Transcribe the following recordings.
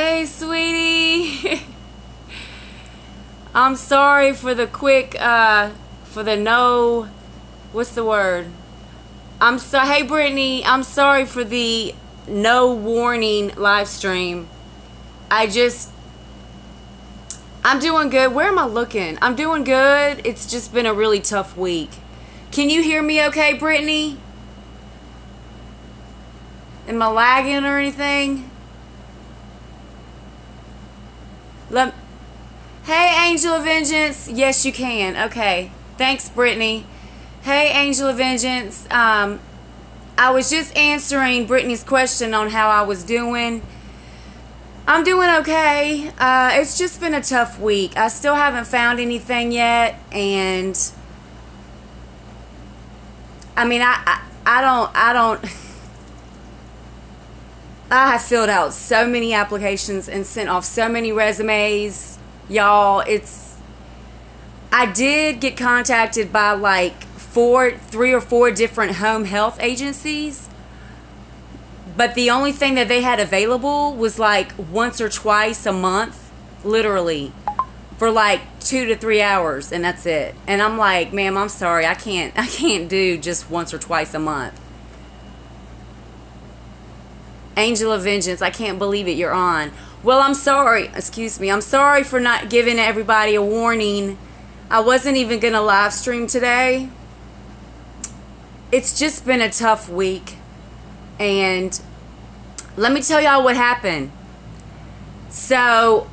Hey, sweetie. I'm sorry for the quick, for the no, what's the word? Hey, Brittany, I'm sorry for the no warning live stream. I'm doing good. Where am I looking? I'm doing good. It's just been a really tough week. Can you hear me okay, Brittany? Am I lagging or anything? Hey, Angel of Vengeance. Yes, you can. Okay. Thanks, Brittany. Hey, Angel of Vengeance. I was just answering Brittany's question on how I was doing. I'm doing okay. It's just been a tough week. I still haven't found anything yet, and I mean, I don't. I have filled out so many applications and sent off so many resumes. Y'all, I did get contacted by like 3 or 4 different home health agencies, but the only thing that they had available was like once or twice a month, literally, for like 2 to 3 hours, and that's it. And I'm like, ma'am, I'm sorry, I can't do just once or twice a month. Angel of Vengeance, I can't believe it, you're on. Well, I'm sorry, excuse me, I'm sorry for not giving everybody a warning. I wasn't even gonna live stream today. It's just been a tough week, and let me tell y'all what happened. So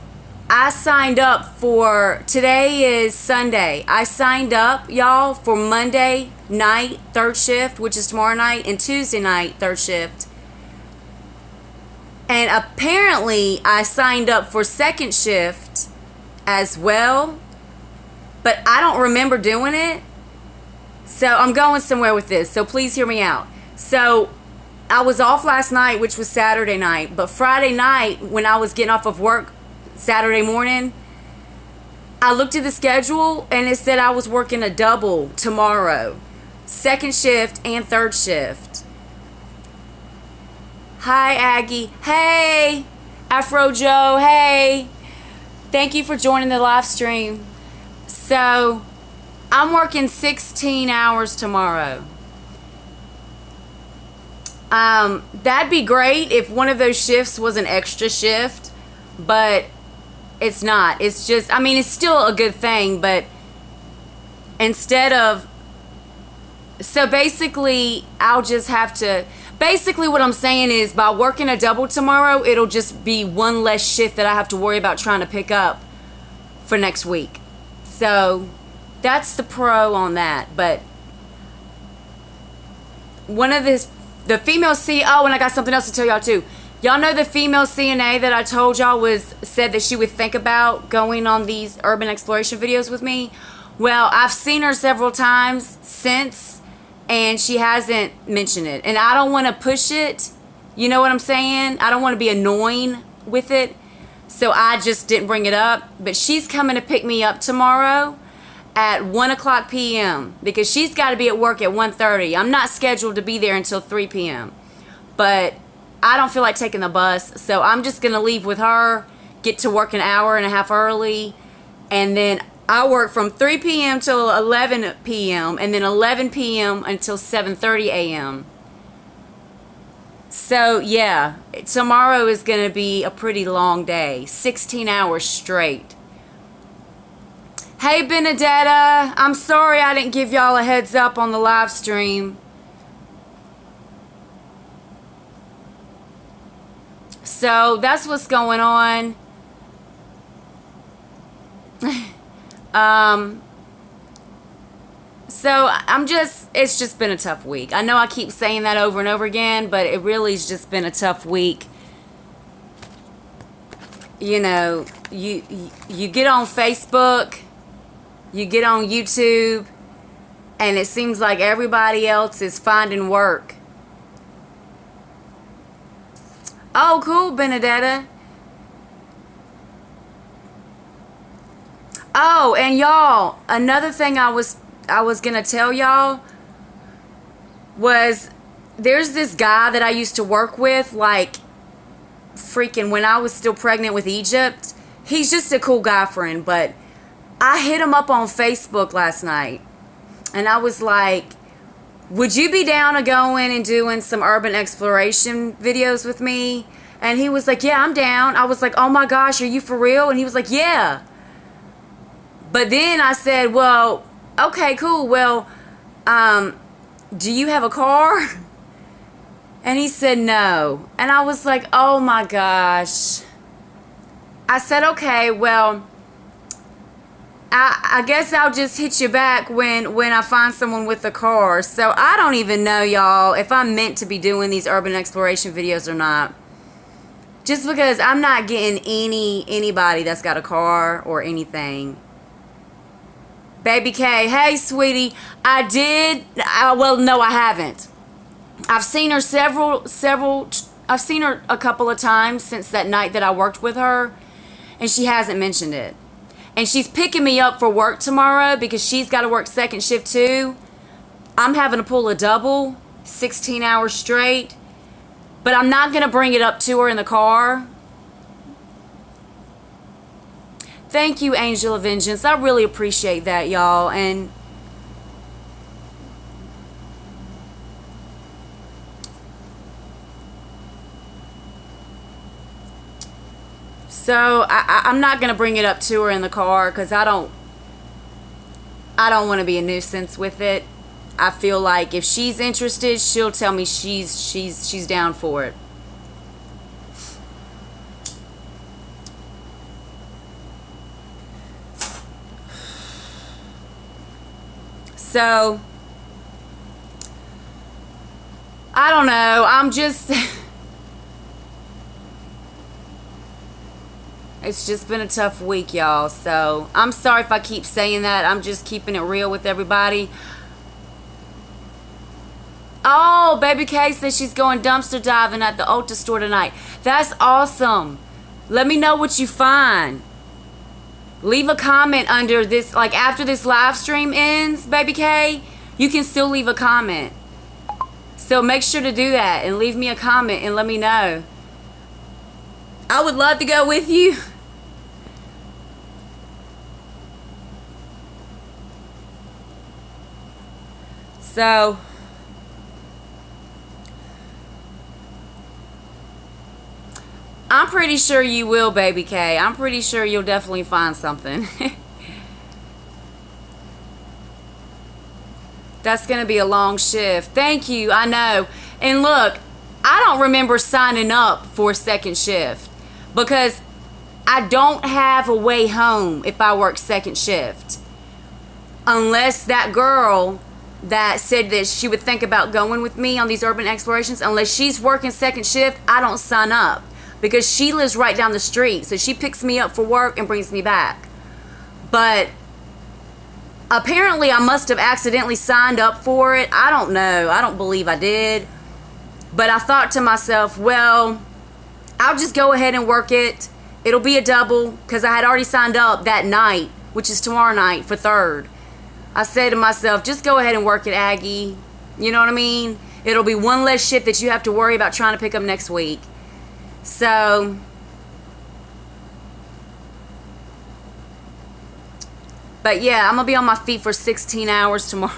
I signed up for, today is Sunday, I signed up, y'all, for Monday night 3rd shift, which is tomorrow night, and Tuesday night 3rd shift. And apparently I signed up for 2nd shift as well, but I don't remember doing it. So I'm going somewhere with this, so please hear me out. So I was off last night, which was Saturday night, but Friday night when I was getting off of work Saturday morning, I looked at the schedule and it said I was working a double tomorrow, 2nd shift and 3rd shift. Hi, Aggie. Hey, Afro Joe. Hey, thank you for joining the live stream. So I'm working 16 hours tomorrow. That'd be great if one of those shifts was an extra shift, but it's not. It's just, I mean, it's still a good thing, but instead of, so basically I'll just have to, basically what I'm saying is by working a double tomorrow, it'll just be one less shift that I have to worry about trying to pick up for next week. So that's the pro on that. But one of the female oh, and I got something else to tell y'all too. Y'all know the female CNA that I told y'all said that she would think about going on these urban exploration videos with me? Well, I've seen her several times since, and she hasn't mentioned it. And I don't want to push it. You know what I'm saying? I don't want to be annoying with it. So I just didn't bring it up. But she's coming to pick me up tomorrow at 1 o'clock p.m. because she's got to be at work at 1:30. I'm not scheduled to be there until 3 p.m. But I don't feel like taking the bus. So I'm just going to leave with her, get to work an hour and a half early, and then I work from 3 p.m. till 11 p.m. and then 11 p.m. until 7:30 a.m. So yeah, tomorrow is going to be a pretty long day, 16 hours straight. Hey, Benedetta, I'm sorry I didn't give y'all a heads up on the live stream. So that's what's going on. So it's just been a tough week. I know I keep saying that over and over again, but it really has just been a tough week. You know, you get on Facebook, you get on YouTube, and it seems like everybody else is finding work. Oh, cool, Benedetta. Oh, and y'all, another thing I was gonna tell y'all was there's this guy that I used to work with like freaking when I was still pregnant with Egypt. He's just a cool guy friend, but I hit him up on Facebook last night, and I was like, would you be down to going and doing some urban exploration videos with me? And he was like, yeah, I'm down. I was like, oh my gosh, are you for real? And he was like, yeah. But then I said, well, okay, cool. Well, do you have a car? And he said no. And I was like, oh my gosh. I said, okay, well, I guess I'll just hit you back when I find someone with a car. So I don't even know, y'all, if I'm meant to be doing these urban exploration videos or not. Just because I'm not getting anybody that's got a car or anything. Baby K, hey sweetie, well, no, I haven't. I've seen her I've seen her a couple of times since that night that I worked with her, and she hasn't mentioned it. And she's picking me up for work tomorrow because she's got to work second shift too. I'm having to pull a double, 16 hours straight. But I'm not going to bring it up to her in the car. Thank you, Angel of Vengeance. I really appreciate that, y'all. And so I'm not going to bring it up to her in the car because I don't want to be a nuisance with it. I feel like if she's interested, she'll tell me she's down for it. So I don't know. I'm just it's just been a tough week, y'all. So I'm sorry if I keep saying that. I'm just keeping it real with everybody. Oh, Baby K says she's going dumpster diving at the Ulta store tonight. That's awesome. Let me know what you find. Leave a comment under this, like after this live stream ends, Baby K, you can still leave a comment. So make sure to do that and leave me a comment and let me know. I would love to go with you. So I'm pretty sure you will, Baby K. I'm pretty sure you'll definitely find something. That's going to be a long shift. Thank you. I know. And look, I don't remember signing up for second shift because I don't have a way home if I work second shift. Unless that girl that said that she would think about going with me on these urban explorations, unless she's working second shift, I don't sign up. Because she lives right down the street. So she picks me up for work and brings me back. But apparently I must have accidentally signed up for it. I don't know. I don't believe I did. But I thought to myself, well, I'll just go ahead and work it. It'll be a double. Because I had already signed up that night, which is tomorrow night, for 3rd. I said to myself, just go ahead and work it, Aggie. You know what I mean? It'll be one less shift that you have to worry about trying to pick up next week. So, but yeah, I'm going to be on my feet for 16 hours tomorrow.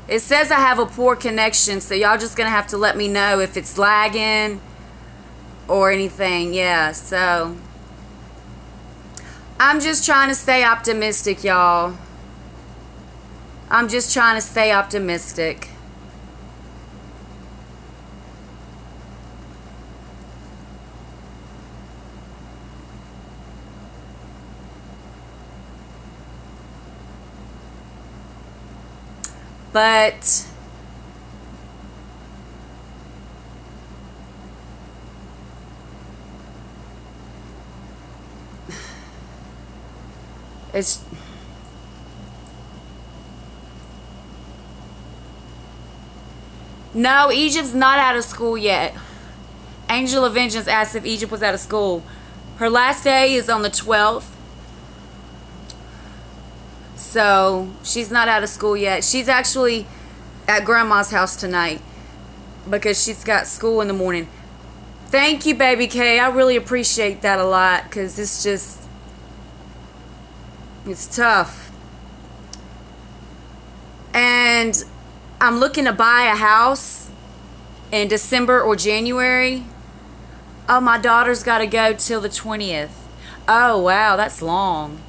It says I have a poor connection, so y'all just going to have to let me know if it's lagging or anything. Yeah, so I'm just trying to stay optimistic, y'all. I'm just trying to stay optimistic. But it's no, Egypt's not out of school yet. Angel of Vengeance asked if Egypt was out of school. Her last day is on the 12th. So she's not out of school yet. She's actually at grandma's house tonight because she's got school in the morning. Thank you, baby K. I really appreciate that a lot because it's tough. And I'm looking to buy a house in December or January. Oh, my daughter's got to go till the 20th. Oh, wow, that's long.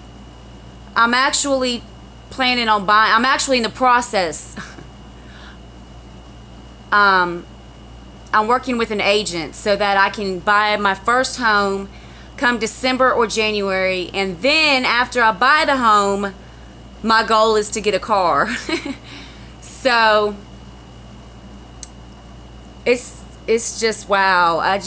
I'm actually planning on buying. I'm actually in the process. I'm working with an agent so that I can buy my first home come December or January. And then after I buy the home, my goal is to get a car. So it's just wow.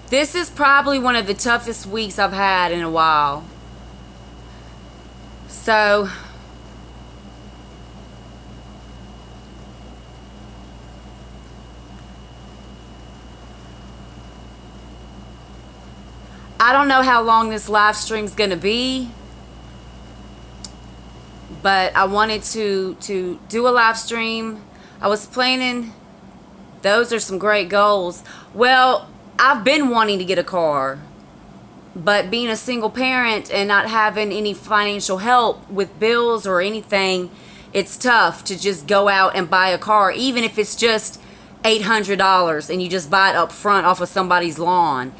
This is probably one of the toughest weeks I've had in a while. So I don't know how long this live stream's gonna be, but I wanted to do a live stream. I was planning. Those are some great goals. Well, I've been wanting to get a car, but being a single parent and not having any financial help with bills or anything, it's tough to just go out and buy a car, even if it's just $800 and you just buy it up front off of somebody's lawn.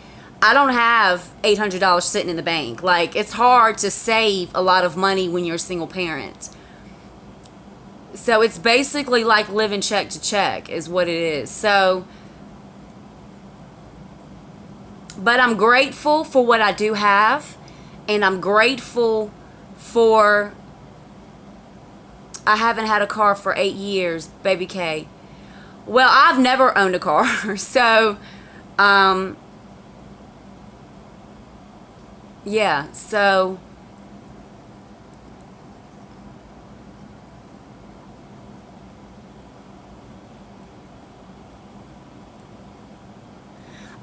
I don't have $800 sitting in the bank. Like, it's hard to save a lot of money when you're a single parent. So it's basically like living check to check is what it is. So, but I'm grateful for what I do have, and I'm grateful for I haven't had a car for 8 years, baby K. Well, I've never owned a car. So yeah, so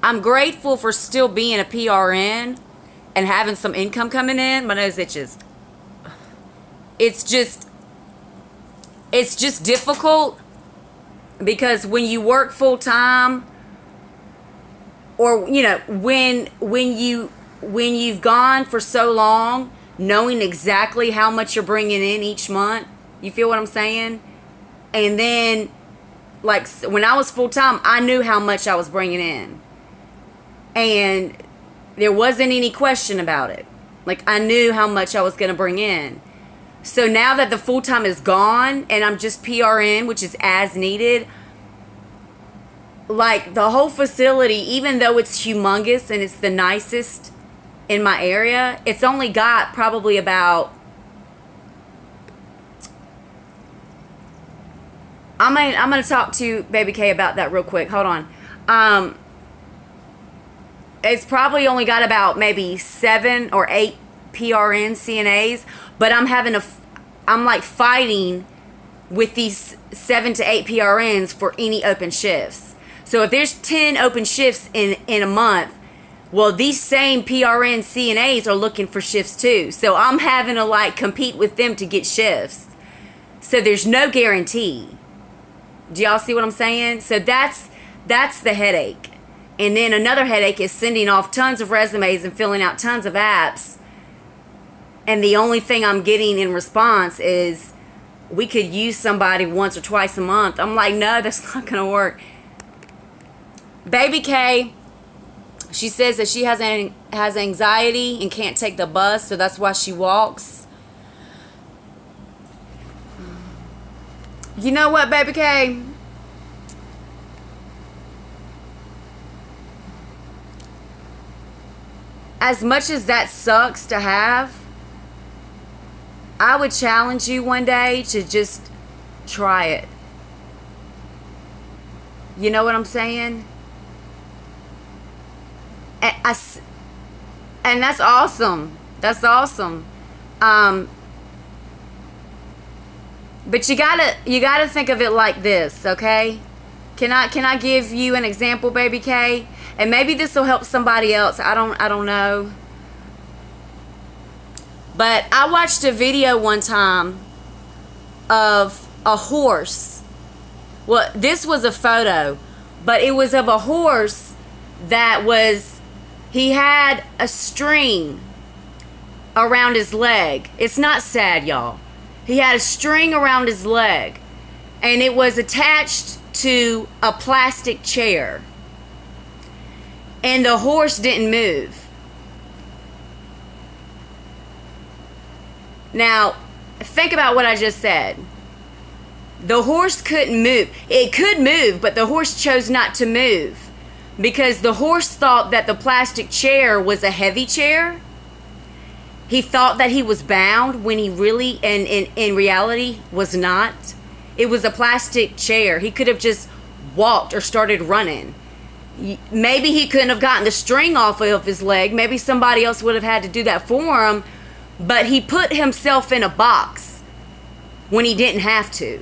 I'm grateful for still being a PRN and having some income coming in. My nose itches. It's just difficult because when you work full time, or you know, when you've gone for so long, knowing exactly how much you're bringing in each month, you feel what I'm saying? And then, like, when I was full time, I knew how much I was bringing in. And there wasn't any question about it. Like, I knew how much I was going to bring in. So now that the full-time is gone and I'm just PRN, which is as needed, like, the whole facility, even though it's humongous and it's the nicest in my area, it's only got probably about, I'm going to talk to Baby K about that real quick. Hold on. It's probably only got about maybe 7 or 8 PRN CNAs, but I'm like fighting with these 7 to 8 PRNs for any open shifts. So if there's 10 open shifts in a month, well, these same PRN CNAs are looking for shifts too. So I'm having to like compete with them to get shifts. So there's no guarantee. Do y'all see what I'm saying? So that's the headache. And then another headache is sending off tons of resumes and filling out tons of apps. And the only thing I'm getting in response is, we could use somebody once or twice a month. I'm like, no, that's not going to work. Baby K, she says that she has anxiety and can't take the bus, so that's why she walks. You know what, Baby K? As much as that sucks to have, I would challenge you one day to just try it. You know what I'm saying? And that's awesome. That's awesome. But you gotta think of it like this, okay? Can I give you an example, Baby K? And maybe this will help somebody else. I don't know. But I watched a video one time of a horse. Well, this was a photo, but it was of a horse that was, he had a string around his leg. It's not sad, y'all. He had a string around his leg, and it was attached to a plastic chair. And the horse didn't move. Now, think about what I just said. The horse couldn't move. It could move, but the horse chose not to move because the horse thought that the plastic chair was a heavy chair. He thought that he was bound when he really, and in reality, was not. It was a plastic chair. He could have just walked or started running. Maybe he couldn't have gotten the string off of his leg. Maybe somebody else would have had to do that for him. But he put himself in a box when he didn't have to.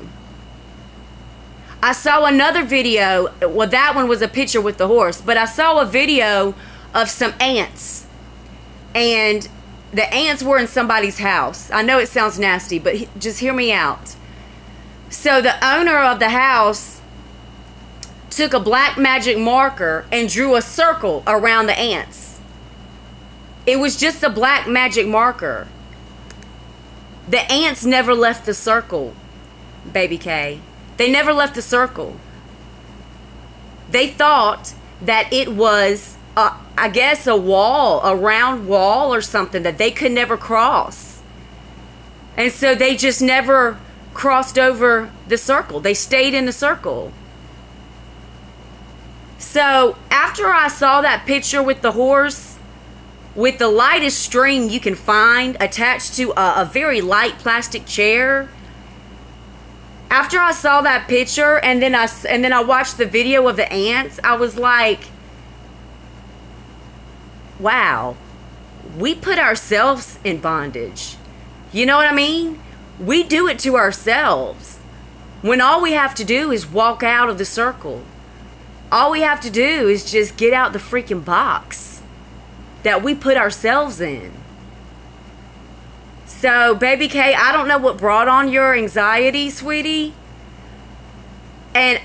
I saw another video. Well, that one was a picture with the horse. But I saw a video of some ants. And the ants were in somebody's house. I know it sounds nasty, but just hear me out. So the owner of the house took a black magic marker and drew a circle around the ants. It was just a black magic marker. The ants never left the circle, Baby K. They never left the circle. They thought that it was, I guess, a wall, a round wall or something that they could never cross. And so they just never crossed over the circle. They stayed in the circle. So after I saw that picture with the horse, with the lightest string you can find attached to a very light plastic chair, after I saw that picture and then I watched the video of the ants, I was like, wow, we put ourselves in bondage. You know what I mean? We do it to ourselves when all we have to do is walk out of the circle. All we have to do is just get out the freaking box that we put ourselves in. So, Baby K, I don't know what brought on your anxiety, sweetie. And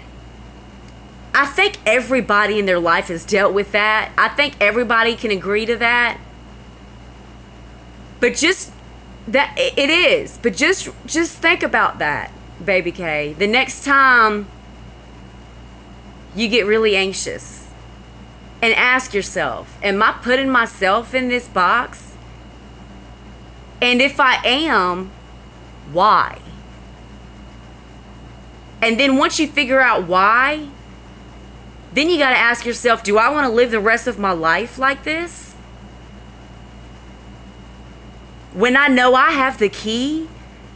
I think everybody in their life has dealt with that. I think everybody can agree to that. But just that it is. But just think about that, Baby K. The next time you get really anxious and ask yourself, am I putting myself in this box? And if I am, why? And then once you figure out why, then you got to ask yourself, do I want to live the rest of my life like this? When I know I have the key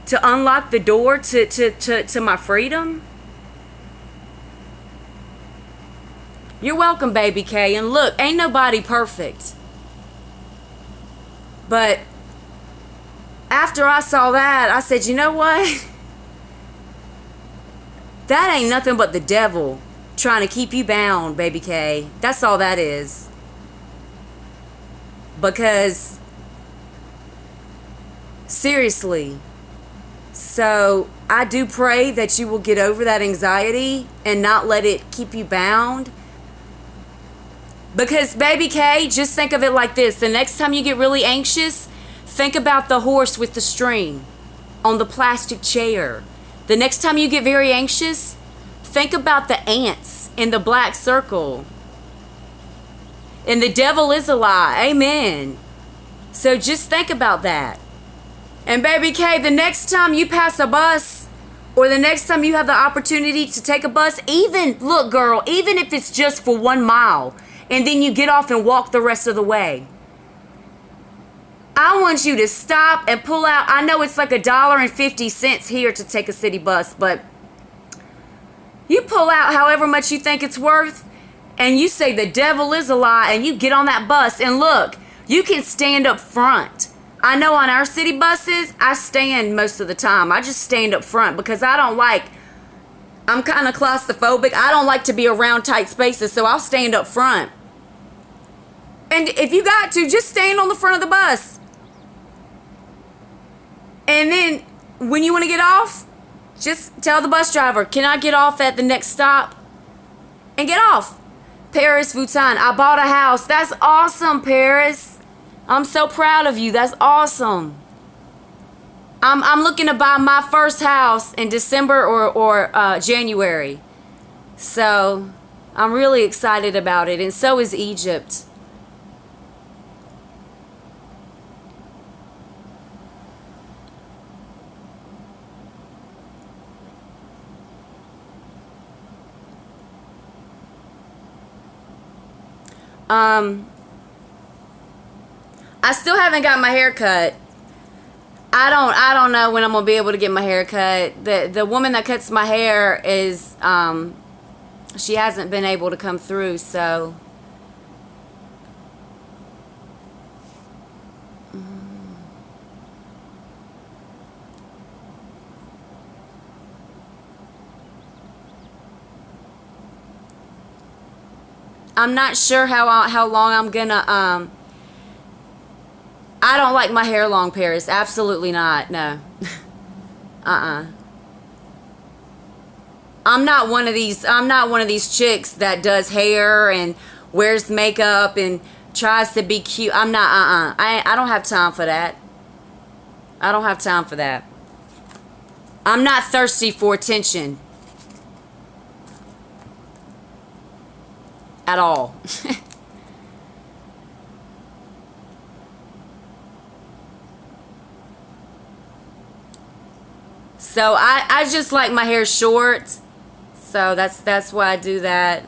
to unlock the door to my freedom? You're welcome, Baby K. And look, ain't nobody perfect. But after I saw that, I said, you know what? That ain't nothing but the devil trying to keep you bound, Baby K. That's all that is. Because, seriously, so I do pray that you will get over that anxiety and not let it keep you bound. Because, Baby K, just think of it like this. The next time you get really anxious, think about the horse with the string on the plastic chair. The next time you get very anxious, think about the ants in the black circle. And the devil is a lie. Amen. So just think about that. And Baby K, the next time you pass a bus, or the next time you have the opportunity to take a bus, even, look girl, even if it's just for 1 mile, and then you get off and walk the rest of the way, I want you to stop and pull out. I know it's like $1.50 here to take a city bus, but you pull out however much you think it's worth, and you say the devil is a lie, and you get on that bus, and look, you can stand up front. I know on our city buses, I stand most of the time. I just stand up front because I'm kind of claustrophobic. I don't like to be around tight spaces, so I'll stand up front. And if you got to, just stand on the front of the bus. And then when you want to get off, just tell the bus driver, can I get off at the next stop? And get off. Paris, Bhutan. I bought a house. That's awesome, Paris. I'm so proud of you. That's awesome. I'm looking to buy my first house in December or January. So I'm really excited about it. And so is Egypt. I still haven't got my hair cut. I don't know when I'm gonna be able to get my hair cut. The woman that cuts my hair is she hasn't been able to come through, so I'm not sure how long I'm gonna I don't like my hair long, Paris. Absolutely not. No. I'm not one of these chicks that does hair and wears makeup and tries to be cute. I'm not I don't have time for that. I don't have time for that. I'm not thirsty for attention. At all. So I just like my hair short. So that's why I do that.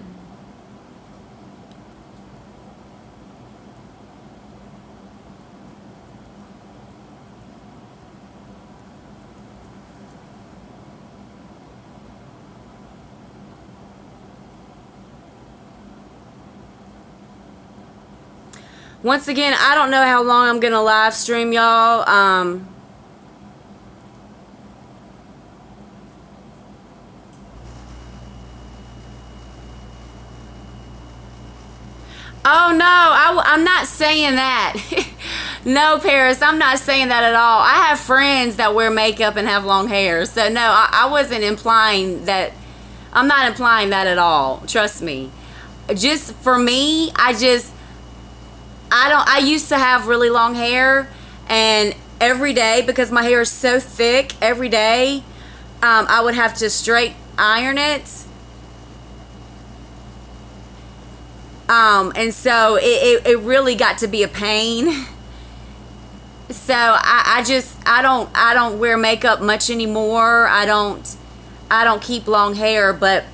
Once again, I don't know how long I'm gonna live stream, y'all. Oh no, I'm not saying that. No, Paris, I'm not saying that at all. I have friends that wear makeup and have long hair. So no, I wasn't implying that. I'm not implying that at all. Trust me. Just for me, I used to have really long hair, and every day, because my hair is so thick, every day I would have to straight iron it. And so it really got to be a pain. So I don't wear makeup much anymore. I don't keep long hair, but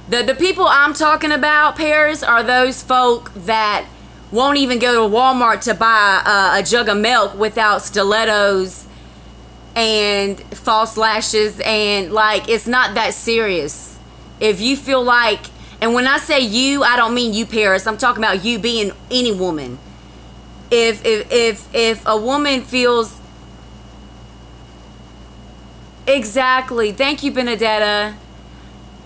the people I'm talking about, Paris, are those folk that won't even go to Walmart to buy a jug of milk without stilettos and false lashes, and like, it's not that serious. If you feel like, and when I say you, I don't mean you, Paris. I'm talking about you being any woman. If a woman feels, exactly. Thank you, Benedetta.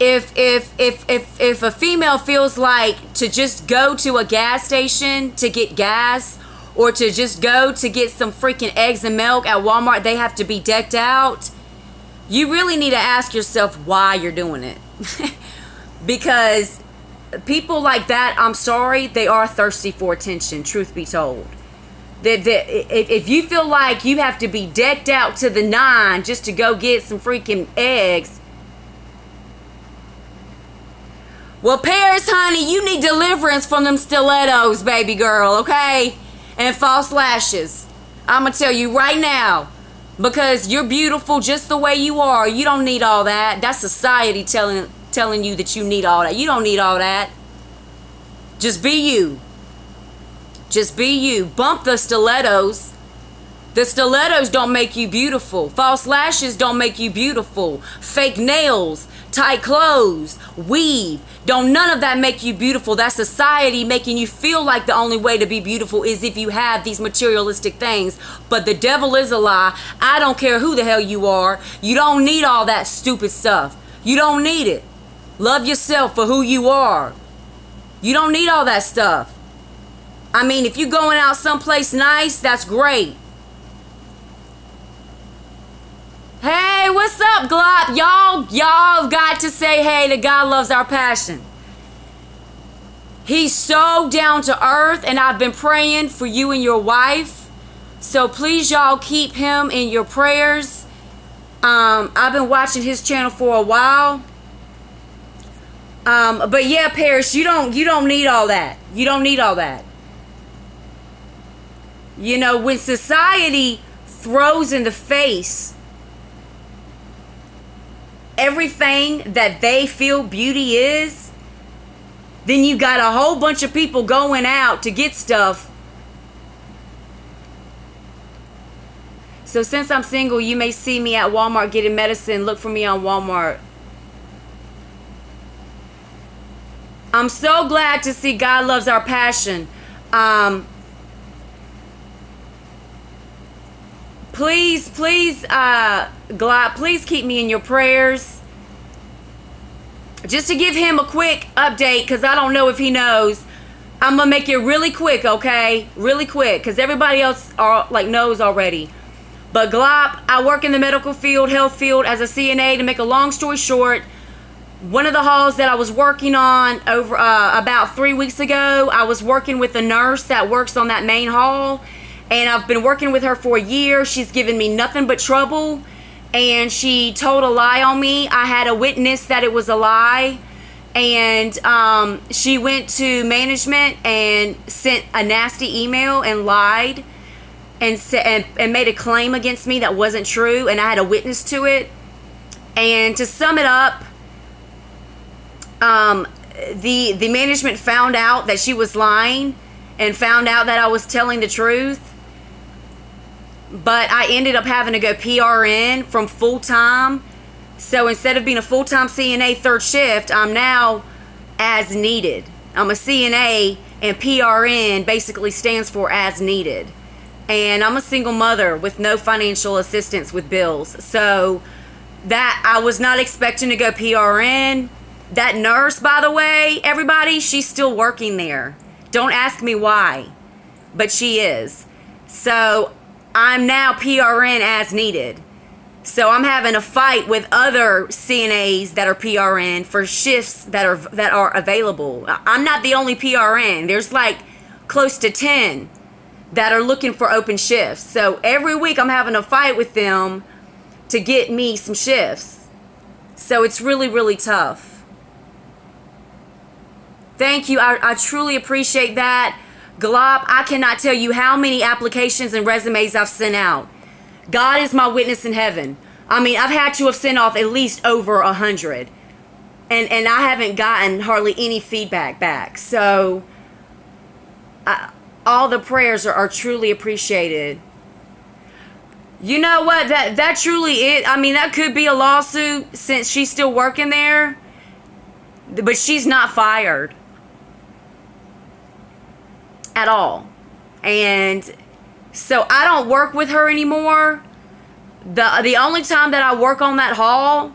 If a female feels like to just go to a gas station to get gas, or to just go to get some freaking eggs and milk at Walmart, they have to be decked out. You really need to ask yourself why you're doing it. Because people like that, I'm sorry, they are thirsty for attention, truth be told. If you feel like you have to be decked out to the nine just to go get some freaking eggs, well, Paris, honey, you need deliverance from them stilettos, baby girl, okay? And false lashes. I'm going to tell you right now, because you're beautiful just the way you are. You don't need all that. That's society telling you that you need all that. You don't need all that. Just be you. Just be you. Bump the stilettos. The stilettos don't make you beautiful. False lashes don't make you beautiful. Fake nails, tight clothes, weave. Don't none of that make you beautiful. That's society making you feel like the only way to be beautiful is if you have these materialistic things. But the devil is a lie. I don't care who the hell you are. You don't need all that stupid stuff. You don't need it. Love yourself for who you are. You don't need all that stuff. I mean, if you going out someplace nice, that's great. Hey, what's up, Glop? Y'all got to say hey to God Loves Our Passion. He's so down to earth, and I've been praying for you and your wife. So please, y'all, keep him in your prayers. I've been watching his channel for a while. But yeah, Paris, you don't need all that. You don't need all that. You know, when society throws in the face everything that they feel beauty is, then you got a whole bunch of people going out to get stuff. So since I'm single, you may see me at Walmart getting medicine. Look for me on Walmart. I'm so glad to see God Loves Our Passion. Please, Glad, please keep me in your prayers. Just to give him a quick update, because I don't know if he knows. I'm going to make it really quick, okay? Really quick, because everybody else knows already. But Glop, I work in the medical field, health field, as a CNA. To make a long story short, one of the halls that I was working on over about 3 weeks ago, I was working with a nurse that works on that main hall. And I've been working with her for a year. She's given me nothing but trouble. And she told a lie on me. I had a witness that it was a lie. And she went to management and sent a nasty email and lied. And made a claim against me that wasn't true, and I had a witness to it. And to sum it up, the management found out that she was lying and found out that I was telling the truth. But I ended up having to go PRN from full-time. So instead of being a full-time CNA third shift, I'm now as needed. I'm a CNA, and PRN basically stands for as needed. And I'm a single mother with no financial assistance with bills. So that I was not expecting to go PRN. That nurse, by the way, everybody, she's still working there. Don't ask me why, but she is. So I'm now PRN as needed. So I'm having a fight with other CNAs that are PRN for shifts that are available. I'm not the only PRN. There's like close to 10 that are looking for open shifts. So every week I'm having a fight with them to get me some shifts. So it's really, really tough. Thank you. I truly appreciate that. Glop, I cannot tell you how many applications and resumes I've sent out. God is my witness in heaven. I mean, I've had to have sent off at least over 100. And I haven't gotten hardly any feedback back. So all the prayers are truly appreciated. You know what? That truly is. I mean, that could be a lawsuit since she's still working there. But she's not fired at all. And so I don't work with her anymore. The only time that I work on that hall,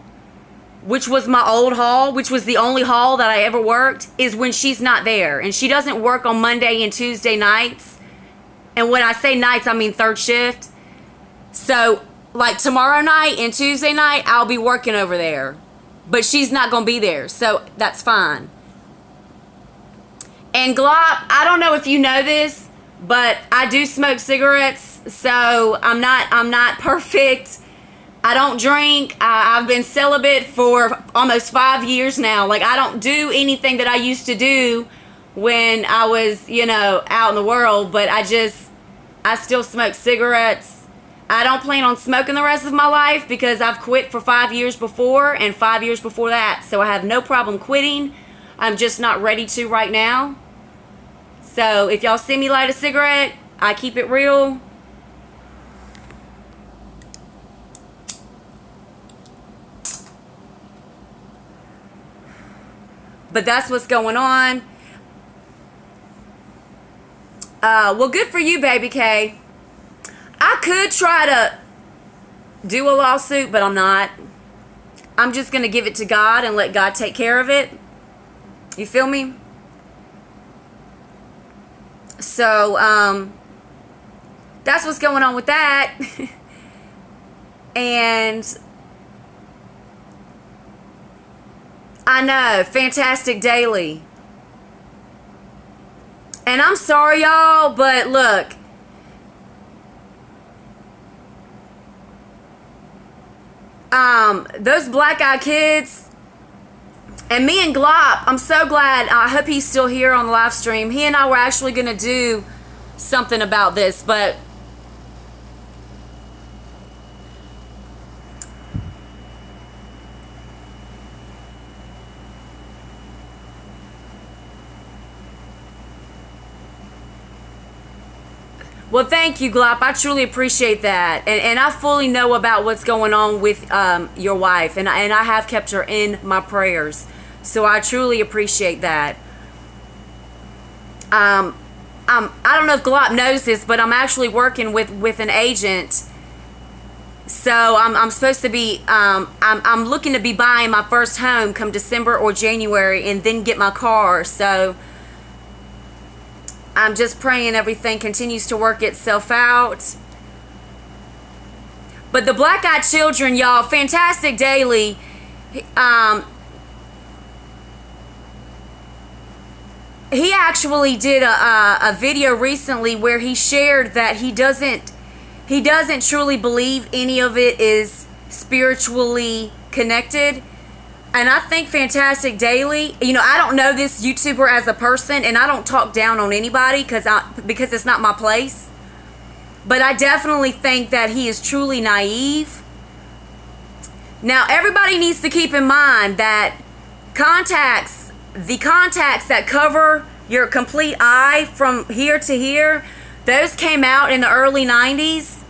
which was my old hall, which was the only hall that I ever worked, is when she's not there. And she doesn't work on Monday and Tuesday nights. And when I say nights, I mean third shift. So, like tomorrow night and Tuesday night, I'll be working over there. But she's not going to be there. So, that's fine. And Glop, I don't know if you know this, but I do smoke cigarettes. So, I'm not perfect. I don't drink. I've been celibate for almost 5 years now. Like, I don't do anything that I used to do when I was, out in the world. But I still smoke cigarettes. I don't plan on smoking the rest of my life because I've quit for 5 years before and 5 years before that. So I have no problem quitting. I'm just not ready to right now. So if y'all see me light a cigarette, I keep it real. But that's what's going on. Well, good for you, baby K. I could try to do a lawsuit, but I'm not. I'm just going to give it to God and let God take care of it. You feel me? So, that's what's going on with that. And I know, Fantastic Daily. And I'm sorry, y'all, but look. Those black eyed kids, and me and Glop, I'm so glad. I hope he's still here on the live stream. He and I were actually going to do something about this, but well, thank you, Glop. I truly appreciate that. And I fully know about what's going on with your wife. And I have kept her in my prayers. So I truly appreciate that. I don't know if Glop knows this, but I'm actually working with an agent. So I'm supposed to be, I'm looking to be buying my first home come December or January and then get my car. So I'm just praying everything continues to work itself out. But the Black Eyed Children, y'all, Fantastic Daily, he actually did a video recently where he shared that he doesn't truly believe any of it is spiritually connected. And I think Fantastic Daily, you know, I don't know this YouTuber as a person, and I don't talk down on anybody because it's not my place. But I definitely think that he is truly naive. Now, everybody needs to keep in mind that the contacts that cover your complete eye from here to here, those came out in the early 90s.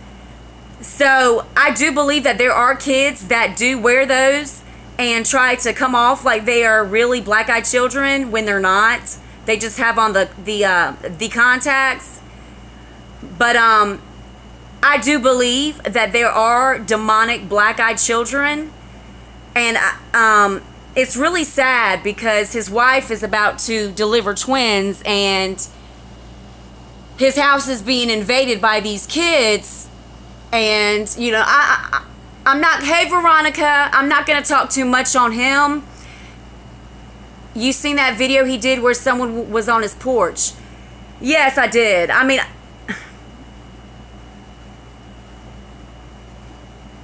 So I do believe that there are kids that do wear those and try to come off like they are really black-eyed children when they're not. They just have on the contacts. But I do believe that there are demonic black-eyed children, and it's really sad because his wife is about to deliver twins, and his house is being invaded by these kids. And you know, I'm not, hey Veronica, I'm not going to talk too much on him. You seen that video he did where someone was on his porch? Yes, I did. I mean,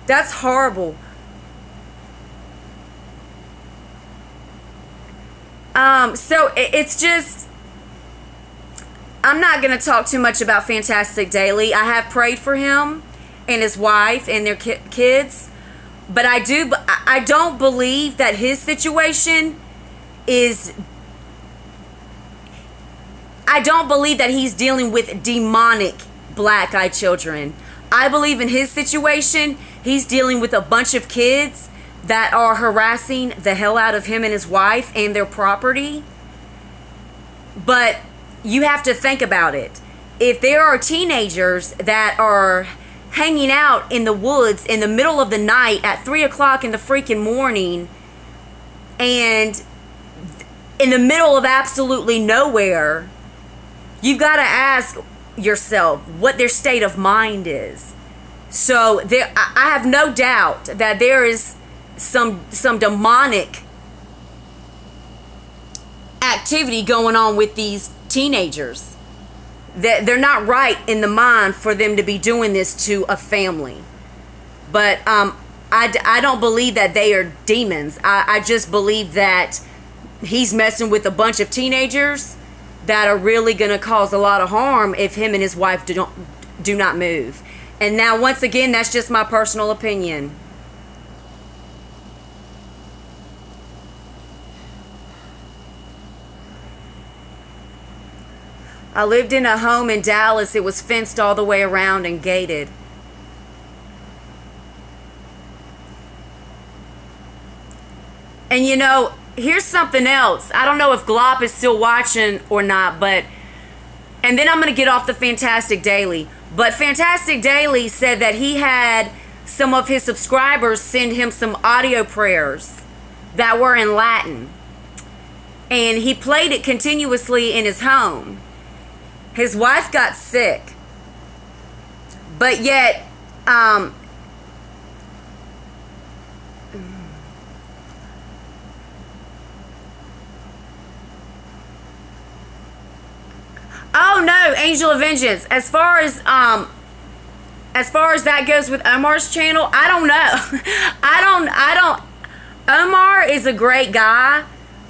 that's horrible. So it's just, I'm not going to talk too much about Fantastic Daily. I have prayed for him and his wife and their kids, but I don't believe that his situation is, I don't believe that he's dealing with demonic black-eyed children. I believe in his situation, he's dealing with a bunch of kids that are harassing the hell out of him and his wife and their property. But you have to think about it. If there are teenagers that are hanging out in the woods in the middle of the night at 3 o'clock in the freaking morning and in the middle of absolutely nowhere, you've got to ask yourself what their state of mind is. So I have no doubt that there is some demonic activity going on with these teenagers. That they're not right in the mind for them to be doing this to a family. But I don't believe that they are demons. I just believe that he's messing with a bunch of teenagers that are really going to cause a lot of harm if him and his wife do not move. And now, once again, that's just my personal opinion. I lived in a home in Dallas. It was fenced all the way around and gated. And you know, here's something else. I don't know if Glop is still watching or not, but, and then I'm going to get off the Fantastic Daily. But Fantastic Daily said that he had some of his subscribers send him some audio prayers that were in Latin. And he played it continuously in his home. His wife got sick. But yet, oh no, Angel of Vengeance. As far as that goes with Omar's channel, I don't know. I don't. Omar is a great guy,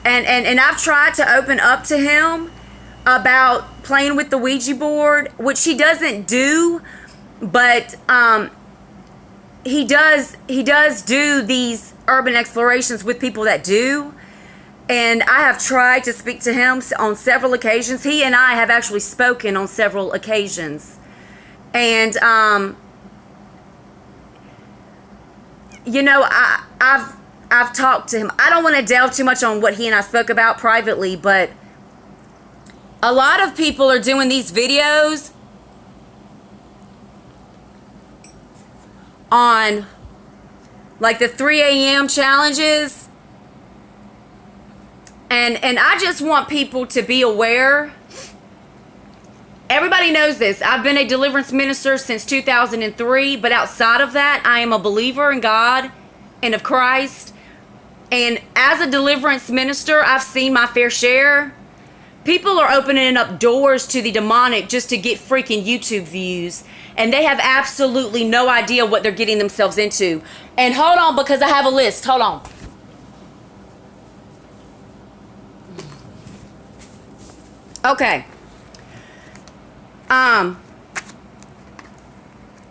and I've tried to open up to him about playing with the Ouija board, which he doesn't do, but he does do these urban explorations with people that do. And I have tried to speak to him on several occasions. He and I have actually spoken on several occasions. And, you know, I've talked to him. I don't want to delve too much on what he and I spoke about privately, but a lot of people are doing these videos on, like, the 3 a.m. challenges. And I just want people to be aware. Everybody knows this. I've been a deliverance minister since 2003, but outside of that, I am a believer in God and of Christ. And as a deliverance minister, I've seen my fair share. People are opening up doors to the demonic just to get freaking YouTube views. And they have absolutely no idea what they're getting themselves into. And hold on, because I have a list. Hold on. Okay.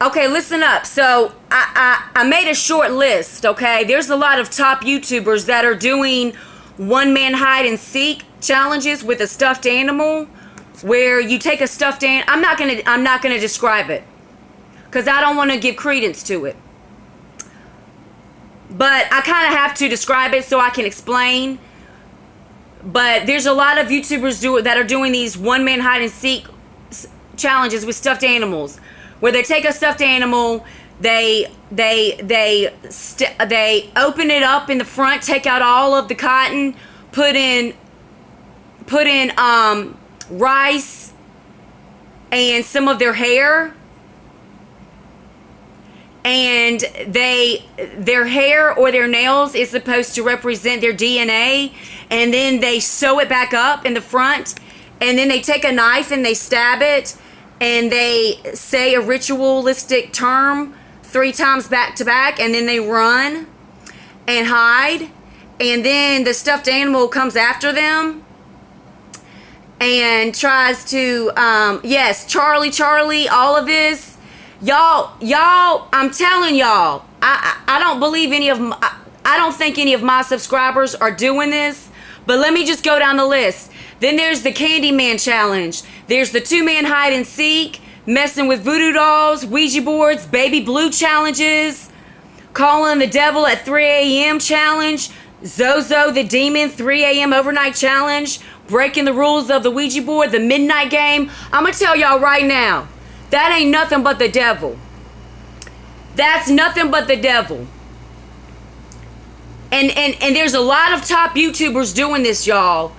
Okay, listen up. So I made a short list, okay? There's a lot of top YouTubers that are doing one-man hide and seek challenges with a stuffed animal, where you take a stuffed animal. I'm not gonna describe it, because I don't want to give credence to it. But I kind of have to describe it so I can explain. But there's a lot of YouTubers that are doing these one-man hide and seek challenges with stuffed animals, where they take a stuffed animal, they open it up in the front, take out all of the cotton, put in rice and some of their hair, and their hair or their nails is supposed to represent their DNA, and then they sew it back up in the front, and then they take a knife and they stab it, and they say a ritualistic term 3 times back to back, and then they run and hide, and then the stuffed animal comes after them and tries to yes, Charlie, all of this. Y'all, I'm telling y'all, I don't believe I don't think any of my subscribers are doing this, but let me just go down the list. Then there's the Candyman challenge. There's the 2-man hide and seek, messing with voodoo dolls, Ouija boards, baby blue challenges, calling the devil at 3 a.m. challenge, Zozo the demon 3 a.m. overnight challenge, breaking the rules of the Ouija board, the midnight game. I'm gonna tell y'all right now, that ain't nothing but the devil. That's nothing but the devil. And there's a lot of top YouTubers doing this, y'all.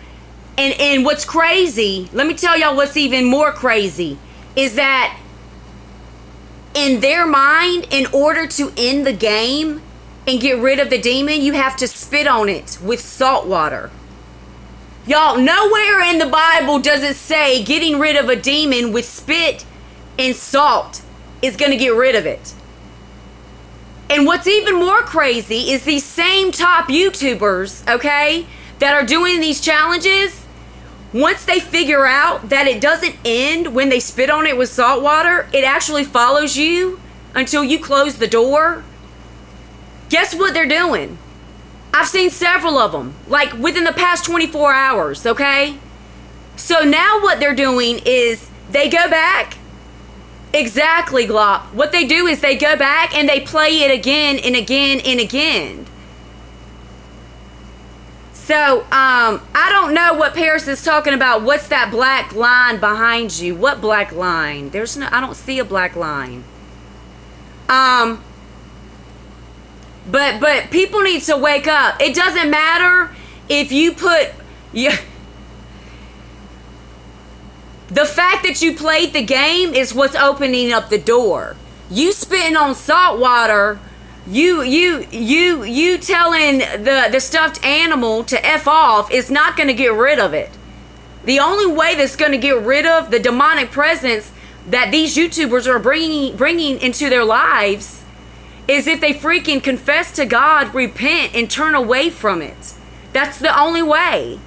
And what's crazy, let me tell y'all what's even more crazy, is that in their mind, in order to end the game and get rid of the demon, you have to spit on it with salt water. Y'all, nowhere in the Bible does it say getting rid of a demon with spit and salt is going to get rid of it. And what's even more crazy is these same top YouTubers, okay, that are doing these challenges, once they figure out that it doesn't end when they spit on it with salt water, it actually follows you until you close the door. Guess what they're doing? I've seen several of them, like within the past 24 hours, okay? So now what they're doing is they go back. Exactly, Glop. What they do is they go back and they play it again and again and again. So, I don't know what Paris is talking about. What's that black line behind you? What black line? There's no, I don't see a black line. But people need to wake up. It doesn't matter if you put... The fact that you played the game is what's opening up the door. You spitting on salt water, you telling the stuffed animal to F off is not going to get rid of it. The only way that's going to get rid of the demonic presence that these YouTubers are bringing into their lives is if they freaking confess to God, repent, and turn away from it. That's the only way.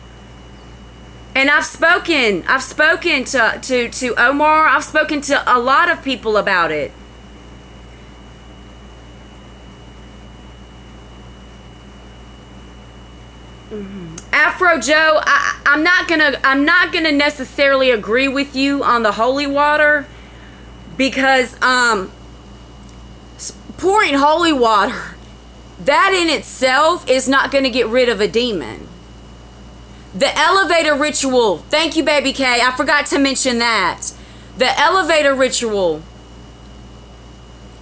And I've spoken to Omar. I've spoken to a lot of people about it. Afro Joe, I'm not gonna necessarily agree with you on the holy water, because pouring holy water, that in itself is not gonna get rid of a demon. The elevator ritual, thank you, Baby K, I forgot to mention that. The elevator ritual,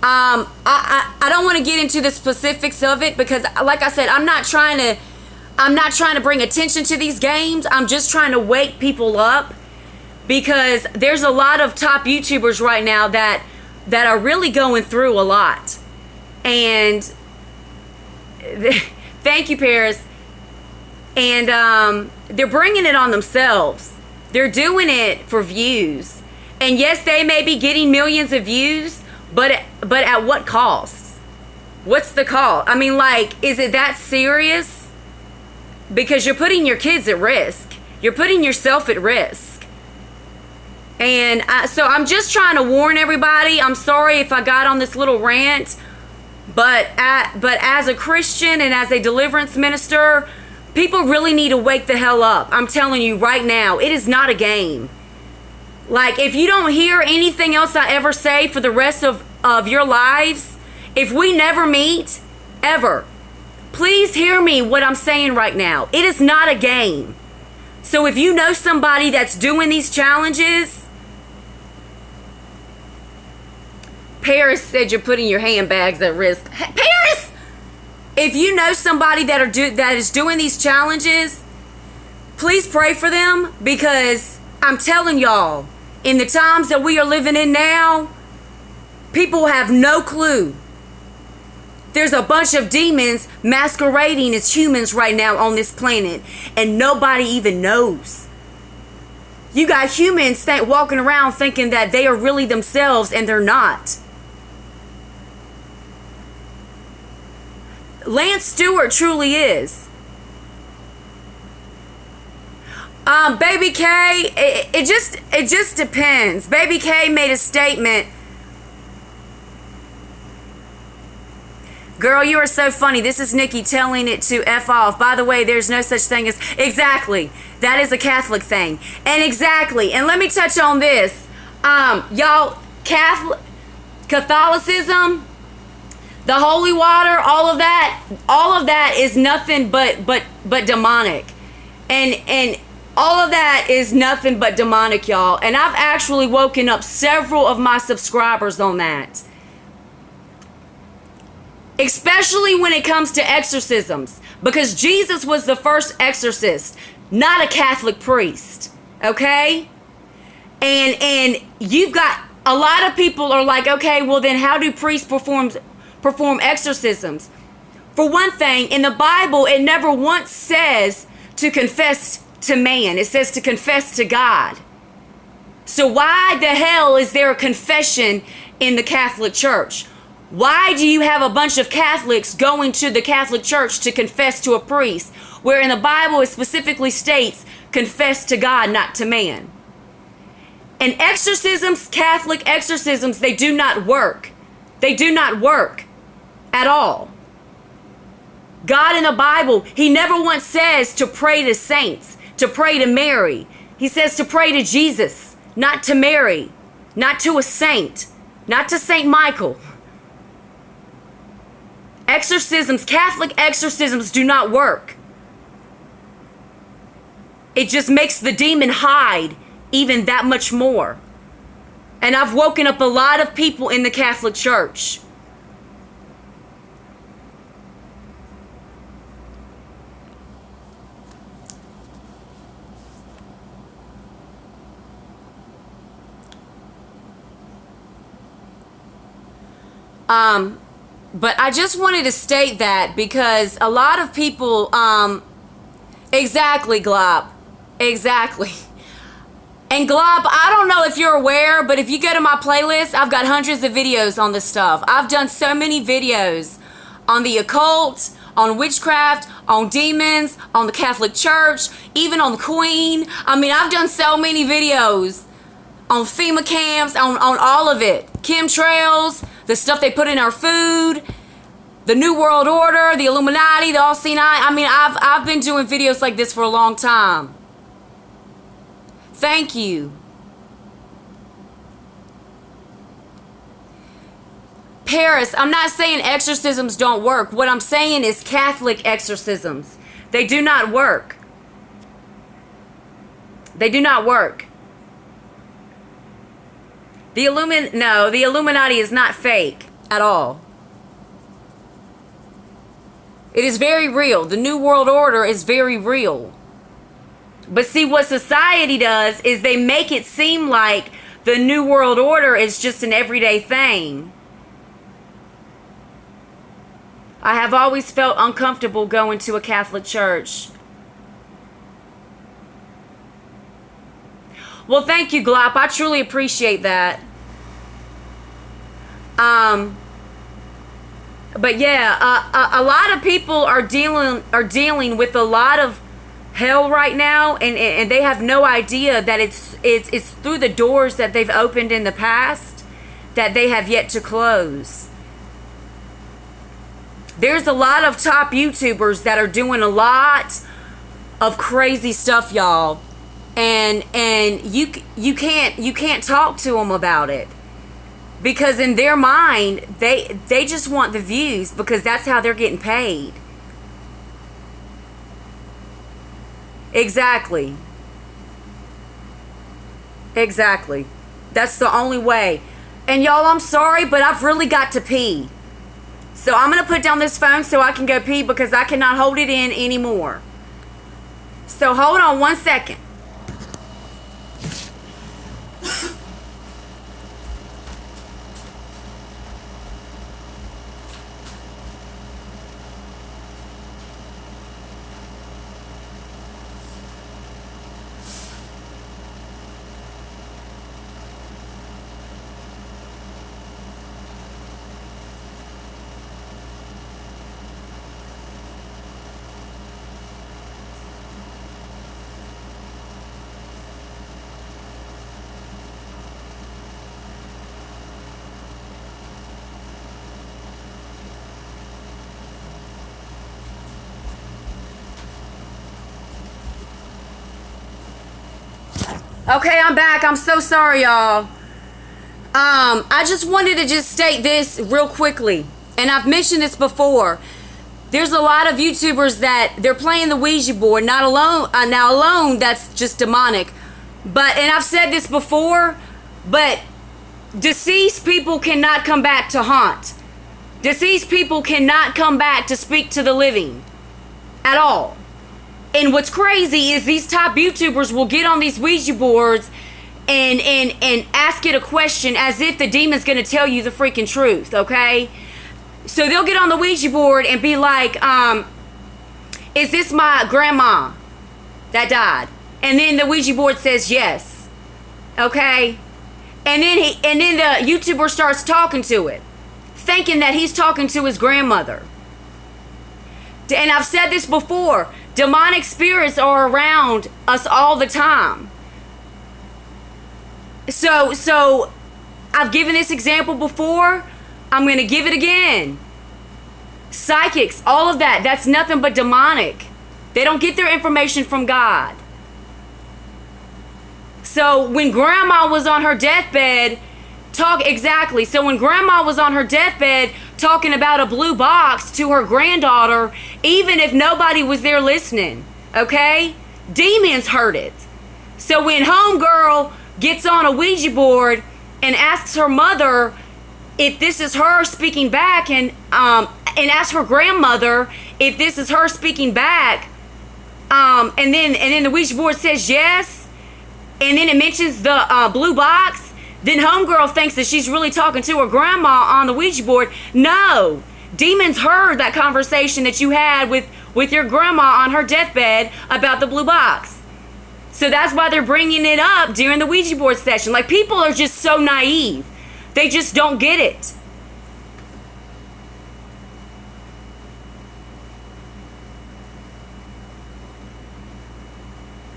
I don't want to get into the specifics of it, because like I said, I'm not trying to bring attention to these games. I'm just trying to wake people up, because there's a lot of top YouTubers right now that are really going through a lot. And thank you, Paris. And they're bringing it on themselves. They're doing it for views. And yes, they may be getting millions of views, but at what cost? What's the cost? I mean, like, is it that serious? Because you're putting your kids at risk. You're putting yourself at risk. And so I'm just trying to warn everybody. I'm sorry if I got on this little rant, but as a Christian and as a deliverance minister, people really need to wake the hell up. I'm telling you right now, it is not a game. Like, if you don't hear anything else I ever say for the rest of your lives, if we never meet, ever, please hear me what I'm saying right now. It is not a game. So if you know somebody that's doing these challenges, Paris said you're putting your handbags at risk. Paris! If you know somebody that is doing these challenges, please pray for them, because I'm telling y'all, in the times that we are living in now, people have no clue. There's a bunch of demons masquerading as humans right now on this planet, and nobody even knows. You got humans walking around thinking that they are really themselves, and they're not. Lance Stewart truly is. Baby K, it just depends. Baby K made a statement. Girl, you are so funny. This is Nikki telling it to F off. By the way, there's no such thing as... Exactly. That is a Catholic thing. And exactly. And let me touch on this. Y'all, Catholicism, the holy water, all of that is nothing but demonic. And all of that is nothing but demonic, y'all. And I've actually woken up several of my subscribers on that. Especially when it comes to exorcisms, because Jesus was the first exorcist, not a Catholic priest, okay? And you've got a lot of people are like, okay, well then how do priests perform exorcisms? For one thing, in the Bible, it never once says to confess to man. It says to confess to God. So why the hell is there a confession in the Catholic Church? Why do you have a bunch of Catholics going to the Catholic Church to confess to a priest, where in the Bible it specifically states, confess to God, not to man? And exorcisms, Catholic exorcisms, they do not work. They do not work at all. God in the Bible, he never once says to pray to saints, to pray to Mary. He says to pray to Jesus, not to Mary, not to a saint, not to Saint Michael. Exorcisms, Catholic exorcisms do not work. It just makes the demon hide even that much more. And I've woken up a lot of people in the Catholic Church. But I just wanted to state that because a lot of people, exactly, Glop, exactly. And Glop, I don't know if you're aware, but if you go to my playlist, I've got hundreds of videos on this stuff. I've done so many videos on the occult, on witchcraft, on demons, on the Catholic Church, even on the Queen. I mean, I've done so many videos on FEMA camps, on all of it. Chemtrails, the stuff they put in our food, the New World Order, the Illuminati, the All-Seeing Eye. I mean, I've been doing videos like this for a long time. Thank you. Paris, I'm not saying exorcisms don't work. What I'm saying is Catholic exorcisms. They do not work. They do not work. The Illuminati is not fake at all. It is very real. The New World Order is very real. But see, what society does is they make it seem like the New World Order is just an everyday thing. I have always felt uncomfortable going to a Catholic church. Well, thank you, Glop. I truly appreciate that. But yeah, a lot of people are dealing with a lot of hell right now, and they have no idea that it's through the doors that they've opened in the past that they have yet to close. There's a lot of top YouTubers that are doing a lot of crazy stuff, y'all, and you can't talk to them about it. Because in their mind, they just want the views because that's how they're getting paid. Exactly. Exactly. That's the only way. And y'all, I'm sorry, but I've really got to pee. So I'm going to put down this phone so I can go pee because I cannot hold it in anymore. So hold on one second. Okay, I'm back. I'm so sorry, y'all. I just wanted to just state this real quickly. And I've mentioned this before. There's a lot of YouTubers that they're playing the Ouija board. Not alone. Now alone, that's just demonic. But, and I've said this before, but deceased people cannot come back to haunt. Deceased people cannot come back to speak to the living. At all. And what's crazy is these top YouTubers will get on these Ouija boards and ask it a question as if the demon's going to tell you the freaking truth, okay? So they'll get on the Ouija board and be like, is this my grandma that died? And then the Ouija board says yes, okay? And then the YouTuber starts talking to it, thinking that he's talking to his grandmother. And I've said this before. Demonic spirits are around us all the time. So I've given this example before. I'm going to give it again. Psychics, all of that, that's nothing but demonic. They don't get their information from God. So when grandma was on her deathbed, so when grandma was on her deathbed talking about a blue box to her granddaughter, even if nobody was there listening, okay? Demons heard it. So when homegirl gets on a Ouija board and asks her mother if this is her speaking back, and asks her grandmother if this is her speaking back, and then the Ouija board says yes, and then it mentions the blue box, Then homegirl thinks that she's really talking to her grandma on the Ouija board. No, demons heard that conversation that you had with your grandma on her deathbed about the blue box. So that's why they're bringing it up during the Ouija board session. Like, people are just so naive. They just don't get it.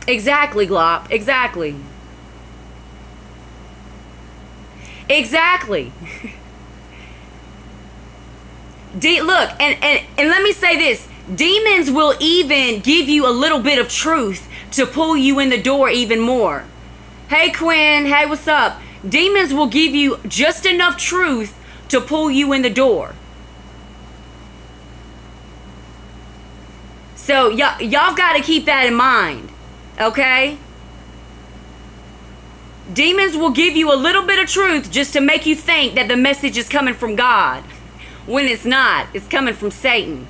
Exactly, Glop. Exactly. Exactly. Look, and let me say this. Demons will even give you a little bit of truth to pull you in the door even more. Hey, Quinn. Hey, what's up? Demons will give you just enough truth to pull you in the door. So y'all got to keep that in mind. Okay? Demons will give you a little bit of truth just to make you think that the message is coming from God, when it's not. It's coming from Satan.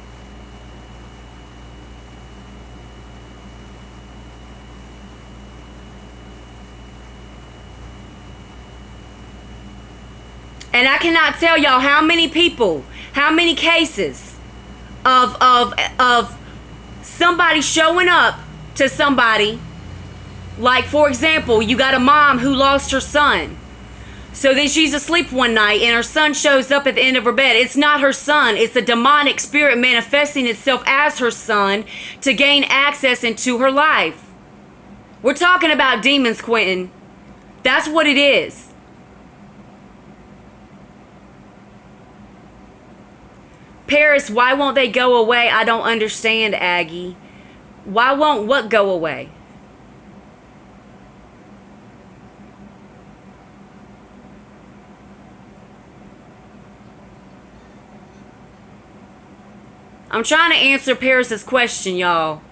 And I cannot tell y'all how many people, how many cases of somebody showing up to somebody. Like, for example, you got a mom who lost her son. So then she's asleep one night and her son shows up at the end of her bed. It's not her son. It's a demonic spirit manifesting itself as her son to gain access into her life. We're talking about demons, Quentin. That's what it is. Paris, why won't they go away? I don't understand, Aggie. Why won't what go away? I'm trying to answer Paris's question, y'all.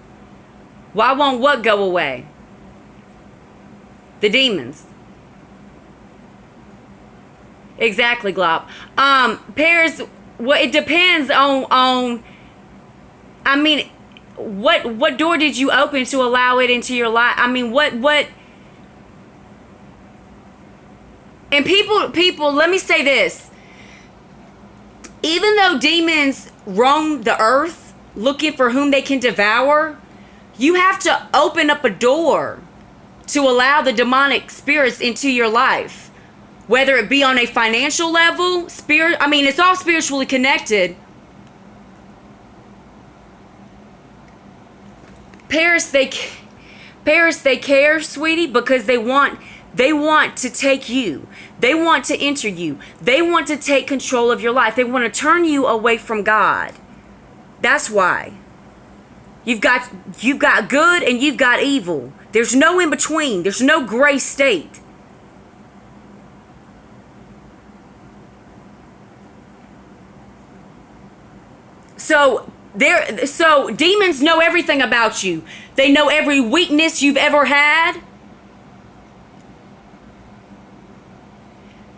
Why won't what go away? The demons. Exactly, Glop. Paris, well, it depends on I mean, what door did you open to allow it into your life? I mean, what and people, let me say this. Even though demons roam the earth looking for whom they can devour, you have to open up a door to allow the demonic spirits into your life. Whether it be on a financial level, it's all spiritually connected. Paris, they care, sweetie, because they want to take you. They want to enter you. They want to take control of your life. They want to turn you away from God. That's why. You've got good and you've got evil. There's no in between. There's no gray state. So demons know everything about you. They know every weakness you've ever had.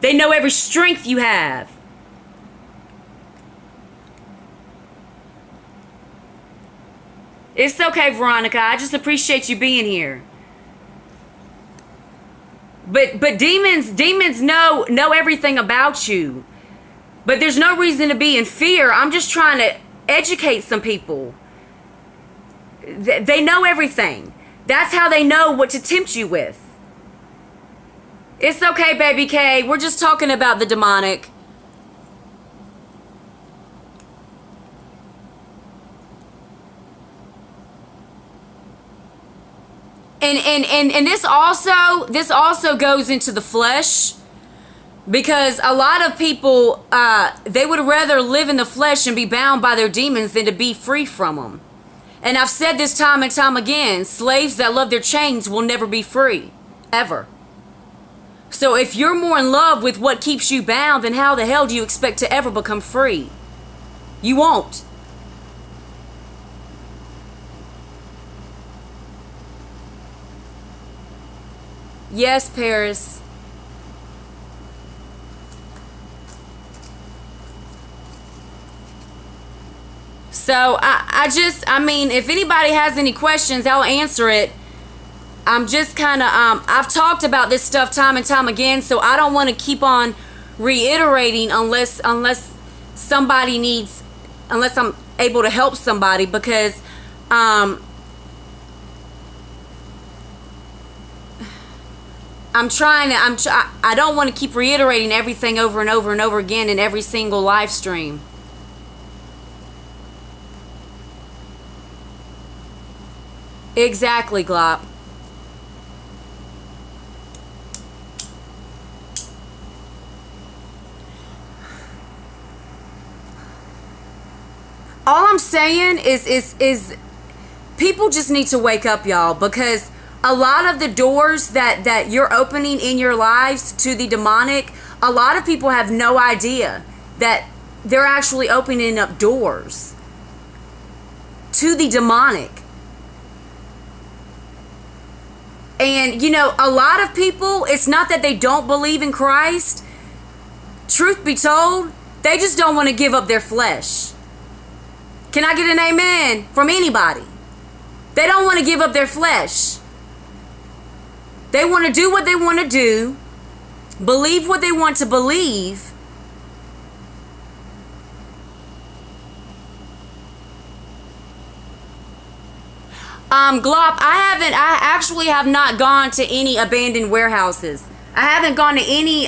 They know every strength you have. It's okay, Veronica. I just appreciate you being here. But demons know everything about you. But there's no reason to be in fear. I'm just trying to educate some people. They know everything. That's how they know what to tempt you with. It's okay, baby K. We're just talking about the demonic. And this also goes into the flesh, because a lot of people they would rather live in the flesh and be bound by their demons than to be free from them. And I've said this time and time again, slaves that love their chains will never be free, ever. So if you're more in love with what keeps you bound, then how the hell do you expect to ever become free? You won't. Yes, Paris. So I mean, if anybody has any questions, I'll answer it. I'm just kind of, I've talked about this stuff time and time again, so I don't want to keep on reiterating unless somebody needs, unless I'm able to help somebody, because I don't want to keep reiterating everything over and over and over again in every single live stream. Exactly, Glop. All I'm saying is people just need to wake up, y'all, because a lot of the doors that you're opening in your lives to the demonic, a lot of people have no idea that they're actually opening up doors to the demonic. And, you know, a lot of people, it's not that they don't believe in Christ. Truth be told, they just don't want to give up their flesh. Can I get an amen from anybody? They don't want to give up their flesh. They want to do what they want to do, believe what they want to believe. Glop, I actually have not gone to any abandoned warehouses. I haven't gone to any,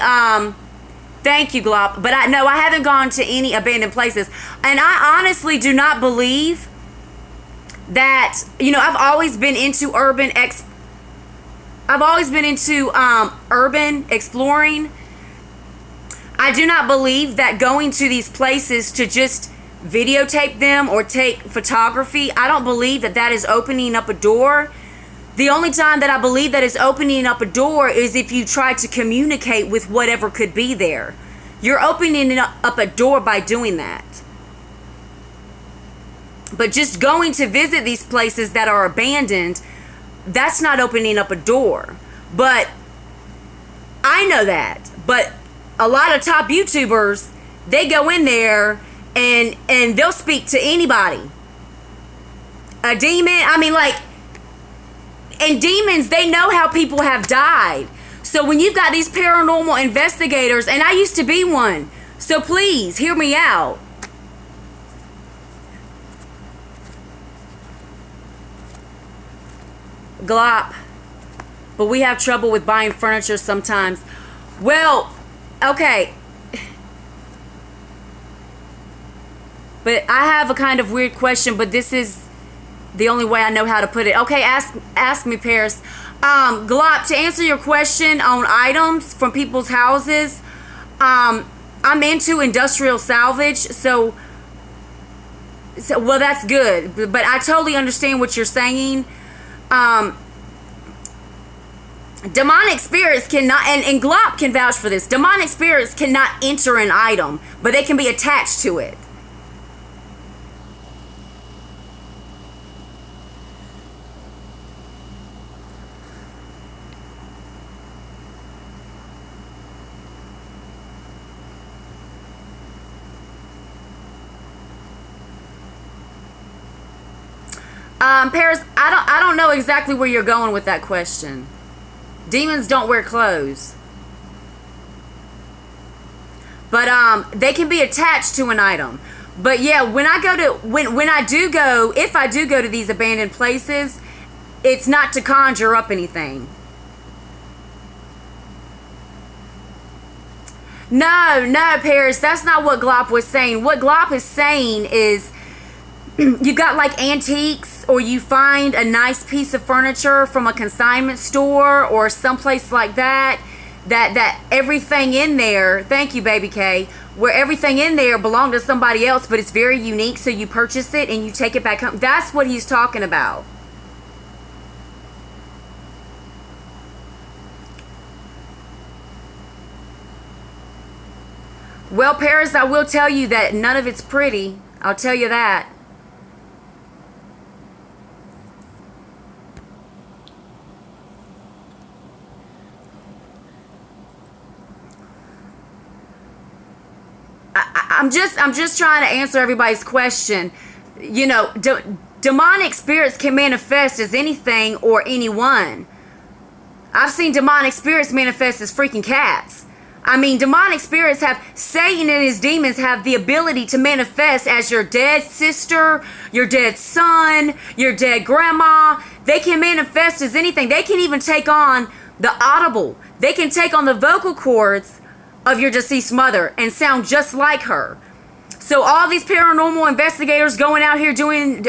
thank you, Glop, but I haven't gone to any abandoned places. And I honestly do not believe that, you know, I've always been into urban exploring. I do not believe that going to these places to just videotape them or take photography, I don't believe that that is opening up a door. The only time that I believe that is opening up a door is if you try to communicate with whatever could be there. You're opening up a door by doing that. But just going to visit these places that are abandoned, that's not opening up a door. But I know that. But a lot of top YouTubers, they go in there and they'll speak to anybody. A demon, I mean, like, and demons, they know how people have died. So when you've got these paranormal investigators, and I used to be one, so please hear me out. Glop, but we have trouble with buying furniture sometimes. Well, okay. But I have a kind of weird question, but this is the only way I know how to put it. Okay, ask me, Paris. Glop, to answer your question on items from people's houses, I'm into industrial salvage, so well, that's good. But I totally understand what you're saying. Demonic spirits cannot, and Glop can vouch for this, demonic spirits cannot enter an item, but they can be attached to it. Paris, I don't know exactly where you're going with that question. Demons don't wear clothes. But they can be attached to an item. But yeah, when I go to if I do go to these abandoned places, it's not to conjure up anything. No, Paris, that's not what Glop was saying. What Glop is saying is you got like antiques, or you find a nice piece of furniture from a consignment store or someplace like that everything in there, thank you, Baby K, where everything in there belonged to somebody else, but it's very unique, so you purchase it and you take it back home. That's what he's talking about. Well, Paris, I will tell you that none of it's pretty. I'll tell you that. I'm just trying to answer everybody's question. You know, demonic spirits can manifest as anything or anyone. I've seen demonic spirits manifest as freaking cats. I mean, demonic spirits have, Satan and his demons have the ability to manifest as your dead sister, your dead son, your dead grandma. They can manifest as anything. They can even take on the audible. They can take on the vocal cords of your deceased mother and sound just like her. So all these paranormal investigators going out here doing,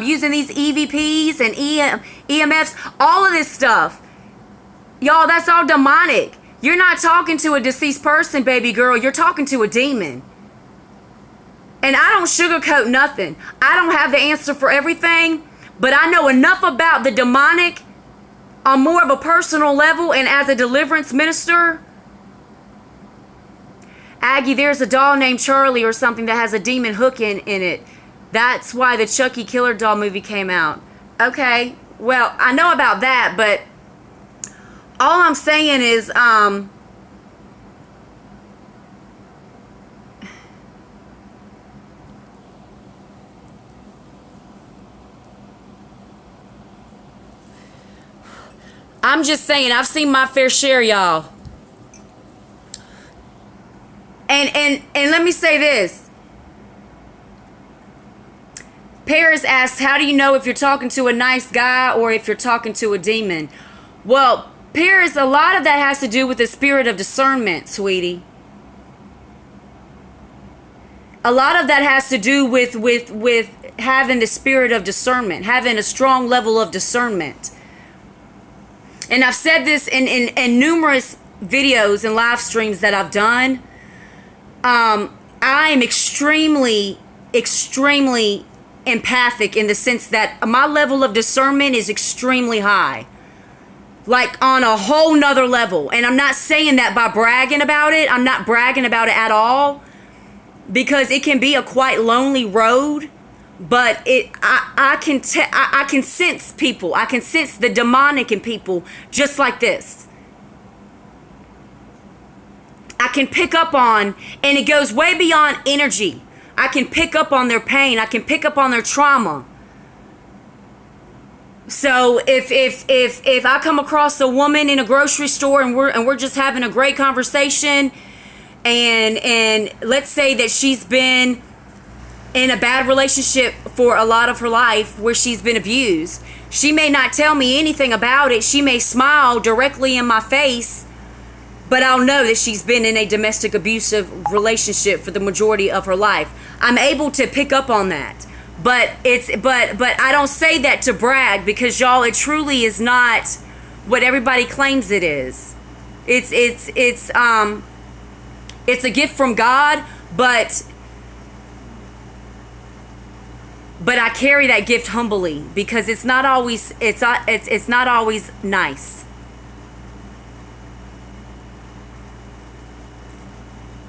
using these EVPs and EMFs, all of this stuff, y'all, that's all demonic. You're not talking to a deceased person, baby girl. You're talking to a demon. And I don't sugarcoat nothing. I don't have the answer for everything, but I know enough about the demonic on more of a personal level, and as a deliverance minister. Aggie, there's a doll named Charlie or something that has a demon hook in it. That's why the Chucky Killer Doll movie came out. Okay, well, I know about that, but all I'm saying is, I'm just saying, I've seen my fair share, y'all. And let me say this. Paris asks, how do you know if you're talking to a nice guy or if you're talking to a demon? Well, Paris, a lot of that has to do with the spirit of discernment, sweetie. A lot of that has to do with having the spirit of discernment, having a strong level of discernment. And I've said this in numerous videos and live streams that I've done. I am extremely empathic in the sense that my level of discernment is extremely high. Like on a whole nother level. And I'm not saying that by bragging about it. I'm not bragging about it at all. Because it can be a quite lonely road. But I can sense people. I can sense the demonic in people just like this. I can pick up on, and it goes way beyond energy. I can pick up on their pain. I can pick up on their trauma. So if I come across a woman in a grocery store and we're just having a great conversation, and let's say that she's been in a bad relationship for a lot of her life where she's been abused, she may not tell me anything about it. She may smile directly in my face, but I'll know that she's been in a domestic abusive relationship for the majority of her life. I'm able to pick up on that. But I don't say that to brag, because y'all, it truly is not what everybody claims it is. It's a gift from God, but I carry that gift humbly, because it's not always not always nice.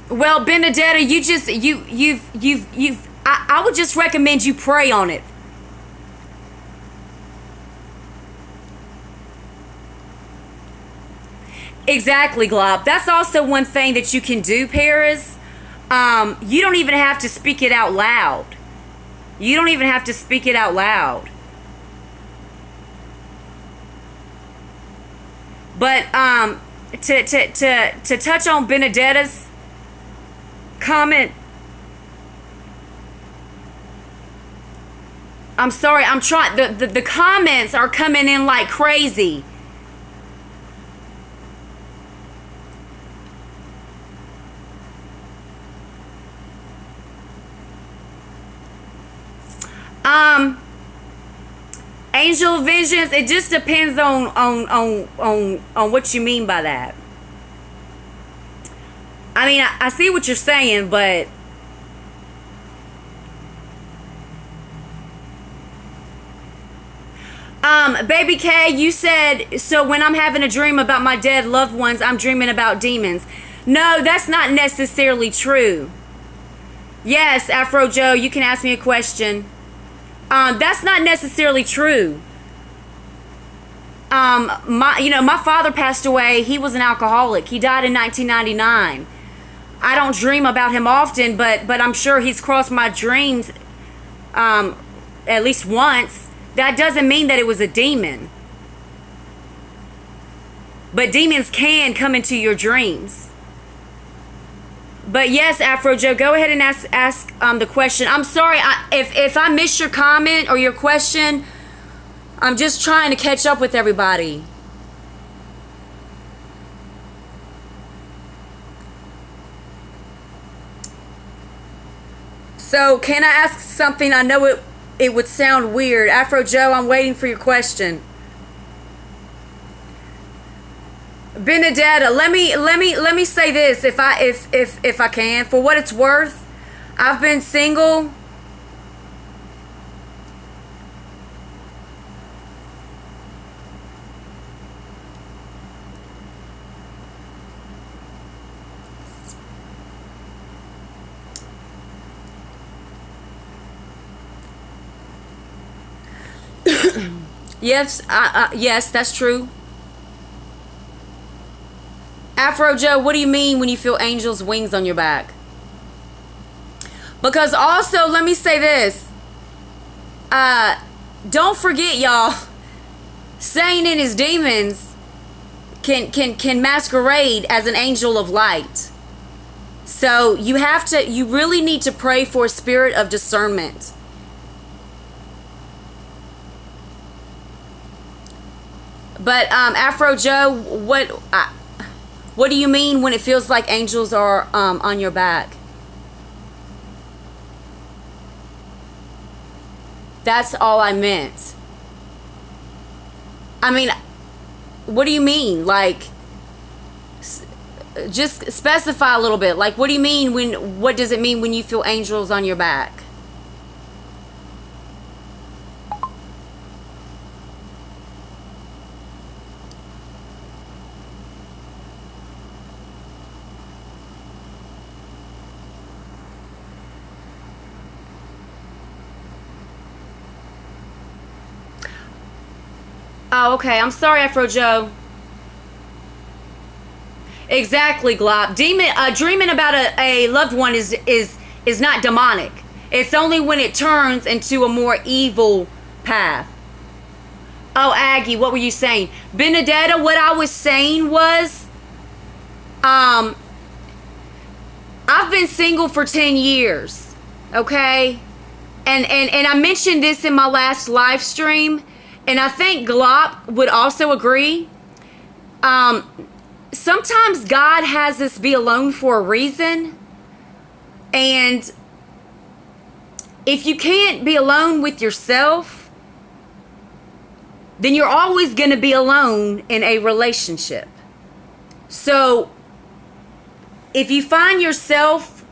Well, Benedetta, I would just recommend you pray on it. Exactly, Glop. That's also one thing that you can do, Paris. You don't even have to speak it out loud. You don't even have to speak it out loud. But to touch on Benedetta's comment, I'm sorry, I'm trying, the comments are coming in like crazy. Angel vengeance, it just depends on what you mean by that. I mean, I see what you're saying, but Baby K, you said, so when I'm having a dream about my dead loved ones, I'm dreaming about demons. No, that's not necessarily true. Yes, Afro Joe, you can ask me a question. That's not necessarily true. My father passed away. He was an alcoholic. He died in 1999. I don't dream about him often, but I'm sure he's crossed my dreams at least once. That doesn't mean that it was a demon. But demons can come into your dreams. But yes, Afro Joe, go ahead and ask the question. I'm sorry if I missed your comment or your question. I'm just trying to catch up with everybody. So, can I ask something? I know it would sound weird. Afro Joe, I'm waiting for your question. Benedetta, let me say this if I can, for what it's worth. I've been single. Yes, yes, that's true. Afro Joe, what do you mean when you feel angels' wings on your back? Because also, let me say this. Don't forget, y'all, Satan and his demons can masquerade as an angel of light. So you really need to pray for a spirit of discernment. But Afro Joe, what do you mean when it feels like angels are on your back? That's all I meant. I mean, what do you mean? Like, just specify a little bit. Like, what do you mean what does it mean when you feel angels on your back? Oh, okay. I'm sorry, Afro Joe. Exactly, Glop. Dreaming about a loved one is not demonic. It's only when it turns into a more evil path. Oh, Aggie, what were you saying? Benedetta, what I was saying was, I've been single for 10 years, okay? And I mentioned this in my last live stream. And I think Glop would also agree. Sometimes God has us be alone for a reason. And if you can't be alone with yourself, then you're always going to be alone in a relationship. So if you find yourself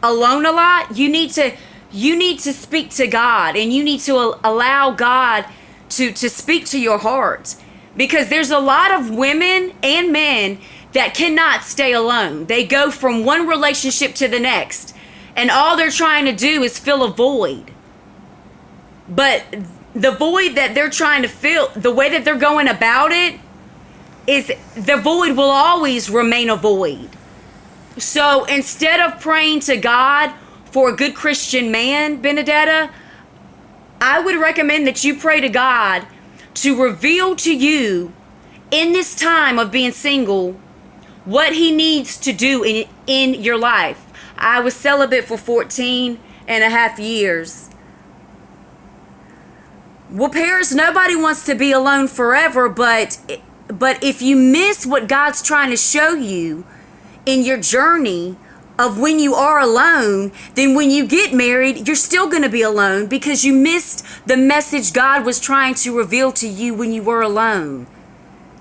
alone a lot, you need to speak to God, and you need to allow God to speak to your heart, because there's a lot of women and men that cannot stay alone. They go from one relationship to the next, and all they're trying to do is fill a void. But the void that they're trying to fill, the way that they're going about it, is the void will always remain a void. So instead of praying to God for a good Christian man, Benedetta, I would recommend that you pray to God to reveal to you in this time of being single what he needs to do in your life. I was celibate for 14 and a half years. Well, Paris, nobody wants to be alone forever, but if you miss what God's trying to show you in your journey of when you are alone, then when you get married, you're still going to be alone because you missed the message God was trying to reveal to you when you were alone.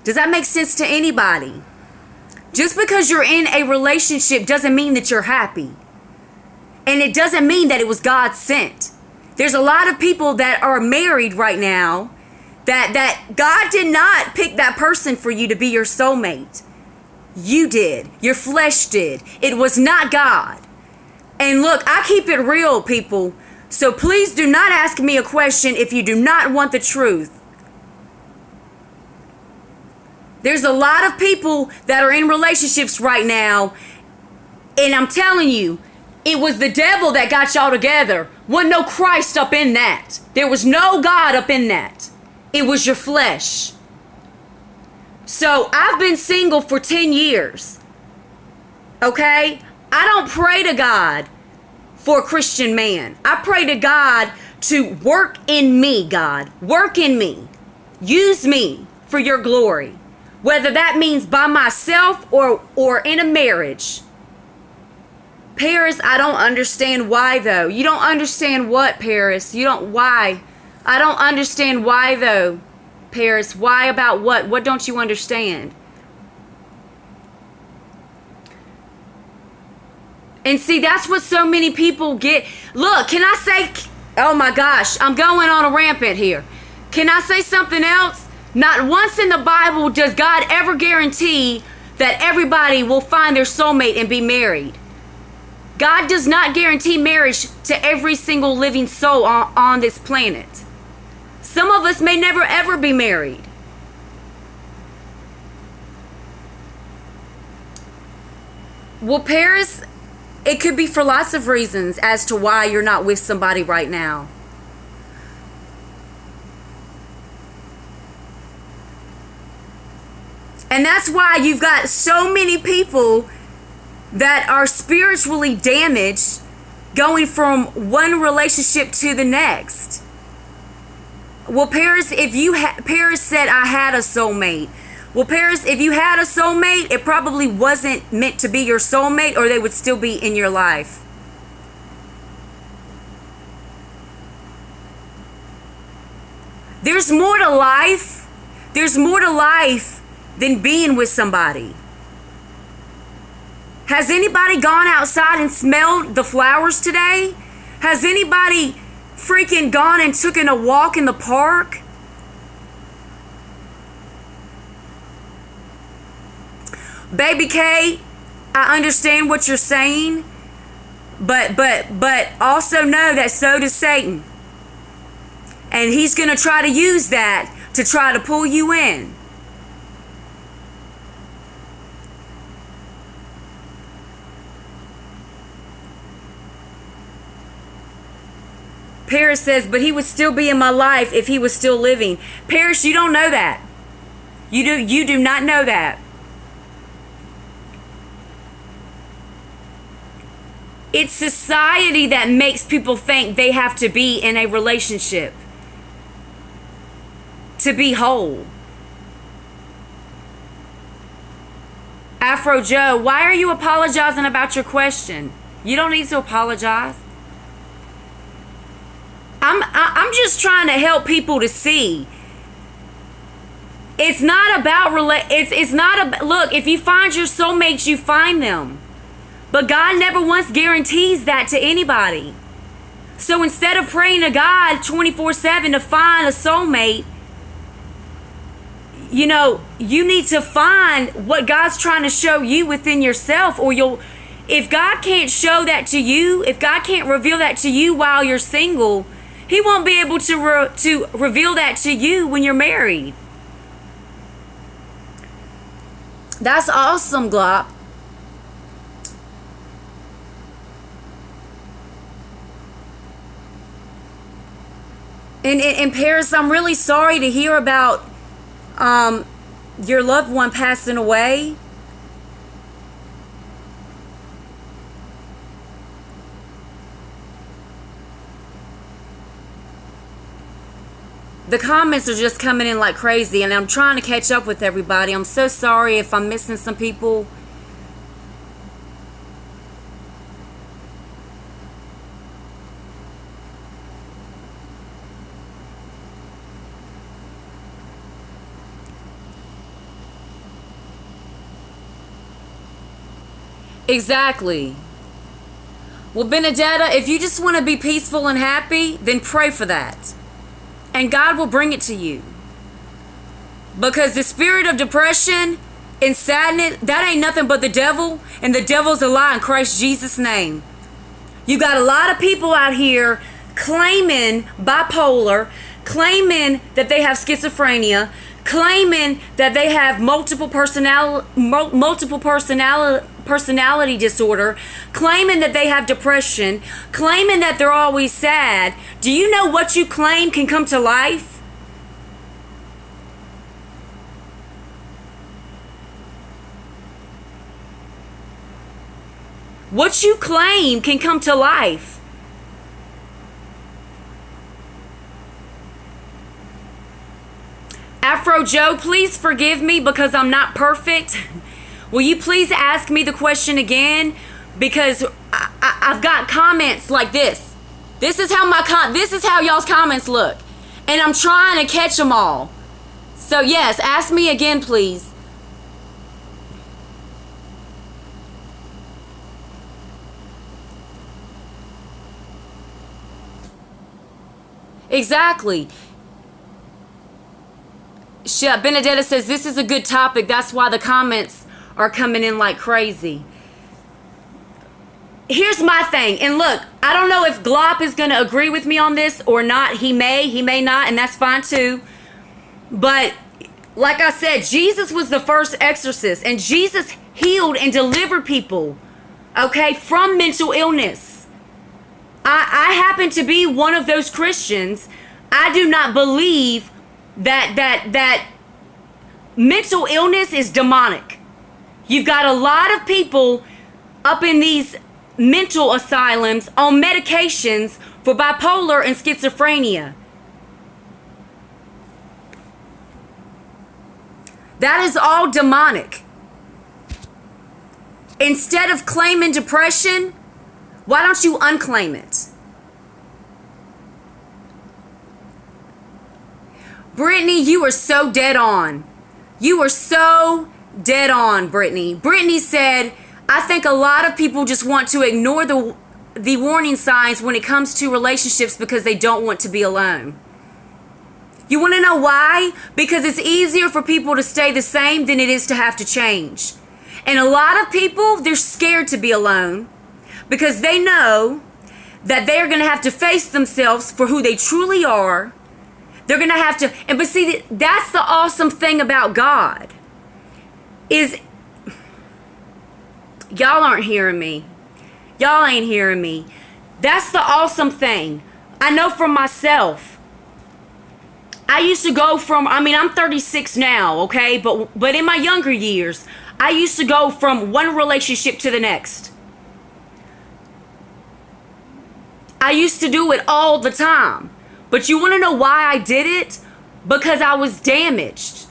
Does that make sense to anybody? Just because you're in a relationship doesn't mean that you're happy. And it doesn't mean that it was God sent. There's a lot of people that are married right now that God did not pick that person for you to be your soulmate. You did. Your flesh did. It was not God. And look, I keep it real, people. So please do not ask me a question if you do not want the truth. There's a lot of people that are in relationships right now, and I'm telling you, it was the devil that got y'all together. Wasn't no Christ up in that. There was no God up in that. It was your flesh. So I've been single for 10 years. Okay? I don't pray to God for a Christian man. I pray to God to work in me, God. Work in me. Use me for your glory. Whether that means by myself or in a marriage. Paris, I don't understand why though. You don't understand what, Paris? You don't, why? I don't understand why though, Paris. Why about what? What don't you understand? And see, that's what so many people get. Look, can I say, oh my gosh, I'm going on a rampant here. Can I say something else? Not once in the Bible does God ever guarantee that everybody will find their soulmate and be married. God does not guarantee marriage to every single living soul on this planet. Some of us may never ever be married. Well, Paris, it could be for lots of reasons as to why you're not with somebody right now. And that's why you've got so many people that are spiritually damaged going from one relationship to the next. Well, Paris, if you Paris said I had a soulmate. Well, Paris, if you had a soulmate, it probably wasn't meant to be your soulmate, or they would still be in your life. There's more to life. There's more to life than being with somebody. Has anybody gone outside and smelled the flowers today? Has anybody freaking gone and taken a walk in the park? Baby K, I understand what you're saying, but also know that so does Satan. And he's going to try to use that to try to pull you in. Paris says, but he would still be in my life if he was still living. Paris, you don't know that. You do not know that. It's society that makes people think they have to be in a relationship to be whole. Afro Joe, why are you apologizing about your question? You don't need to apologize. I'm just trying to help people to see. It's not about it's not about, look, if you find your soulmates, you find them. But God never once guarantees that to anybody. So instead of praying to God 24/7 to find a soulmate, you know, you need to find what God's trying to show you within yourself, or if God can't show that to you, if God can't reveal that to you while you're single, he won't be able to reveal that to you when you're married. That's awesome, Glop. And Paris, I'm really sorry to hear about your loved one passing away. The comments are just coming in like crazy, and I'm trying to catch up with everybody. I'm so sorry if I'm missing some people. Exactly. Well, Benedetta, if you just want to be peaceful and happy, then pray for that. And God will bring it to you. Because the spirit of depression and sadness, that ain't nothing but the devil. And the devil's a lie in Christ Jesus' name. You got a lot of people out here claiming bipolar, claiming that they have schizophrenia, claiming that they have multiple personality disorder, claiming that they have depression, claiming that they're always sad. Do you know what you claim can come to life? What you claim can come to life. Afro Joe, please forgive me because I'm not perfect. Will you please ask me the question again? Because I've got comments like this. This is how y'all's comments look. And I'm trying to catch them all. So yes, ask me again, please. Exactly. Benedetta says this is a good topic. That's why the comments are coming in like crazy. Here's my thing. And look, I don't know if Glop is going to agree with me on this or not. He may not, and that's fine too. But like I said, Jesus was the first exorcist, and Jesus healed and delivered people, okay, from mental illness. I happen to be one of those Christians. I do not believe that mental illness is demonic. You've got a lot of people up in these mental asylums on medications for bipolar and schizophrenia. That is all demonic. Instead of claiming depression, why don't you unclaim it? Brittany, you are so dead on. You are so dead on, Brittany. Brittany said, I think a lot of people just want to ignore the warning signs when it comes to relationships because they don't want to be alone. You want to know why? Because it's easier for people to stay the same than it is to have to change. And a lot of people, they're scared to be alone because they know that they're going to have to face themselves for who they truly are. They're going to have to, but see, that's the awesome thing about God is, y'all aren't hearing me. Y'all ain't hearing me. That's the awesome thing. I know from myself. I used to go from, I'm 36 now, okay? But in my younger years, I used to go from one relationship to the next. I used to do it all the time. But you want to know why I did it? Because I was damaged.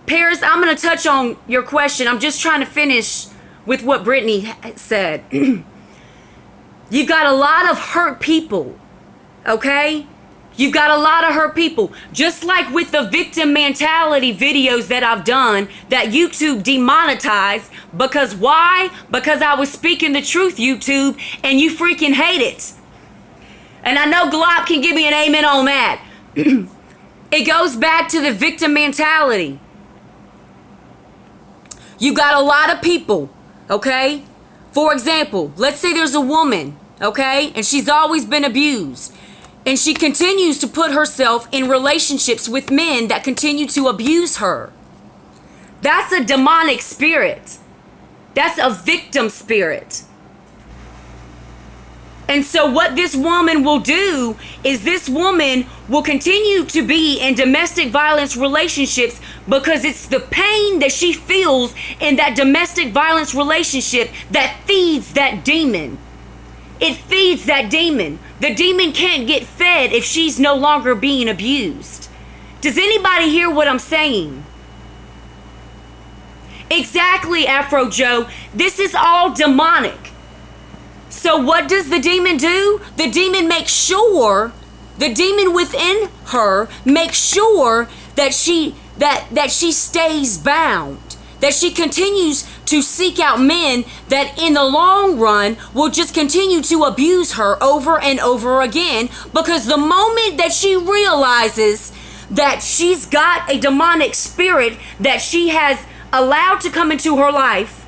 Paris, I'm going to touch on your question. I'm just trying to finish with what Brittany said. You've got a lot of hurt people, okay? You've got a lot of hurt people. Just like with the victim mentality videos that I've done that YouTube demonetized. Because why? Because I was speaking the truth, YouTube, and you freaking hate it. And I know Glop can give me an amen on that. It goes back to the victim mentality. You got a lot of people, okay? For example, let's say there's a woman, okay? And she's always been abused. And she continues to put herself in relationships with men that continue to abuse her. That's a demonic spirit. That's a victim spirit. And so what this woman will do is this woman will continue to be in domestic violence relationships because it's the pain that she feels in that domestic violence relationship that feeds that demon. It feeds that demon. The demon can't get fed if she's no longer being abused. Does anybody hear what I'm saying? Exactly, Afro Joe. This is all demonic. So what does the demon do? The demon makes sure, the demon within her makes sure that she stays bound. That she continues to seek out men that in the long run will just continue to abuse her over and over again. Because the moment that she realizes that she's got a demonic spirit that she has allowed to come into her life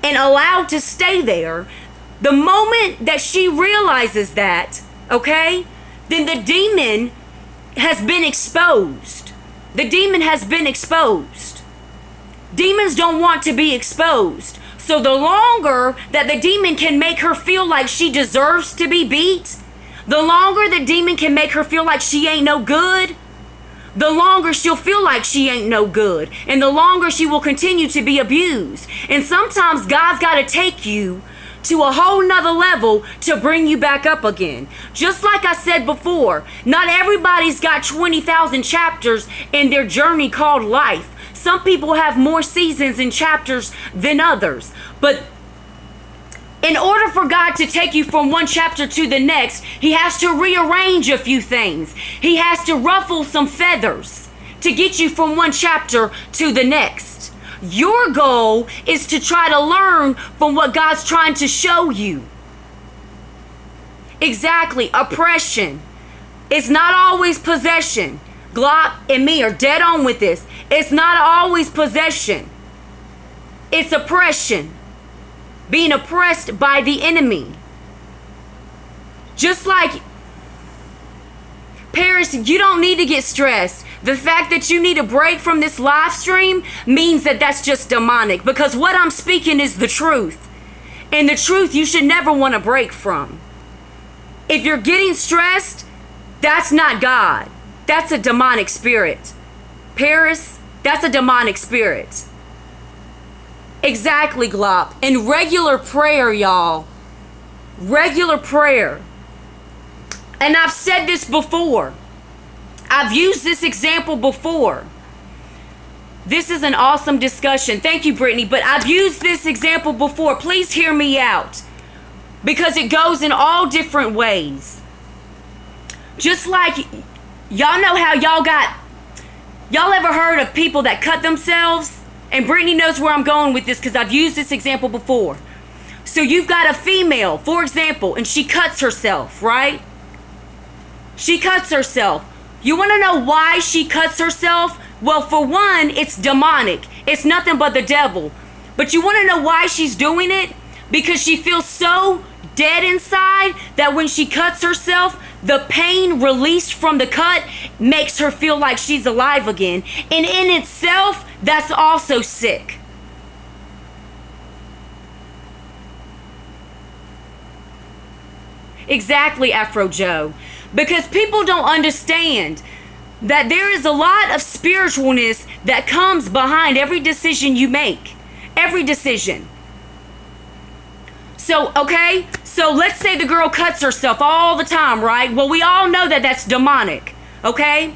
and allowed to stay there, the moment that she realizes that, okay, then the demon has been exposed. The demon has been exposed. Demons don't want to be exposed. So the longer that the demon can make her feel like she deserves to be beat, the longer the demon can make her feel like she ain't no good, the longer she'll feel like she ain't no good, and the longer she will continue to be abused. And sometimes God's got to take you to a whole nother level to bring you back up again. Just like I said before, not everybody's got 20,000 chapters in their journey called life. Some people have more seasons and chapters than others. But in order for God to take you from one chapter to the next, he has to rearrange a few things. He has to ruffle some feathers to get you from one chapter to the next. Your goal is to try to learn from what God's trying to show you. Exactly. Oppression. It's not always possession. Glock and me are dead on with this. It's not always possession. It's oppression. Being oppressed by the enemy. Just like Paris, you don't need to get stressed. The fact that you need a break from this live stream means that that's just demonic, because what I'm speaking is the truth. And the truth you should never want to break from. If you're getting stressed, that's not God. That's a demonic spirit. Paris, that's a demonic spirit. Exactly, Glop. And regular prayer, y'all. Regular prayer. And I've said this before. I've used this example before. This is an awesome discussion. Thank you, Brittany. But I've used this example before. Please hear me out, because it goes in all different ways. Just like y'all know how y'all ever heard of people that cut themselves? And Brittany knows where I'm going with this, because I've used this example before. So you've got a female, for example, and she cuts herself, right? She cuts herself. You want to know why she cuts herself? Well, for one, it's demonic. It's nothing but the devil. But you want to know why she's doing it? Because she feels so dead inside that when she cuts herself, the pain released from the cut makes her feel like she's alive again. And in itself, that's also sick. Exactly, Afro Joe. Because people don't understand that there is a lot of spiritualness that comes behind every decision you make. Every decision. So, okay, so let's say the girl cuts herself all the time, right? Well, we all know that that's demonic, okay?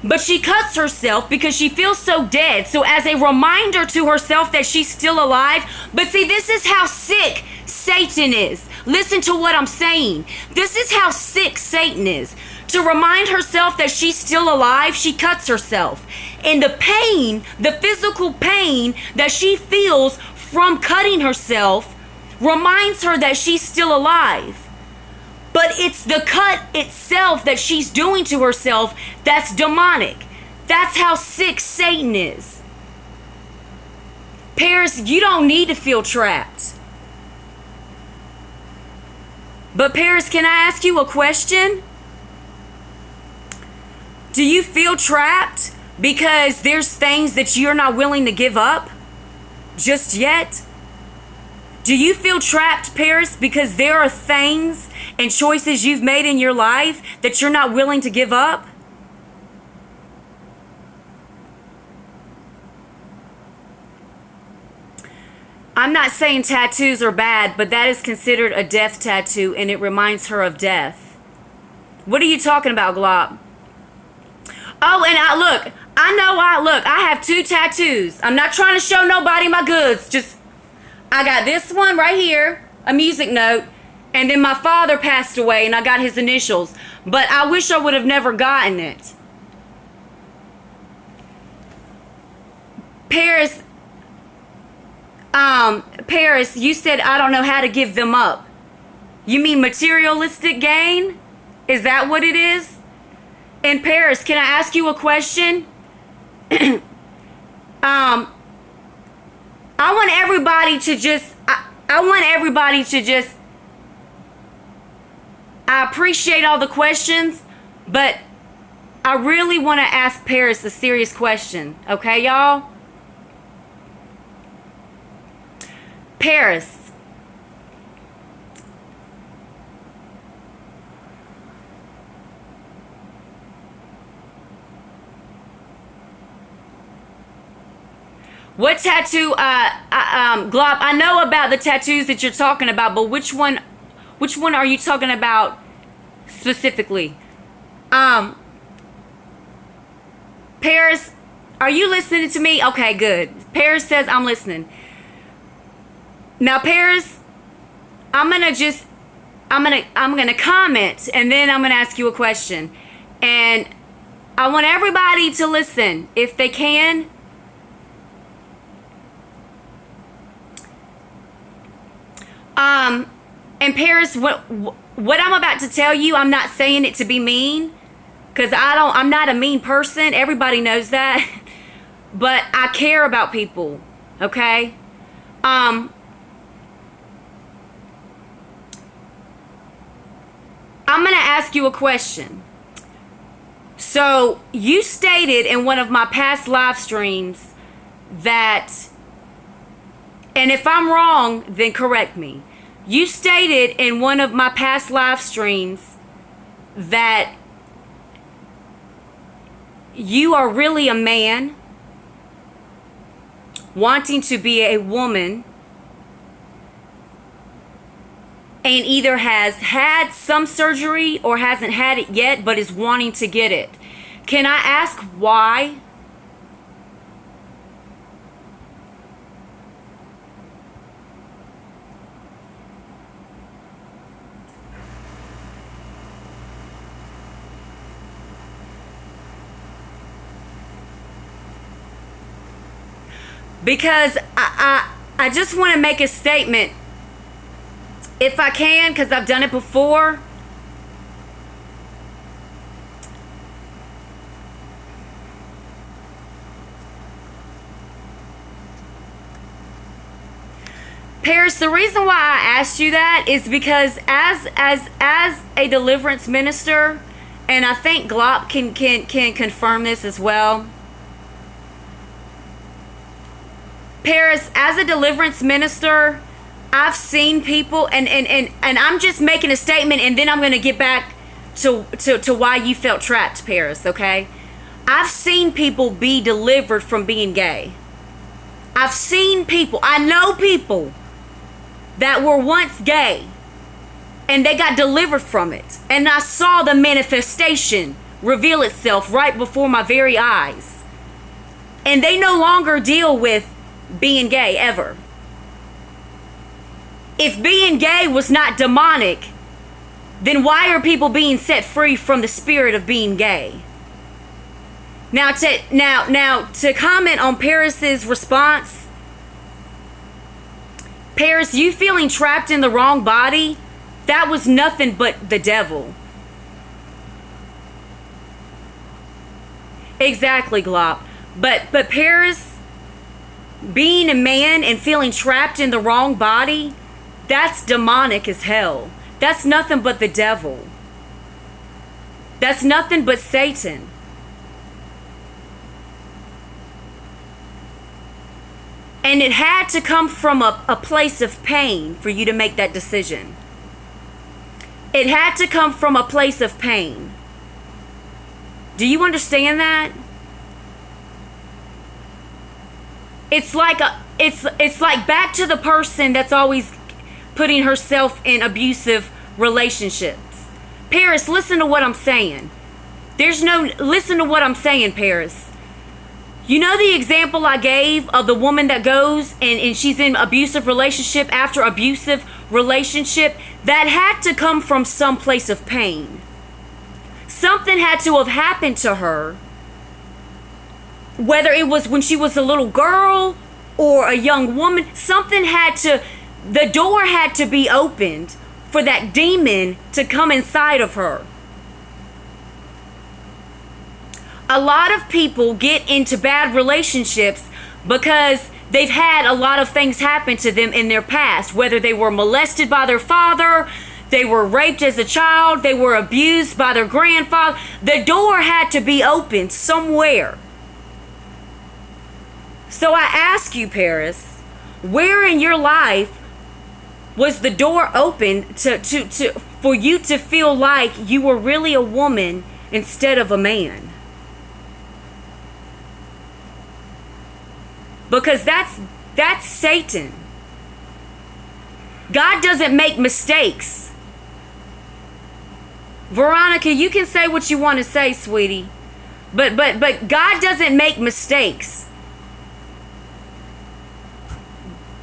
But she cuts herself because she feels so dead. So as a reminder to herself that she's still alive. But see, this is how sick Satan is. Listen to what I'm saying. This is how sick Satan is. To remind herself that she's still alive, she cuts herself. And the pain, the physical pain that she feels from cutting herself reminds her that she's still alive. But it's the cut itself that she's doing to herself that's demonic. That's how sick Satan is. Paris, you don't need to feel trapped. But Paris, can I ask you a question? Do you feel trapped because there's things that you're not willing to give up just yet? Do you feel trapped, Paris, because there are things and choices you've made in your life that you're not willing to give up? I'm not saying tattoos are bad, but that is considered a death tattoo, and it reminds her of death. What are you talking about, Glop? Oh, and I have 2 tattoos. I'm not trying to show nobody my goods. I got this one right here, a music note, and then my father passed away and I got his initials. But I wish I would have never gotten it. Paris, you said I don't know how to give them up. You mean materialistic gain? Is that what it is? In Paris, can I ask you a question? I want everybody to just, I appreciate all the questions, but I really want to ask Paris a serious question. Okay, y'all? Paris. What tattoo? Glop, I know about the tattoos that you're talking about, but which one are you talking about specifically? Paris, are you listening to me? Okay, good. Paris says I'm listening. Now, Paris, I'm gonna comment, and then I'm gonna ask you a question, and I want everybody to listen if they can. And Paris, what I'm about to tell you, I'm not saying it to be mean, because I'm not a mean person. Everybody knows that. But I care about people, okay? I'm going to ask you a question. So, you stated in one of my past live streams that, and if I'm wrong, then correct me. You stated in one of my past live streams that you are really a man wanting to be a woman and either has had some surgery or hasn't had it yet but is wanting to get it. Can I ask why? Because I just want to make a statement, if I can, because I've done it before. Paris, the reason why I asked you that is because as a deliverance minister, and I think Glop can confirm this as well. Paris, as a deliverance minister, I've seen people, and I'm just making a statement, and then I'm going to get back to why you felt trapped, Paris, okay? I've seen people be delivered from being gay. I've seen people, I know people that were once gay, and they got delivered from it. And I saw the manifestation reveal itself right before my very eyes. And they no longer deal with being gay ever. If being gay was not demonic, then why are people being set free from the spirit of being gay? Now to comment on Paris's response, Paris, you feeling trapped in the wrong body, that was nothing but the devil. Exactly, Glop. But Paris, being a man and feeling trapped in the wrong body, that's demonic as hell. That's nothing but the devil. That's nothing but Satan. And it had to come from a place of pain for you to make that decision. It had to come from a place of pain. Do you understand that? It's like it's like back to the person that's always putting herself in abusive relationships. Paris, listen to what I'm saying. Listen to what I'm saying, Paris. You know the example I gave of the woman that goes and she's in abusive relationship after abusive relationship? That had to come from some place of pain. Something had to have happened to her. Whether it was when she was a little girl or a young woman, the door had to be opened for that demon to come inside of her. A lot of people get into bad relationships because they've had a lot of things happen to them in their past, whether they were molested by their father, they were raped as a child, they were abused by their grandfather. The door had to be opened somewhere. So I ask you, Paris, where in your life was the door open for you to feel like you were really a woman instead of a man? because that's Satan. God doesn't make mistakes. Veronica, you can say what you want to say, sweetie. But God doesn't make mistakes.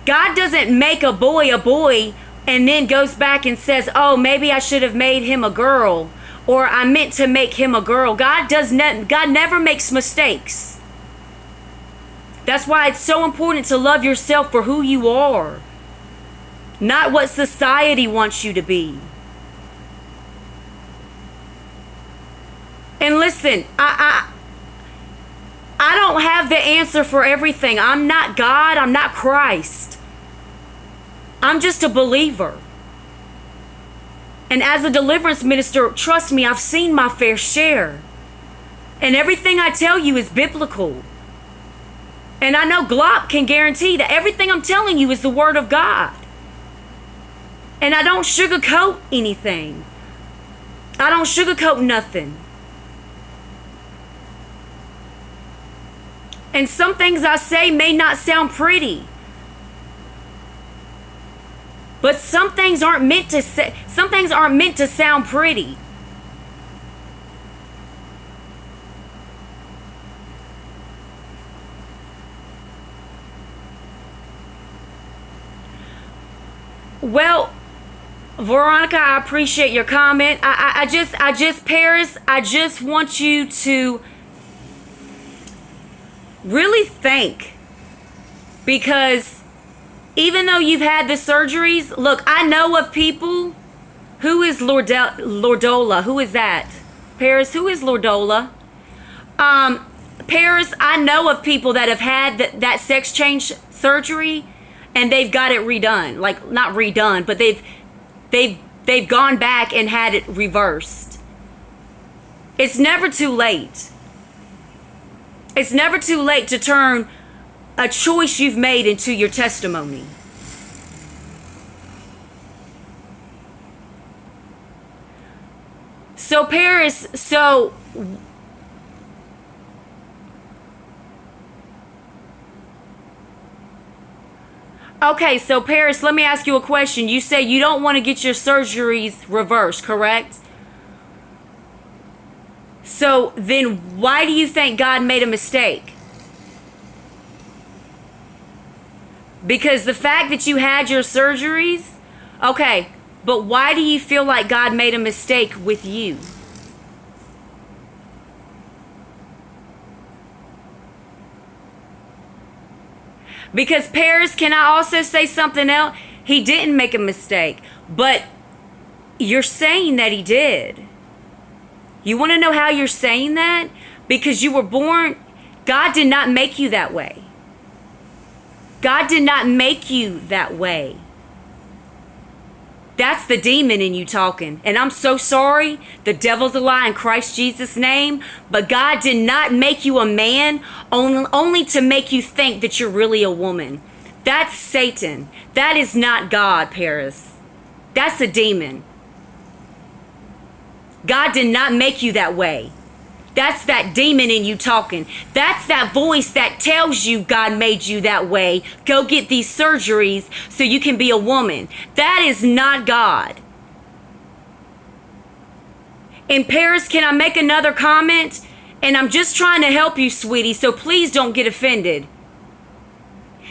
God doesn't make a boy and then goes back and says, oh, maybe I should have made him a girl, or I meant to make him a girl. God never makes mistakes. That's why it's so important to love yourself for who you are, not what society wants you to be. And listen, I don't have the answer for everything. I'm not God. I'm not Christ. I'm just a believer. And as a deliverance minister, trust me, I've seen my fair share. And everything I tell you is biblical. And I know Glock can guarantee that everything I'm telling you is the word of God. And I don't sugarcoat anything. I don't sugarcoat nothing. And some things I say may not sound pretty. But some things aren't meant to sound pretty. Well, Veronica, I appreciate your comment. I just Paris, I just want you to really think, because even though you've had the surgeries, look, I know of people. Who is Lordola? Who is that? Paris, who is Lordola? Paris, I know of people that have had that sex change surgery and they've got it redone. Like, not redone, but they've gone back and had it reversed. It's never too late. It's never too late to turn a choice you've made into your testimony. So Paris, okay, so Paris, let me ask you a question. You say you don't want to get your surgeries reversed, correct? So then why do you think God made a mistake? Because the fact that you had your surgeries, okay, but why do you feel like God made a mistake with you? Because Paris, can I also say something else? He didn't make a mistake, but you're saying that he did. You want to know how you're saying that? Because you were born, God did not make you that way. God did not make you that way. That's the demon in you talking. And I'm so sorry. The devil's a lie in Christ Jesus' name. But God did not make you a man only to make you think that you're really a woman. That's Satan. That is not God, Paris. That's a demon. God did not make you that way. That's that demon in you talking. That's that voice that tells you God made you that way. Go get these surgeries so you can be a woman. That is not God. In Paris, can I make another comment? And I'm just trying to help you, sweetie, so please don't get offended.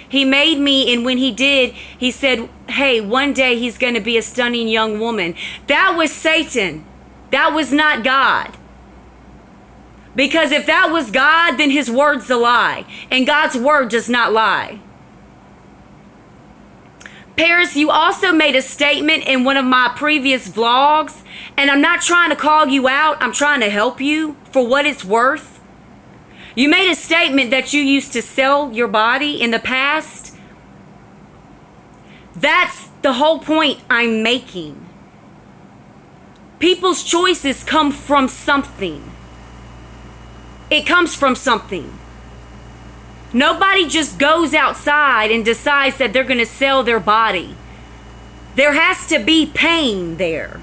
He made me, and when he did, he said, hey, one day he's going to be a stunning young woman. That was Satan. That was not God. Because if that was God, then his word's a lie. And God's word does not lie. Paris, you also made a statement in one of my previous vlogs. And I'm not trying to call you out. I'm trying to help you for what it's worth. You made a statement that you used to sell your body in the past. That's the whole point I'm making. People's choices come from something. It comes from something. Nobody just goes outside and decides that they're going to sell their body. There has to be pain there.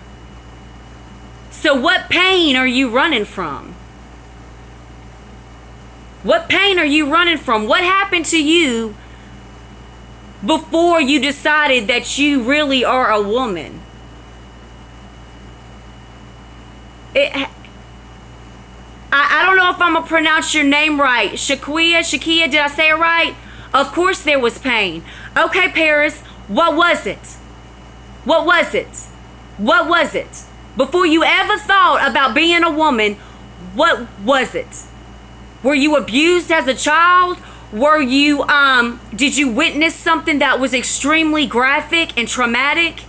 So what pain are you running from? What pain are you running from? What happened to you before you decided that you really are a woman? I don't know if I'm going to pronounce your name right. Shakia, did I say it right? Of course there was pain. Okay, Paris, what was it? What was it? What was it? Before you ever thought about being a woman, what was it? Were you abused as a child? Were you, did you witness something that was extremely graphic and traumatic?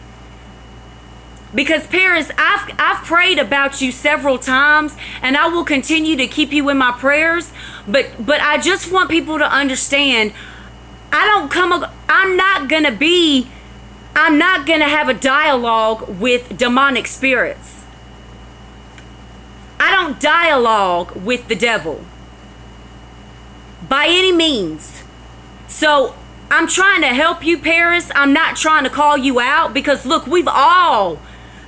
Because Paris, I've prayed about you several times, and I will continue to keep you in my prayers. But I just want people to understand, I'm not gonna have a dialogue with demonic spirits. I don't dialogue with the devil by any means. So I'm trying to help you, Paris. I'm not trying to call you out, because look,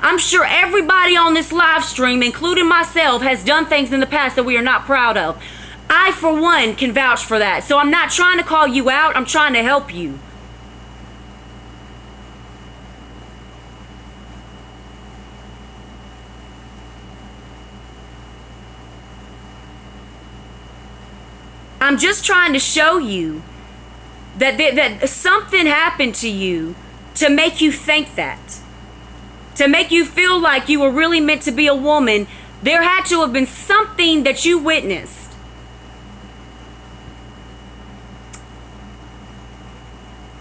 I'm sure everybody on this live stream, including myself, has done things in the past that we are not proud of. I, for one, can vouch for that. So I'm not trying to call you out. I'm trying to help you. I'm just trying to show you that something happened to you to make you think that. To make you feel like you were really meant to be a woman. There had to have been something that you witnessed.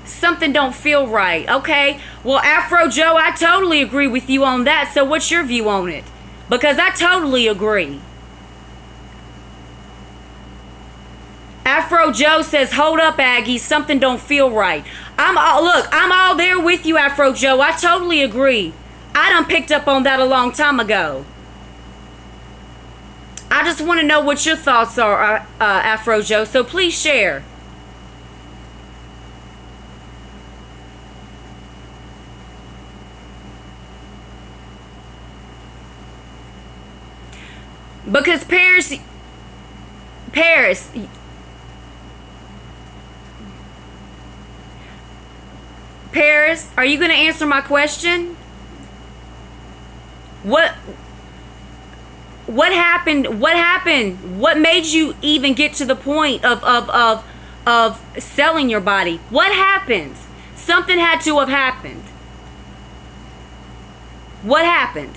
Something don't feel right. Okay, well, Afro Joe, I totally agree with you on that. So what's your view on it? Because I totally agree. Afro Joe says, hold up, Aggie, something don't feel right. I'm all there with you, Afro Joe. I totally agree. I done picked up on that a long time ago. I just want to know what your thoughts are, Afro Joe, so please share. Because Paris, are you going to answer my question? What happened? What happened? What made you even get to the point of selling your body? What happened? Something had to have happened. What happened?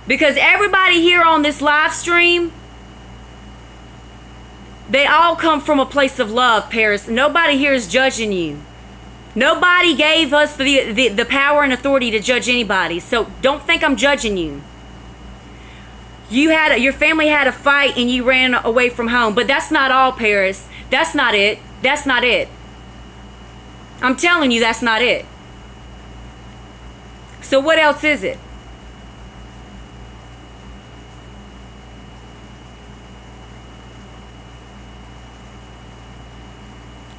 Because everybody here on this live stream, they all come from a place of love, Paris. Nobody here is judging you. Nobody gave us the power and authority to judge anybody. So don't think I'm judging you. Your family had a fight and you ran away from home. But that's not all, Paris. That's not it. That's not it. I'm telling you, that's not it. So what else is it?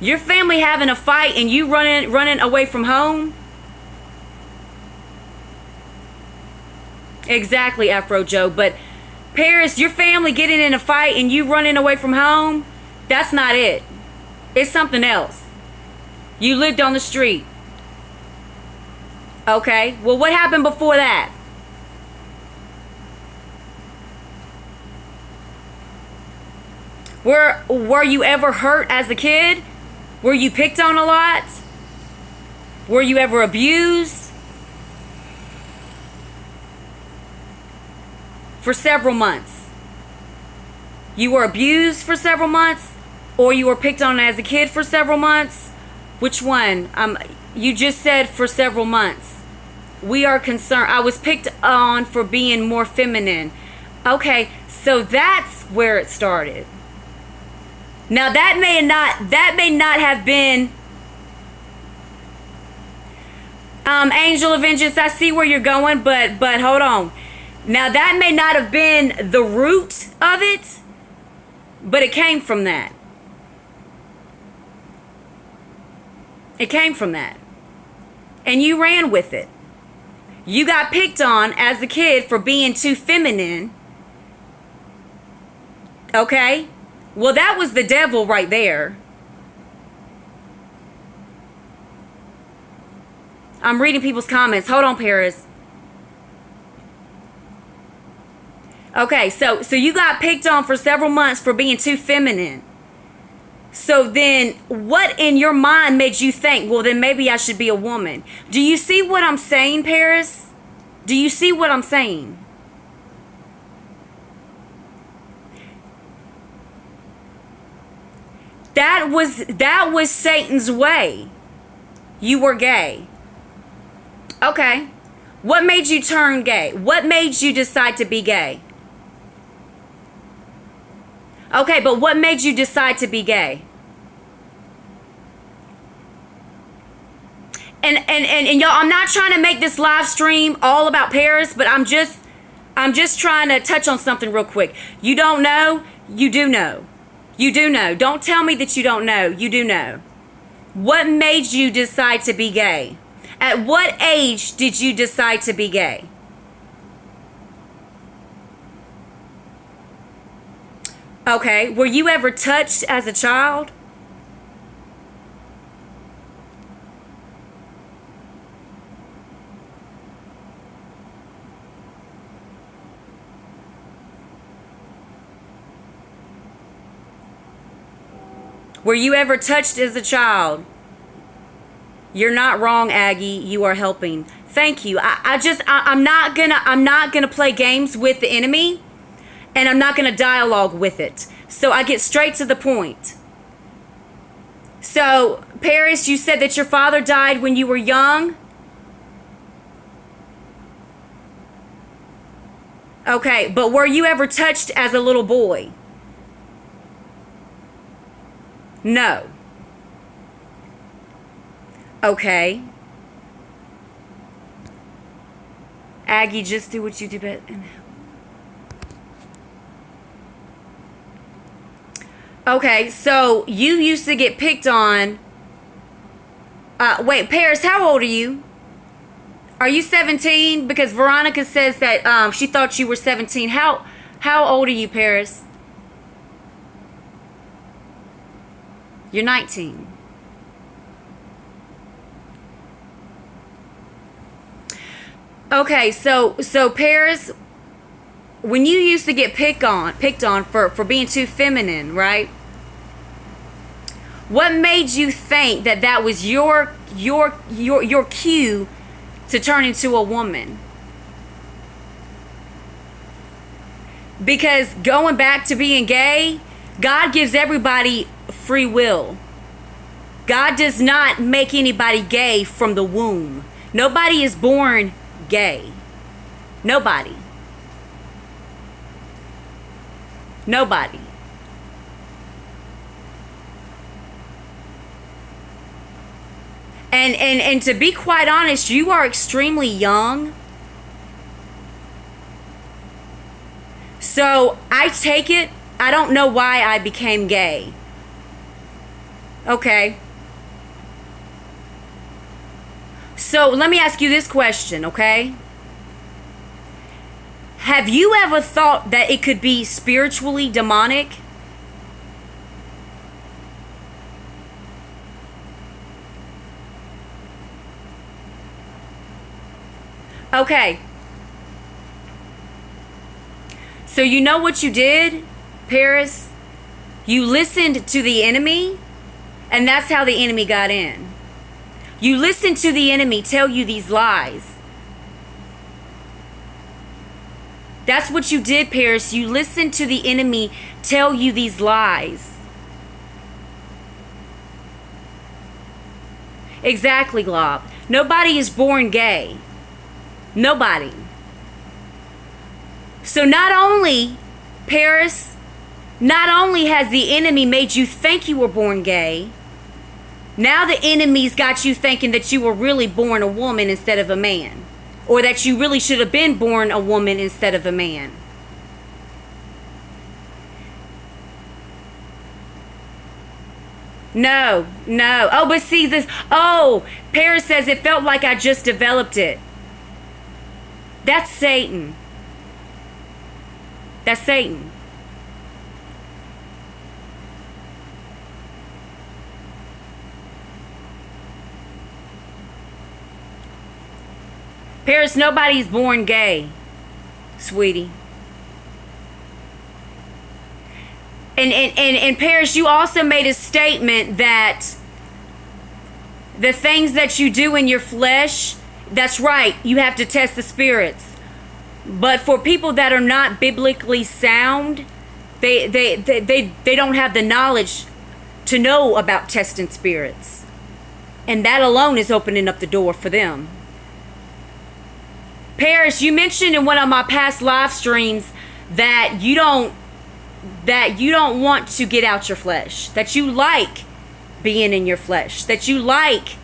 Your family having a fight and you running away from home? Exactly, Afro Joe. But Paris, your family getting in a fight and you running away from home? That's not it. It's something else. You lived on the street. Okay. Well, what happened before that? Were you ever hurt as a kid? Were you picked on a lot? Were you ever abused? For several months. You were abused for several months? Or you were picked on as a kid for several months? Which one? You just said for several months. We are concerned. I was picked on for being more feminine. Okay, so that's where it started. Now that may not have been Angel of Vengeance. I see where you're going, but hold on. Now that may not have been the root of it, but it came from that. It came from that. And you ran with it. You got picked on as a kid for being too feminine. Okay? Well, that was the devil right there. I'm reading people's comments. Hold on, Paris. Okay, so you got picked on for several months for being too feminine. So then what in your mind made you think, well, then maybe I should be a woman? Do you see what I'm saying, Paris? Do you see what I'm saying? That was Satan's way. You were gay. Okay. What made you turn gay? What made you decide to be gay? Okay, but what made you decide to be gay? And y'all, I'm not trying to make this live stream all about Paris, but I'm just trying to touch on something real quick. You don't know? You do know. You do know. Don't tell me that you don't know. You do know. What made you decide to be gay? At what age did you decide to be gay? Okay, were you ever touched as a child? Were you ever touched as a child? You're not wrong, Aggie. You are helping. Thank you. I'm not gonna play games with the enemy, and I'm not gonna dialogue with it. So I get straight to the point. So, Paris, you said that your father died when you were young? Okay, but were you ever touched as a little boy? No. Okay. Aggie, just do what you do best. Okay, so you used to get picked on. Wait, Paris, how old are you? Are you 17? Because Veronica says that she thought you were 17. How old are you, Paris? You're 19. Okay, so Paris, when you used to get picked on for being too feminine, right? What made you think that was your cue to turn into a woman? Because going back to being gay, God gives everybody free will. God does not make anybody gay from the womb. Nobody is born gay. Nobody. Nobody. And to be quite honest, you are extremely young. So I take it, I don't know why I became gay. Okay. So let me ask you this question, okay? Have you ever thought that it could be spiritually demonic? Okay. So you know what you did, Paris? You listened to the enemy, and that's how the enemy got in. You listened to the enemy tell you these lies. That's what you did, Paris. You listened to the enemy tell you these lies. Exactly, Glob. Nobody is born gay. Nobody. So not only, Paris, not only has the enemy made you think you were born gay, now the enemy's got you thinking that you were really born a woman instead of a man. Or that you really should have been born a woman instead of a man. No, no. Oh, but see this. Oh, Paris says it felt like I just developed it. That's Satan. That's Satan. Paris, nobody's born gay, sweetie. And Paris, you also made a statement that the things that you do in your flesh, that's right, you have to test the spirits. But for people that are not biblically sound, they don't have the knowledge to know about testing spirits. And that alone is opening up the door for them. Paris, you mentioned in one of my past live streams that you don't want to get out your flesh, that you like being in your flesh, that you like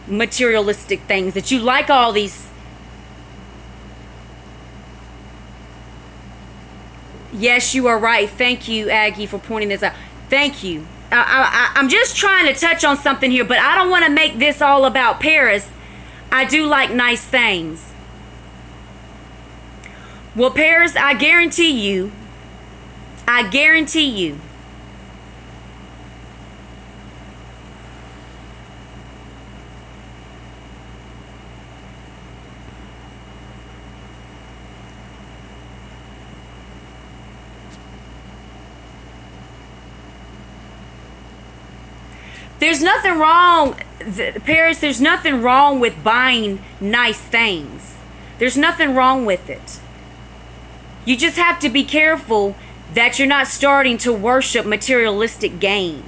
materialistic things, that you like all these. Yes, you are right. Thank you, Aggie, for pointing this out. Thank you. I'm just trying to touch on something here, but I don't want to make this all about Paris. I do like nice things. Well, Paris, I guarantee you, there's nothing wrong, Paris, there's nothing wrong with buying nice things. There's nothing wrong with it. You just have to be careful that you're not starting to worship materialistic gain.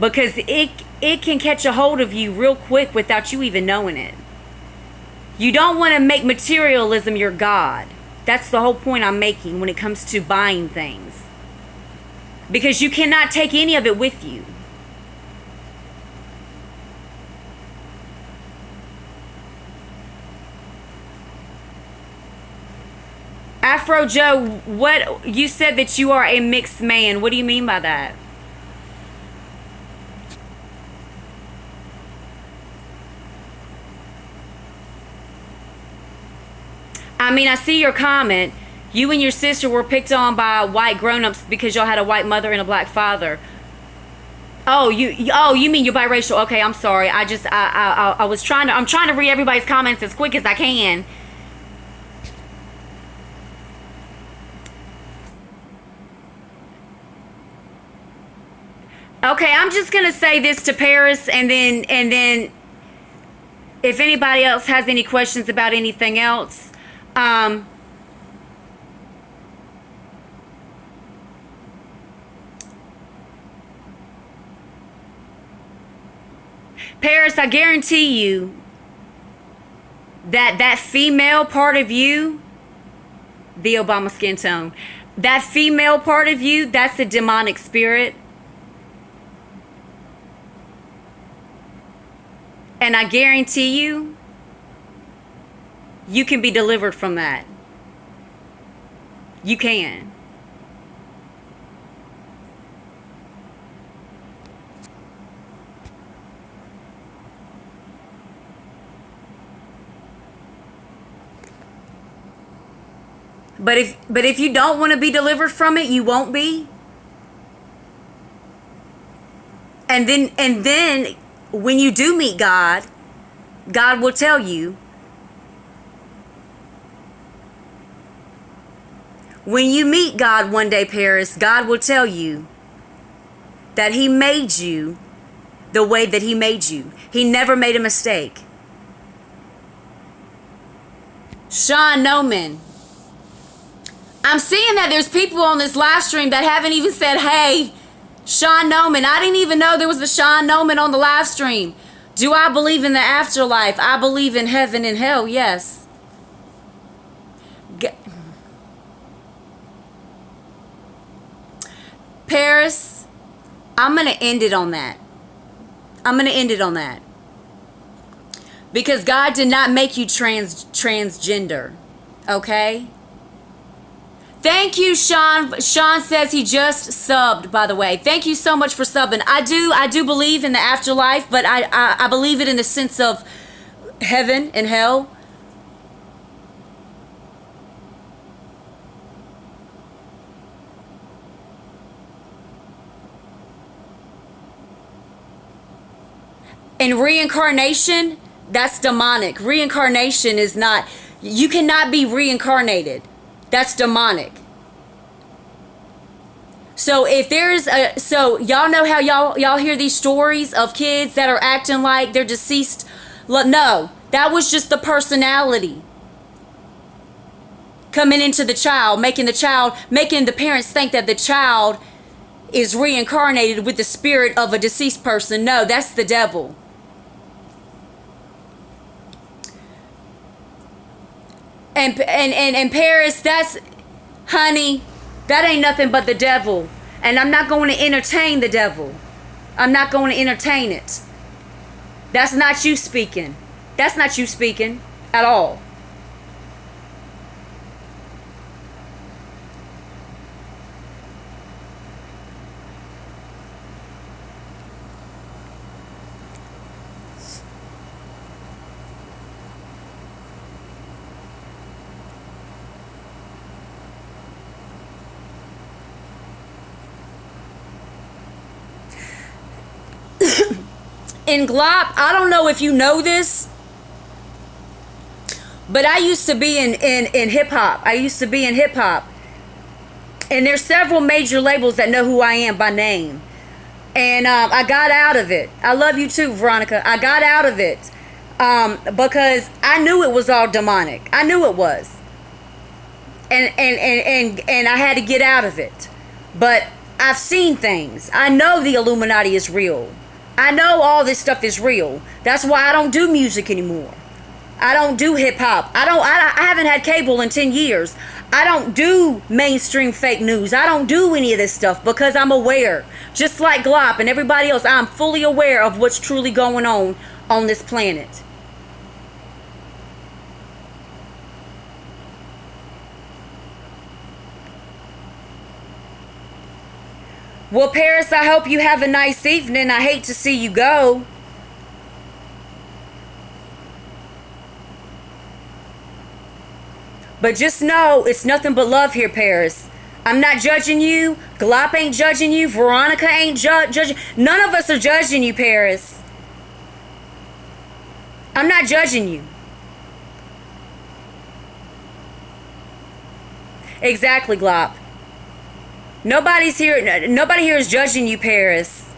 Because it can catch a hold of you real quick without you even knowing it. You don't want to make materialism your God. That's the whole point I'm making when it comes to buying things. Because you cannot take any of it with you. Afro Joe, what you said that you are a mixed man. What do you mean by that? I mean, I see your comment. You and your sister were picked on by white grown-ups because y'all had a white mother and a black father. Oh, you mean you're biracial? Okay, I'm sorry. I was trying to. I'm trying to read everybody's comments as quick as I can. Okay, I'm just gonna say this to Paris, and then if anybody else has any questions about anything else, Paris, I guarantee you that female part of you, the Obama skin tone, that female part of you, that's a demonic spirit. And I guarantee you, you can be delivered from that. You can. But if you don't want to be delivered from it, you won't be. And then when you do meet God, God will tell you. When you meet God one day, Paris, God will tell you that He made you the way that He made you. He never made a mistake. Sean Noman. I'm seeing that there's people on this live stream that haven't even said, hey, Sean Noman. I didn't even know there was a Sean Noman on the live stream. Do I believe in the afterlife? I believe in heaven and hell, yes. Paris, I'm going to end it on that. I'm going to end it on that. Because God did not make you transgender. Okay? Thank you, Sean. Sean says he just subbed, by the way. Thank you so much for subbing. I do believe in the afterlife, but I believe it in the sense of heaven and hell. And reincarnation, That's demonic. Reincarnation is not, you cannot be reincarnated. That's demonic. So if there's a, so y'all know how y'all hear these stories of kids that are acting like they're deceased. No, that was just the personality coming into the child, making the parents think that the child is reincarnated with the spirit of a deceased person. No, that's the devil. And Paris, that's, honey, that ain't nothing but the devil. And I'm not going to entertain the devil. I'm not going to entertain it. That's not you speaking. That's not you speaking at all. In Glop, I don't know if you know this, but I used to be in hip-hop. I used to be in hip-hop. And there's several major labels that know who I am by name. And I got out of it. I love you too, Veronica. I got out of it because I knew it was all demonic. I knew it was. And I had to get out of it. But I've seen things. I know the Illuminati is real. I know all this stuff is real. That's why I don't do music anymore. I don't do hip hop. I haven't had cable in 10 years. I don't do mainstream fake news. I don't do any of this stuff because I'm aware. Just like Glop and everybody else, I'm fully aware of what's truly going on this planet. Well, Paris, I hope you have a nice evening. I hate to see you go. But just know it's nothing but love here, Paris. I'm not judging you. Glop ain't judging you. Veronica ain't judging. None of us are judging you, Paris. I'm not judging you. Exactly, Glop. Nobody's here. Nobody here is judging you, Paris.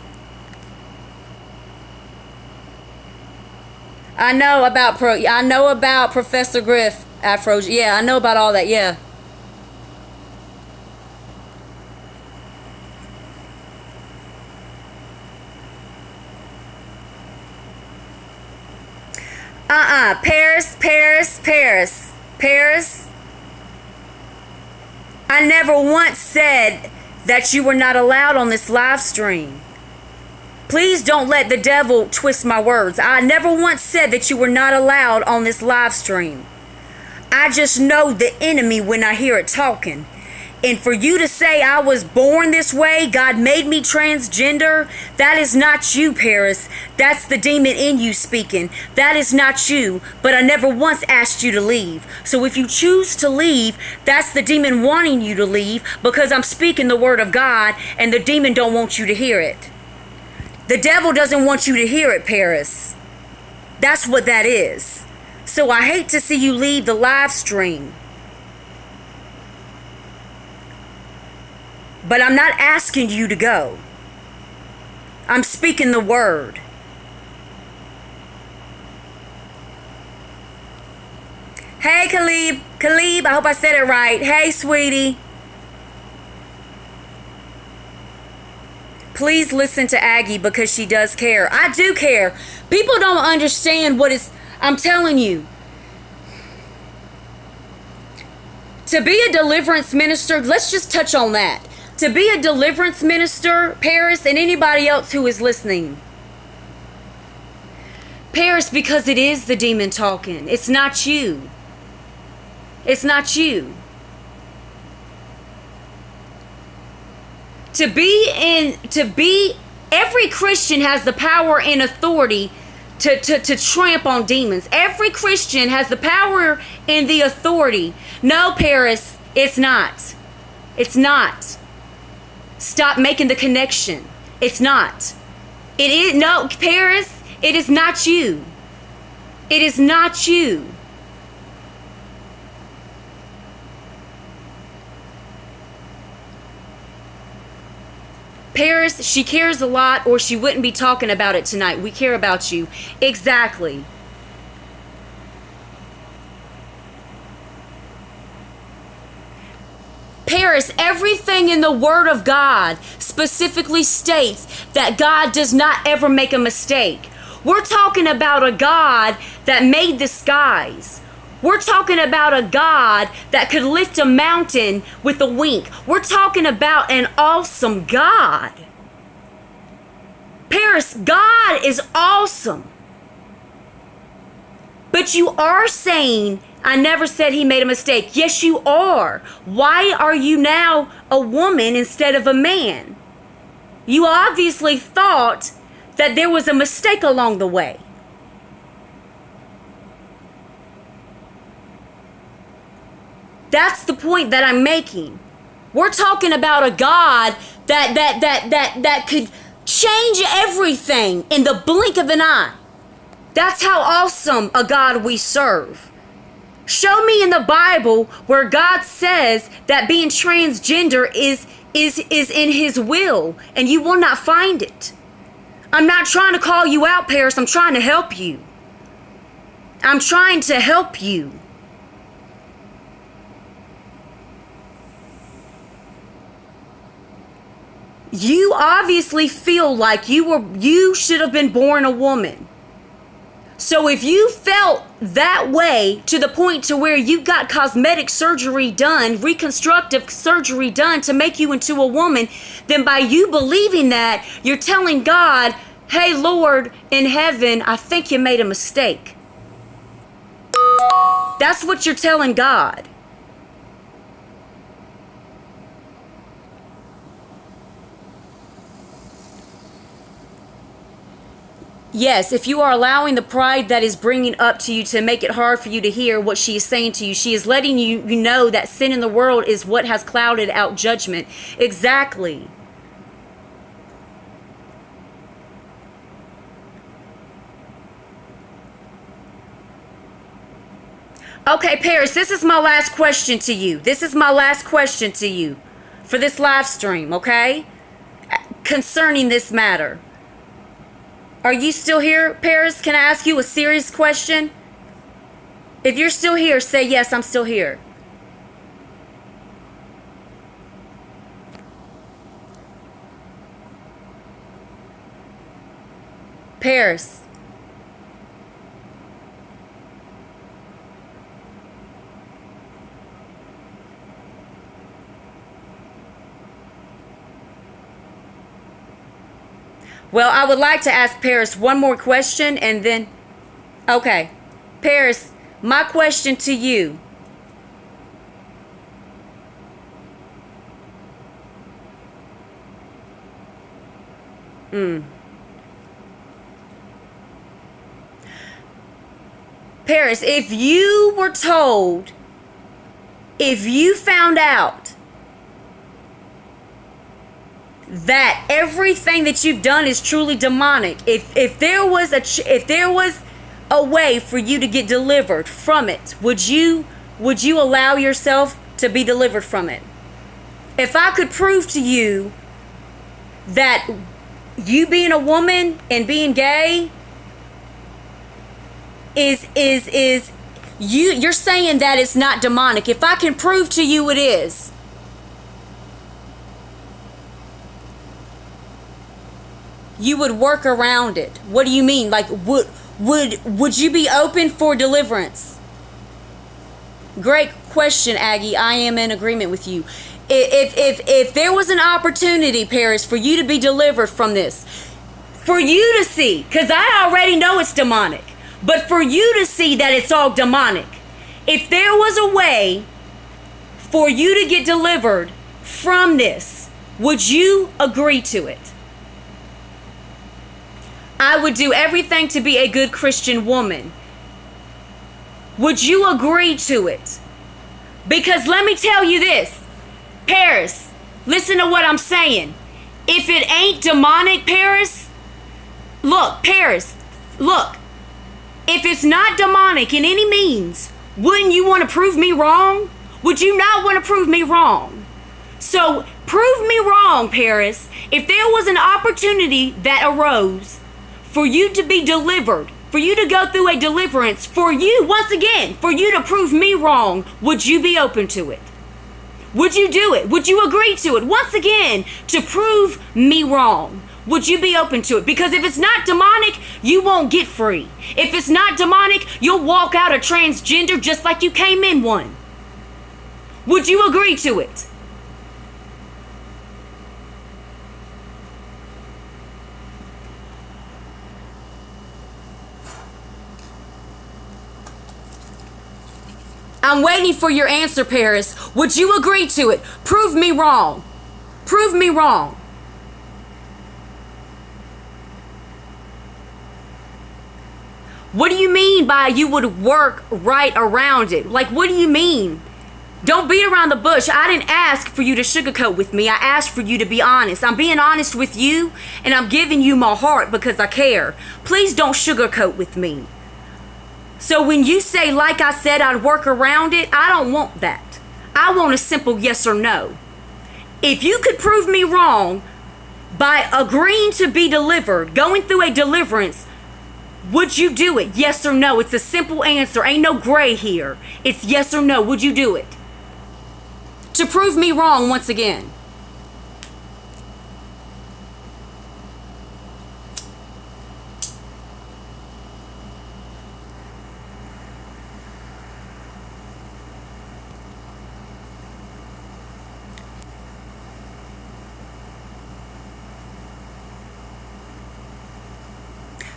I know about Professor Griff, Afro. Yeah, I know about all that. Yeah. Paris. I never once said that you were not allowed on this live stream. Please don't let the devil twist my words. I never once said that you were not allowed on this live stream. I just know the enemy when I hear it talking. And for you to say I was born this way, God made me transgender, that is not you, Paris. That's the demon in you speaking. That is not you, but I never once asked you to leave. So if you choose to leave, that's the demon wanting you to leave because I'm speaking the word of God and the demon don't want you to hear it. The devil doesn't want you to hear it, Paris. That's what that is. So I hate to see you leave the live stream. But I'm not asking you to go. I'm speaking the word. Hey, Khalib, I hope I said it right. Hey, sweetie. Please listen to AGGI because she does care. I do care. People don't understand what it's, I'm telling you. To be a deliverance minister, let's just touch on that. To be a deliverance minister, Paris, and anybody else who is listening. Paris, because it is the demon talking. It's not you. It's not you. Every Christian has the power and authority to tramp on demons. Every Christian has the power and the authority. No, Paris, it's not. It's not. Stop making the connection. It's not. It is, no, Paris, it is not you. It is not you. Paris, she cares a lot or she wouldn't be talking about it tonight. We care about you. Exactly. Paris, everything in the Word of God specifically states that God does not ever make a mistake. We're talking about a God that made the skies. We're talking about a God that could lift a mountain with a wink. We're talking about an awesome God. Paris, God is awesome. But you are saying, I never said he made a mistake. Yes, you are. Why are you now a woman instead of a man? You obviously thought that there was a mistake along the way. That's the point that I'm making. We're talking about a God that could change everything in the blink of an eye. That's how awesome a God we serve. Show me in the Bible where God says that being transgender is in his will, and you will not find it. I'm not trying to call you out, Paris. I'm trying to help you. I'm trying to help you. You obviously feel like you should have been born a woman. So if you felt that way to the point to where you got cosmetic surgery done, reconstructive surgery done to make you into a woman, then by you believing that, you're telling God, hey, Lord in heaven, I think you made a mistake. That's what you're telling God. Yes, if you are allowing the pride that is bringing up to you to make it hard for you to hear what she is saying to you, she is letting you know that sin in the world is what has clouded out judgment. Exactly. Okay, Paris, this is my last question to you. This is my last question to you for this live stream, okay? Concerning this matter. Are you still here, Paris? Can I ask you a serious question? If you're still here, say yes, I'm still here. Paris. Well, I would like to ask Paris one more question and then... Okay. Paris, my question to you. Paris, if you were told, if you found out that everything that you've done is truly demonic, if there was a way for you to get delivered from it, would you allow yourself to be delivered from it? If I could prove to you that you being a woman and being gay you're saying that it's not demonic. If I can prove to you it is, you would work around it. What do you mean? Like, would you be open for deliverance? Great question, Aggie. I am in agreement with you. If there was an opportunity, Paris, for you to be delivered from this, for you to see, because I already know it's demonic, but for you to see that it's all demonic, if there was a way for you to get delivered from this, would you agree to it? I would do everything to be a good Christian woman. Would you agree to it? Because let me tell you this, Paris, listen to what I'm saying. If it ain't demonic, Paris, look, if If it's not demonic in any means, wouldn't you want to prove me wrong? Would you not want to prove me wrong? So prove me wrong, Paris. If there was an opportunity that arose for you to be delivered, for you to go through a deliverance, for you, once again, for you to prove me wrong, would you be open to it? Would you do it? Would you agree to it? Once again, to prove me wrong, would you be open to it? Because if it's not demonic, you won't get free. If it's not demonic, you'll walk out a transgender just like you came in one. Would you agree to it? I'm waiting for your answer, Paris. Would you agree to it? Prove me wrong. Prove me wrong. What do you mean by you would work right around it? Like, what do you mean? Don't beat around the bush. I didn't ask for you to sugarcoat with me. I asked for you to be honest. I'm being honest with you, and I'm giving you my heart because I care. Please don't sugarcoat with me. So when you say, like I said, I'd work around it, I don't want that. I want a simple yes or no. If you could prove me wrong by agreeing to be delivered, going through a deliverance, would you do it? Yes or no? It's a simple answer. Ain't no gray here. It's yes or no. Would you do it? To prove me wrong once again.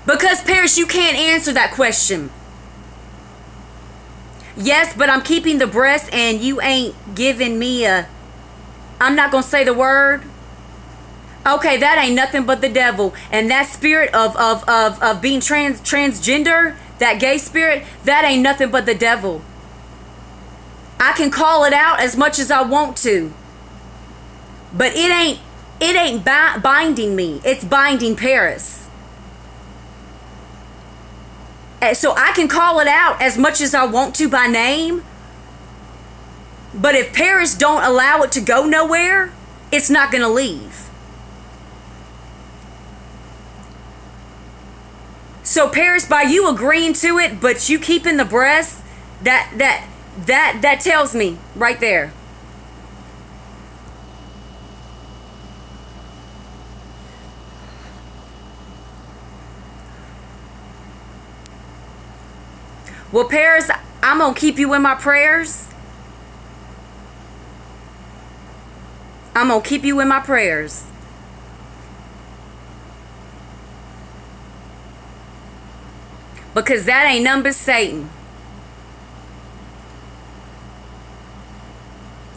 Because, Paris, you can't answer that question. Yes, but I'm keeping the breast and you ain't giving me a... I'm not going to say the word. Okay, that ain't nothing but the devil. And that spirit of being transgender, that gay spirit, that ain't nothing but the devil. I can call it out as much as I want to. But it ain't binding me. It's binding Paris. So I can call it out as much as I want to by name. But if Paris don't allow it to go nowhere, it's not going to leave. So Paris, by you agreeing to it, but you keeping the breast, that tells me right there. Well, Paris, I'm going to keep you in my prayers. I'm going to keep you in my prayers. Because that ain't nothing but Satan.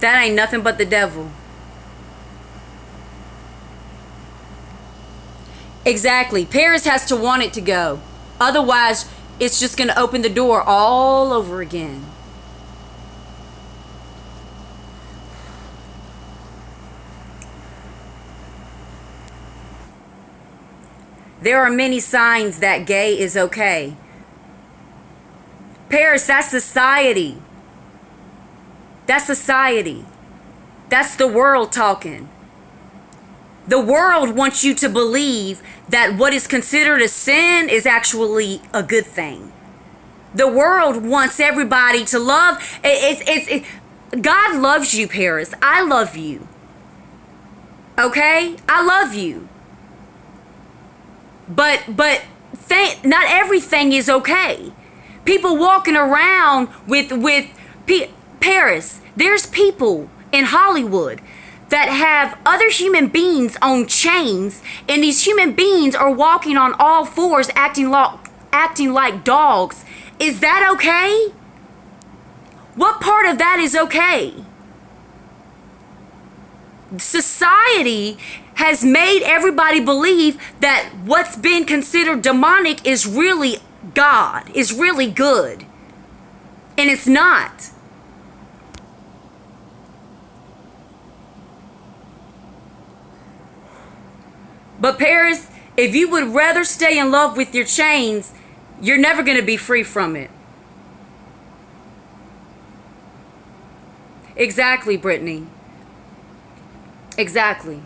That ain't nothing but the devil. Exactly. Paris has to want it to go. Otherwise, it's just going to open the door all over again. There are many signs that gay is okay. Paris, that's society. That's society. That's the world talking. The world wants you to believe that what is considered a sin is actually a good thing. The world wants everybody to love. God loves you, Paris. I love you. Okay? I love you. But not everything is okay. People walking around with Paris. There's people in Hollywood that have other human beings on chains, and these human beings are walking on all fours, acting like dogs. Is that okay? What part of that is okay? Society has made everybody believe that what's been considered demonic is really God, is really good. And it's not. But Paris, if you would rather stay in love with your chains, You're never going to be free from it. Exactly, Brittany. Exactly.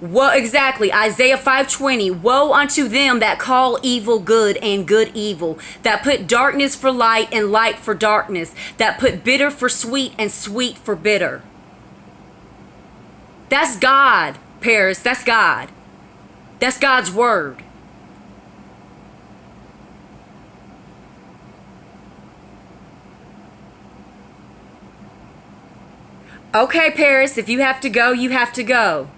Woe, exactly. Isaiah 5:20. Woe unto them that call evil good and good evil, that put darkness for light and light for darkness, that put bitter for sweet and sweet for bitter. That's God, Paris. That's God. That's God's word. Okay, Paris, if you have to go, you have to go.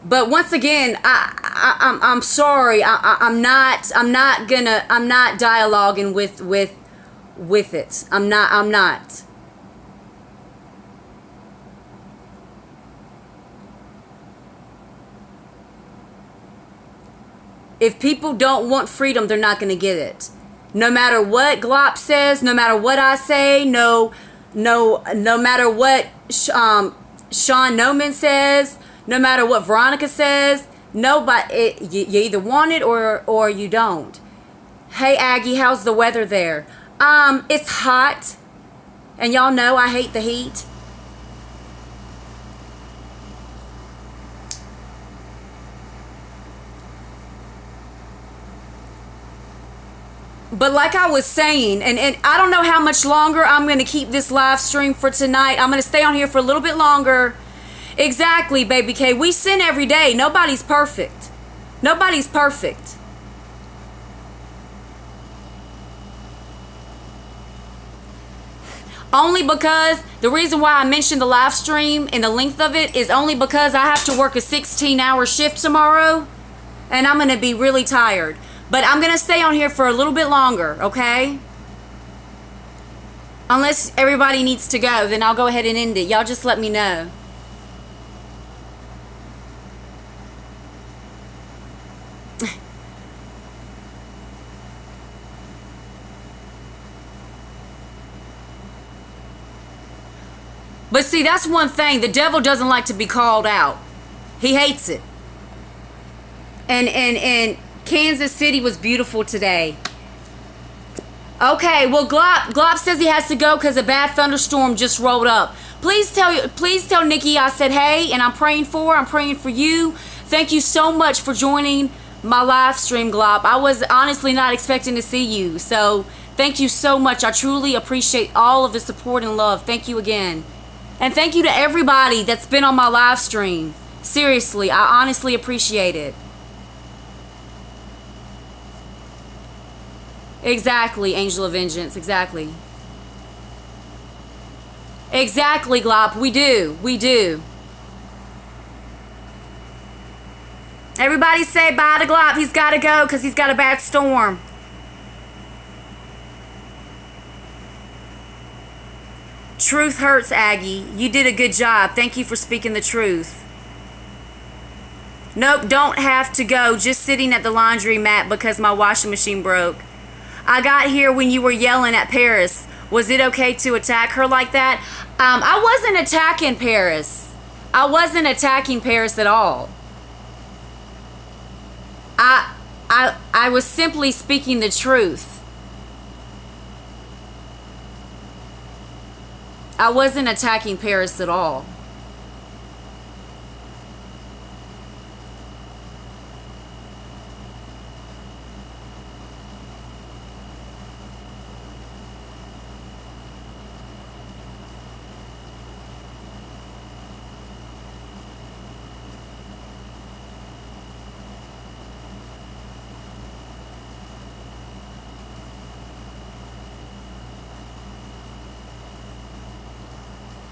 But once again, I'm sorry. I'm not dialoguing with it. I'm not. If people don't want freedom, they're not going to get it. No matter what Glop says, no matter what I say, no matter what Sean Noman says, no matter what Veronica says, nobody. You either want it or you don't. Hey Aggie, how's the weather there? It's hot, and y'all know I hate the heat. But like I was saying, and I don't know how much longer I'm going to keep this live stream for tonight. I'm going to stay on here for a little bit longer. Exactly, Baby K. We sin every day. Nobody's perfect. Nobody's perfect. Only because the reason why I mentioned the live stream and the length of it is only because I have to work a 16-hour shift tomorrow, and I'm going to be really tired. But I'm going to stay on here for a little bit longer, okay? Unless everybody needs to go, then I'll go ahead and end it. Y'all just let me know. But see, that's one thing. The devil doesn't like to be called out. He hates it. And Kansas City was beautiful today. Okay, well, Glop says he has to go because a bad thunderstorm just rolled up. Please tell Nikki I said hey, and I'm praying for you. Thank you so much for joining my live stream, Glop. I was honestly not expecting to see you, so thank you so much. I truly appreciate all of the support and love. Thank you again. And thank you to everybody that's been on my live stream. Seriously, I honestly appreciate it. Exactly, Angel of Vengeance. Exactly. Exactly, Glop. We do. We do. Everybody say bye to Glop. He's got to go because he's got a bad storm. Truth hurts, Aggie. You did a good job. Thank you for speaking the truth. Nope, don't have to go. Just sitting at the laundry mat because my washing machine broke. I got here when you were yelling at Paris. Was it okay to attack her like that? I wasn't attacking Paris. I wasn't attacking Paris at all. I was simply speaking the truth. I wasn't attacking Paris at all.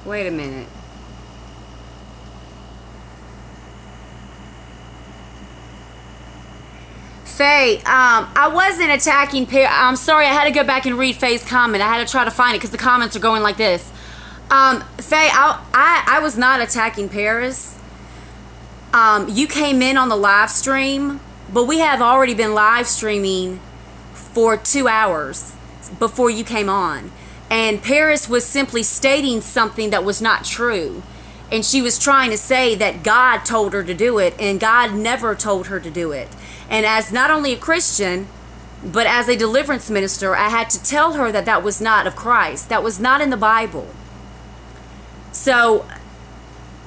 Wait a minute. Faye, I wasn't attacking Paris. I'm sorry, I had to go back and read Faye's comment. I had to try to find it because the comments are going like this. Faye, I was not attacking Paris. You came in on the live stream, but we have already been live streaming for 2 hours before you came on. And Paris was simply stating something that was not true. And she was trying to say that God told her to do it, and God never told her to do it. And as not only a Christian, but as a deliverance minister, I had to tell her that that was not of Christ. That was not in the Bible. So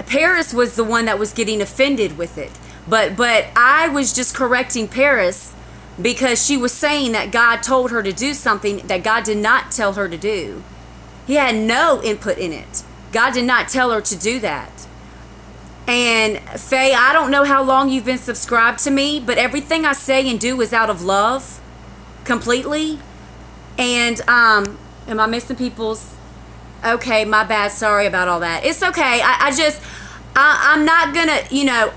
Paris was the one that was getting offended with it. But I was just correcting Paris because she was saying that God told her to do something that God did not tell her to do. He had no input in it. God did not tell her to do that. And Faye, I don't know how long you've been subscribed to me, but everything I say and do is out of love, completely. And am I missing people's? Okay, my bad. Sorry about all that. It's okay. I'm not gonna.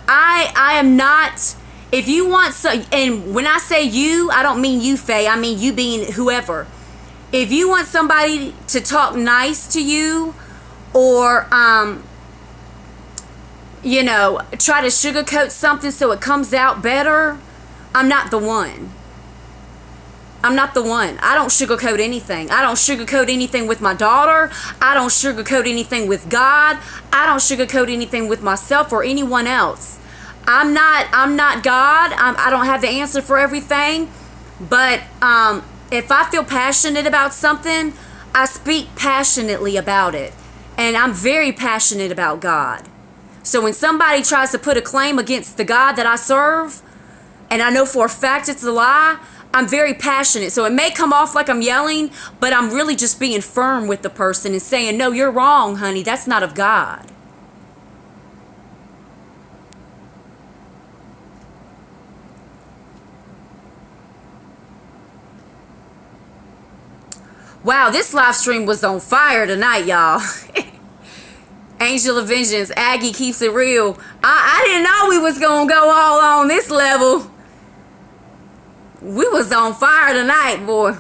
I am not. If you want so, and when I say you, I don't mean you, Faye. I mean you being whoever. If you want somebody to talk nice to you, or try to sugarcoat something so it comes out better, I'm not the one. I'm not the one. I don't sugarcoat anything. I don't sugarcoat anything with my daughter. I don't sugarcoat anything with God. I don't sugarcoat anything with myself or anyone else. I'm not God. I don't have the answer for everything. But if I feel passionate about something, I speak passionately about it. And I'm very passionate about God. So when somebody tries to put a claim against the God that I serve, and I know for a fact it's a lie, I'm very passionate. So it may come off like I'm yelling, but I'm really just being firm with the person and saying, no, you're wrong, honey. That's not of God. Wow, this live stream was on fire tonight, y'all. Angel of Vengeance, AGGI keeps it real. I didn't know we was going to go all on this level. We was on fire tonight, boy.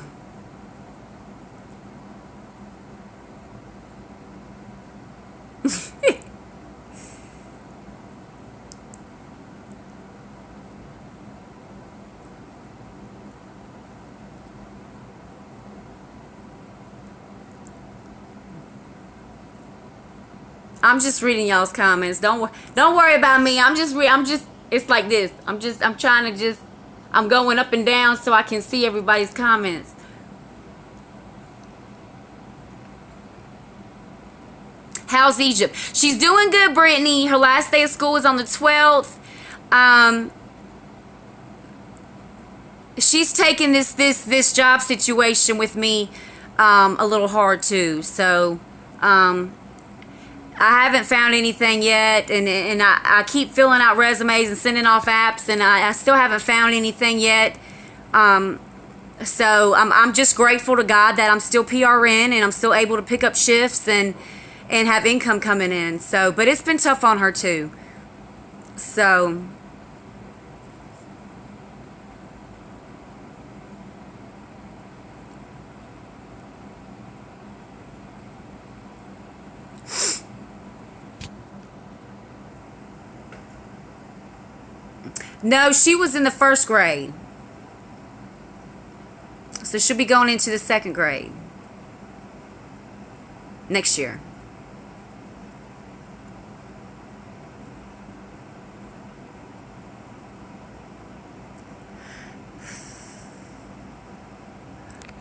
I'm just reading y'all's comments. Don't worry about me. I'm just it's like this. I'm going up and down so I can see everybody's comments. How's Egypt? She's doing good, Brittany. Her last day of school is on the 12th. She's taking this job situation with me a little hard too. So I haven't found anything yet, and I keep filling out resumes and sending off apps, and I still haven't found anything yet. So I'm just grateful to God that I'm still PRN and I'm still able to pick up shifts and have income coming in. So, but it's been tough on her too. So. No, she was in the 1st grade. So she'll be going into the 2nd grade next year.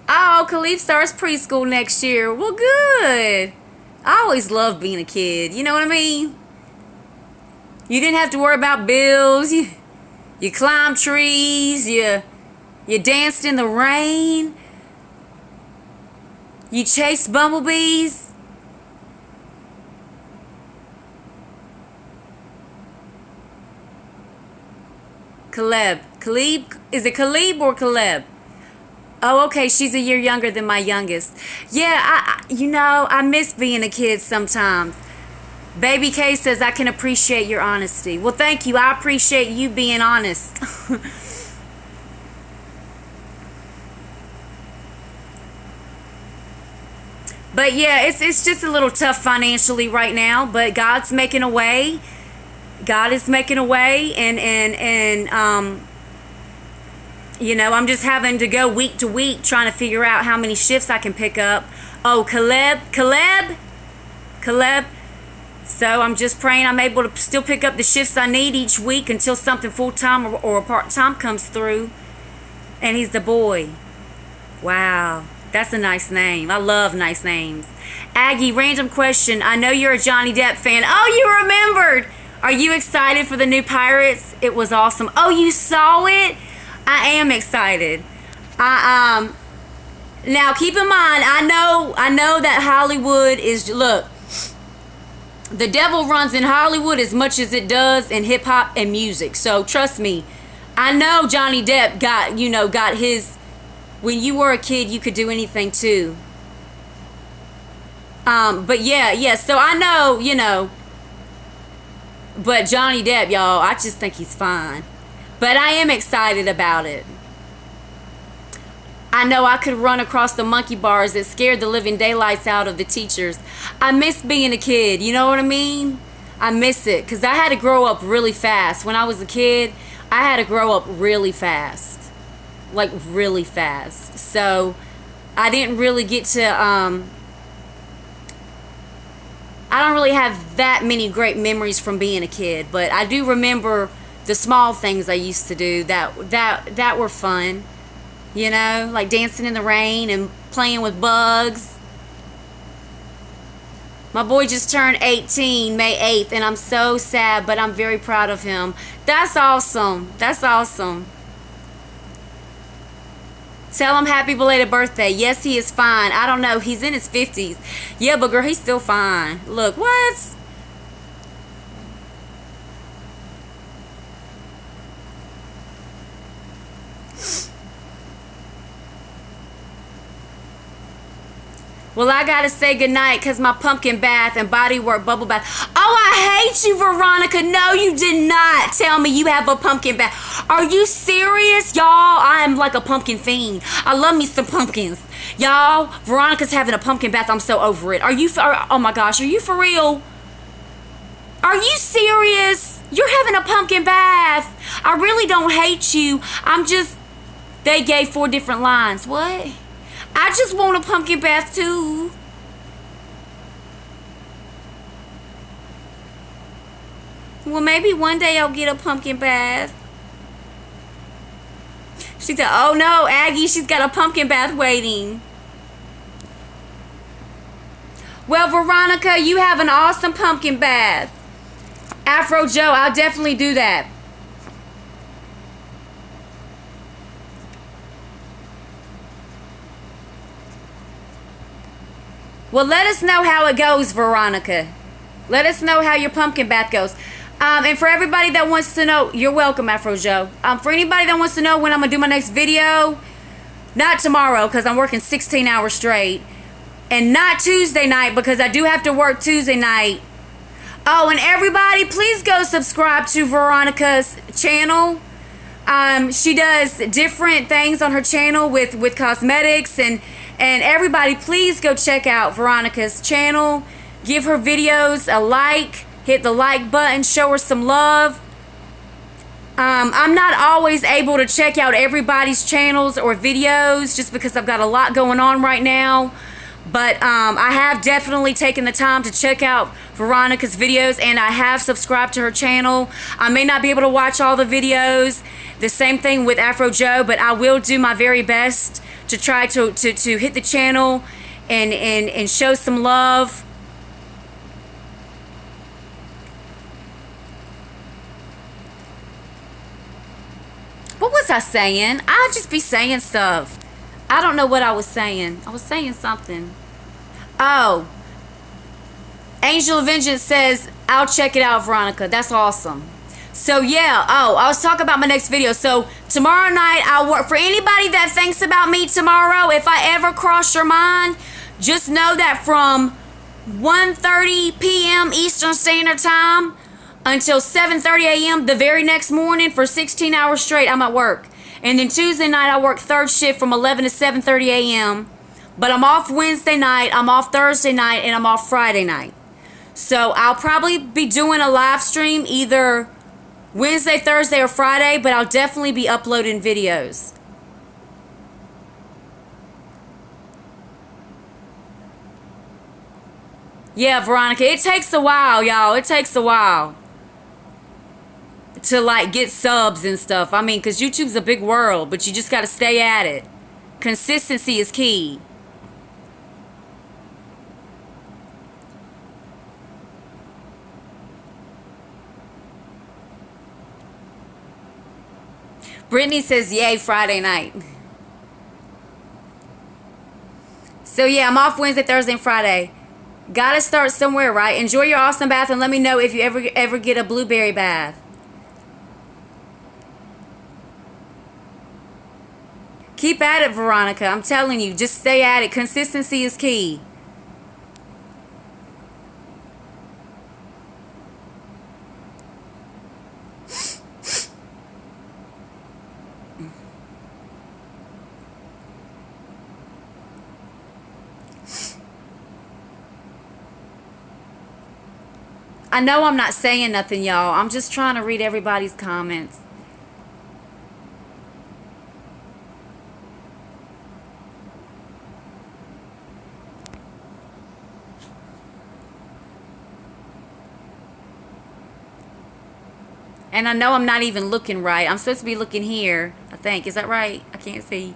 Oh, Khalif starts preschool next year. Well, good. I always loved being a kid. You know what I mean? You didn't have to worry about bills. You climbed trees, you danced in the rain, you chased bumblebees. Khalib, is it Khalib or Caleb? Oh, okay, she's a year younger than my youngest. Yeah, I miss being a kid sometimes. Baby K says, I can appreciate your honesty. Well, thank you. I appreciate you being honest. But yeah, it's just a little tough financially right now, but God's making a way. God is making a way, and you know, I'm just having to go week to week trying to figure out how many shifts I can pick up. Oh, Caleb. So I'm just praying I'm able to still pick up the shifts I need each week until something full-time or part-time comes through. And he's the boy. Wow. That's a nice name. I love nice names. Aggie, random question. I know you're a Johnny Depp fan. Oh, you remembered. Are you excited for the new Pirates? It was awesome. Oh, you saw it? I am excited. Now keep in mind, I know that Hollywood is, look, the devil runs in Hollywood as much as it does in hip hop and music. So trust me, I know Johnny Depp got his, when you were a kid you could do anything too. But yeah, so I know, but Johnny Depp, y'all, I just think he's fine. But I am excited about it. I know I could run across the monkey bars that scared the living daylights out of the teachers. I miss being a kid, you know what I mean? I miss it, because I had to grow up really fast. When I was a kid, I had to grow up really fast. Like, really fast. So, I didn't really get to, I don't really have that many great memories from being a kid, but I do remember the small things I used to do that were fun, you know, like dancing in the rain and playing with bugs. My boy just turned 18 May 8th, and I'm so sad, but I'm very proud of him. That's awesome. That's awesome. Tell him happy belated birthday. Yes, he is fine. I don't know. He's in his 50s. Yeah, but girl, he's still fine. Look, what? Well, I gotta say goodnight because my pumpkin bath and body work bubble bath. Oh, I hate you, Veronica. No, you did not tell me you have a pumpkin bath. Are you serious? Y'all, I am like a pumpkin fiend. I love me some pumpkins. Y'all, Veronica's having a pumpkin bath. I'm so over it. Are you, oh my gosh, are you for real? Are you serious? You're having a pumpkin bath. I really don't hate you. I'm just, they gave 4 different lines. What? I just want a pumpkin bath too. Well, maybe one day I'll get a pumpkin bath. She said, oh no, Aggie, she's got a pumpkin bath waiting. Well, Veronica, you have an awesome pumpkin bath. Afro Joe, I'll definitely do that. Well, let us know how it goes, Veronica. Let us know how your pumpkin bath goes. And for everybody that wants to know, you're welcome, Afro Joe. For anybody that wants to know when I'm going to do my next video, not tomorrow because I'm working 16 hours straight. And not Tuesday night because I do have to work Tuesday night. Oh, and everybody, please go subscribe to Veronica's channel. She does different things on her channel with cosmetics, and everybody, please go check out Veronica's channel. Give her videos a like. Hit the like button. Show her some love. I'm not always able to check out everybody's channels or videos just because I've got a lot going on right now. But I have definitely taken the time to check out Veronica's videos, and I have subscribed to her channel. I may not be able to watch all the videos. The same thing with Afro Joe, but I will do my very best to try to hit the channel and show some love. What was I saying? I'll just be saying stuff. I don't know what I was saying. I was saying something. Oh. Angel of Vengeance says, I'll check it out, Veronica. That's awesome. So, yeah. Oh, I was talking about my next video. So, tomorrow night, I'll work. For anybody that thinks about me tomorrow, if I ever cross your mind, just know that from 1:30 p.m. Eastern Standard Time until 7:30 a.m. the very next morning for 16 hours straight, I'm at work. And then Tuesday night, I work third shift from 11 to 7:30 a.m. But I'm off Wednesday night, I'm off Thursday night, and I'm off Friday night. So I'll probably be doing a live stream either Wednesday, Thursday, or Friday, but I'll definitely be uploading videos. Yeah, Veronica, it takes a while, y'all. It takes a while to like get subs and stuff. I mean, because YouTube's a big world, but you just got to stay at it. Consistency is key. Brittany says, yay, Friday night. So yeah, I'm off Wednesday, Thursday, and Friday. Gotta start somewhere, right? Enjoy your awesome bath and let me know if you ever get a blueberry bath. Keep at it, Veronica. I'm telling you, just stay at it. Consistency is key. I know I'm not saying nothing, y'all. I'm just trying to read everybody's comments. And I know I'm not even looking right. I'm supposed to be looking here, I think. Is that right? I can't see.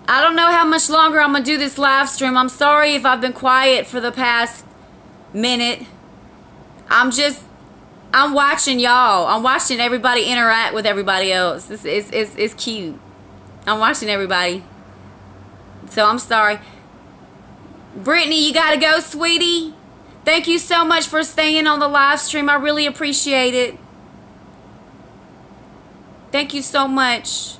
I don't know how much longer I'm going to do this live stream. I'm sorry if I've been quiet for the past minute. I'm watching y'all. I'm watching everybody interact with everybody else. It's cute. I'm watching everybody. So I'm sorry. Brittany, you got to go, sweetie. Thank you so much for staying on the live stream. I really appreciate it. Thank you so much.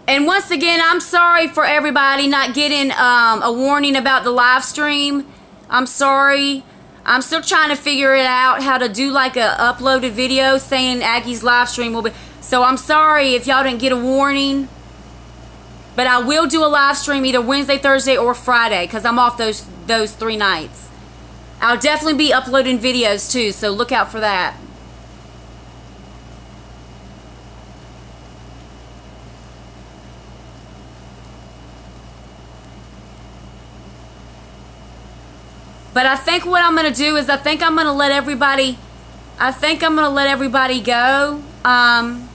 And once again, I'm sorry for everybody not getting a warning about the live stream. I'm sorry. I'm still trying to figure it out, how to do like a uploaded video saying Aggie's live stream will be. So I'm sorry if y'all didn't get a warning. But I will do a live stream either Wednesday, Thursday, or Friday because I'm off those 3 nights. I'll definitely be uploading videos too, so look out for that. But I think what I'm going to do is I think I'm going to let everybody go. I've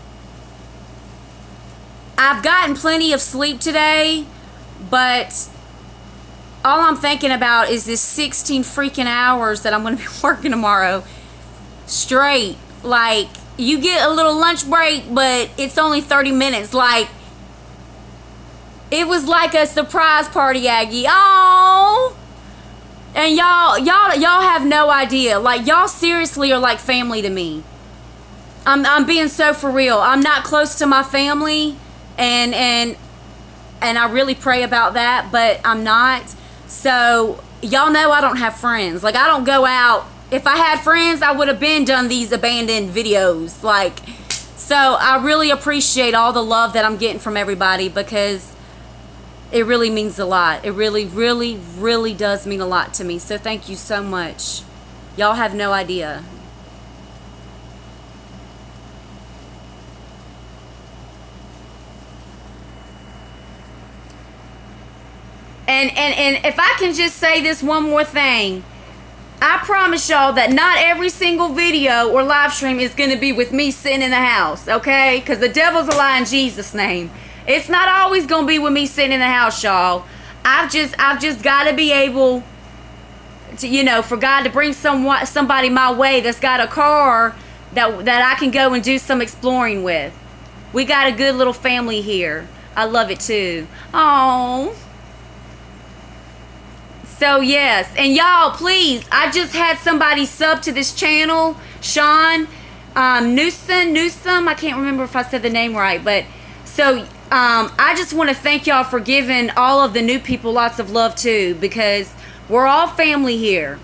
gotten plenty of sleep today, but all I'm thinking about is this 16 freaking hours that I'm going to be working tomorrow straight. Like, you get a little lunch break, but it's only 30 minutes. Like, it was like a surprise party, Aggie. Oh! And y'all have no idea. Like, y'all seriously are like family to me. I'm being so for real. I'm not close to my family, and I really pray about that, but I'm not. So y'all know I don't have friends. Like, I don't go out. If I had friends, I would have been done these abandoned videos. Like, so I really appreciate all the love that I'm getting from everybody because it really means a lot. It really, really, really does mean a lot to me. So thank you so much. Y'all have no idea. And if I can just say this one more thing, I promise y'all that not every single video or live stream is going to be with me sitting in the house, okay? Because the devil's a lie in Jesus' name. It's not always going to be with me sitting in the house, y'all. I've just got to be able to, you know, for God to bring somebody my way that's got a car that I can go and do some exploring with. We got a good little family here. I love it too. Oh. So yes, and y'all, please, I just had somebody sub to this channel, Sean Newsom. I can't remember if I said the name right, but so I just want to thank y'all for giving all of the new people lots of love too, because we're all family here.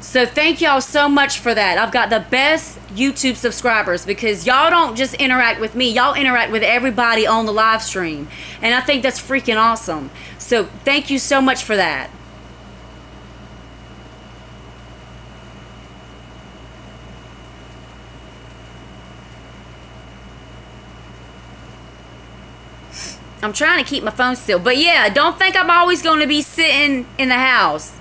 So thank y'all so much for that. I've got the best YouTube subscribers because y'all don't just interact with me. Y'all interact with everybody on the live stream. And I think that's freaking awesome. So thank you so much for that. I'm trying to keep my phone still. But yeah, don't think I'm always going to be sitting in the house.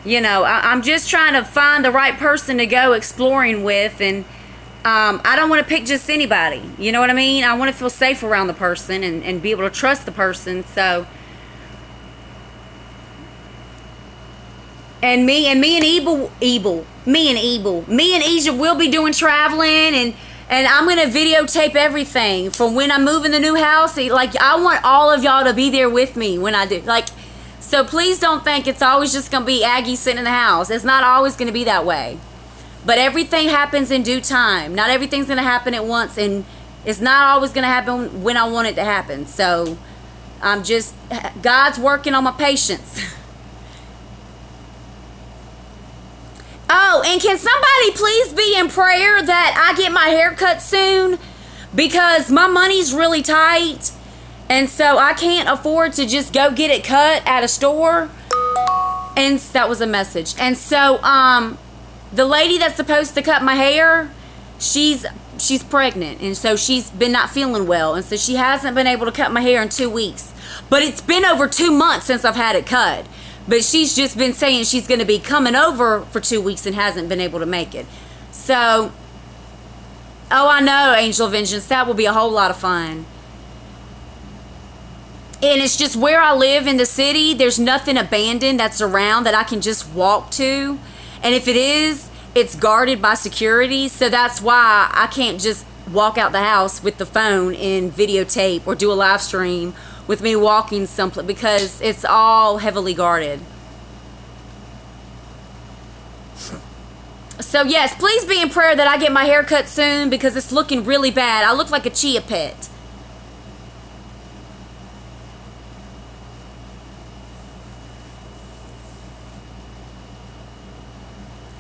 You know, I'm just trying to find the right person to go exploring with, and I don't want to pick just anybody. You know what I mean? I want to feel safe around the person and be able to trust the person. So, and me and Ebel, me and Egypt will be doing traveling, and I'm going to videotape everything from when I move in the new house. Like, I want all of y'all to be there with me when I do. Like, so please don't think it's always just going to be Aggie sitting in the house. It's not always going to be that way. But everything happens in due time. Not everything's going to happen at once, and it's not always going to happen when I want it to happen. So I'm just, God's working on my patience. Oh, and can somebody please be in prayer that I get my hair cut soon? Because my money's really tight. And so I can't afford to just go get it cut at a store. And that was a message. And so the lady that's supposed to cut my hair, she's pregnant. And so she's been not feeling well. And so she hasn't been able to cut my hair in 2 weeks. But it's been over 2 months since I've had it cut. But she's just been saying she's going to be coming over for 2 weeks and hasn't been able to make it. So, oh, I know, Angel Vengeance. That will be a whole lot of fun. And it's just where I live in the city, there's nothing abandoned that's around that I can just walk to. And if it is, it's guarded by security. So that's why I can't just walk out the house with the phone and videotape or do a live stream with me walking someplace, because it's all heavily guarded. So yes, please be in prayer that I get my hair cut soon, because it's looking really bad. I look like a chia pet.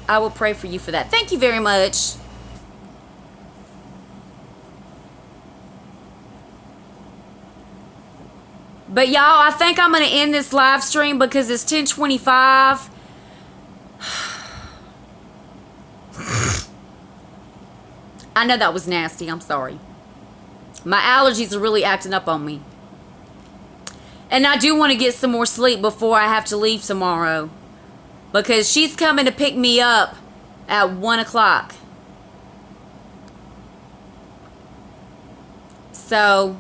I will pray for you for that. Thank you very much. But y'all, I think I'm going to end this live stream because it's 10:25. I know that was nasty. I'm sorry. My allergies are really acting up on me. And I do want to get some more sleep before I have to leave tomorrow, because she's coming to pick me up at 1 o'clock. So,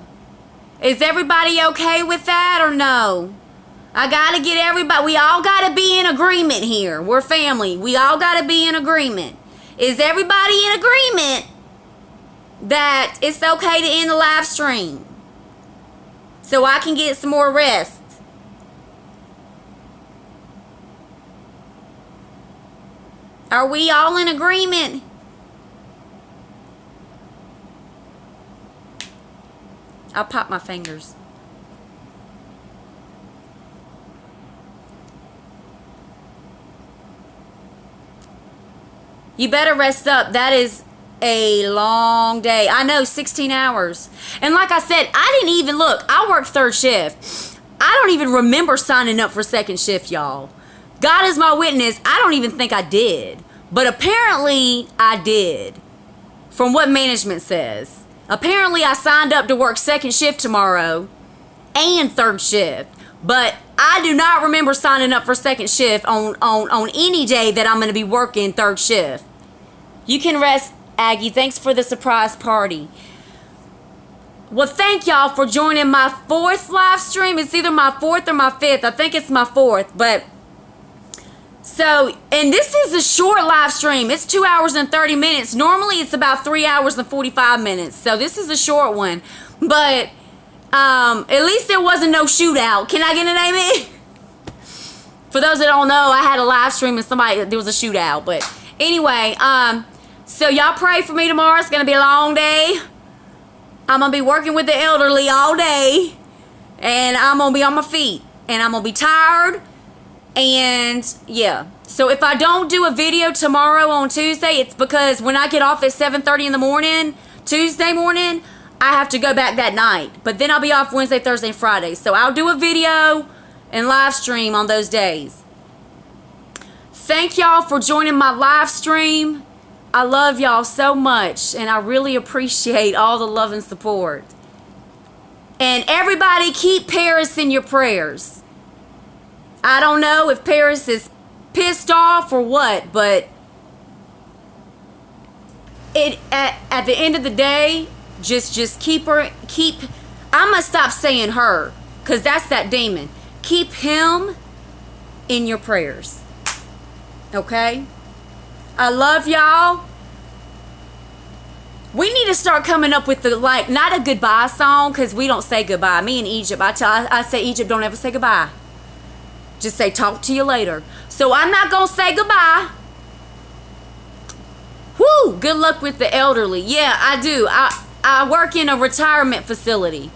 is everybody okay with that or no? I gotta get everybody, we all gotta be in agreement here. We're family. We all gotta be in agreement. Is everybody in agreement that it's okay to end the live stream so I can get some more rest? Are we all in agreement? I'll pop my fingers. You better rest up. That is a long day. I know, 16 hours. And like I said, I didn't even look. I work third shift. I don't even remember signing up for second shift, y'all. God is my witness. I don't even think I did. But apparently I did. From what management says. Apparently I signed up to work second shift tomorrow and third shift. But I do not remember signing up for second shift on any day that I'm going to be working third shift. You can rest, Aggie. Thanks for the surprise party. Well, thank y'all for joining my 4th live stream. It's either my 4th or my 5th. I think it's my 4th. But so, and this is a short live stream. It's 2 hours and 30 minutes. Normally it's about 3 hours and 45 minutes. So this is a short one. But at least there wasn't no shootout. Can I get an amen? For those that don't know, I had a live stream and there was a shootout. But anyway, so y'all pray for me tomorrow. It's going to be a long day. I'm going to be working with the elderly all day. And I'm going to be on my feet. And I'm going to be tired. And yeah. So if I don't do a video tomorrow on Tuesday, it's because when I get off at 7:30 in the morning, Tuesday morning, I have to go back that night. But then I'll be off Wednesday, Thursday, and Friday. So I'll do a video and live stream on those days. Thank y'all for joining my live stream. I love y'all so much, and I really appreciate all the love and support. And everybody, keep Paris in your prayers. I don't know if Paris is pissed off or what, but at the end of the day, just keep I'm gonna stop saying her, because that's that demon. Keep him in your prayers. Okay? I love y'all. We need to start coming up with not a goodbye song, because we don't say goodbye. Me and Egypt, I say, Egypt, don't ever say goodbye. Just say, talk to you later. So I'm not going to say goodbye. Whoo! Good luck with the elderly. Yeah, I do. I work in a retirement facility.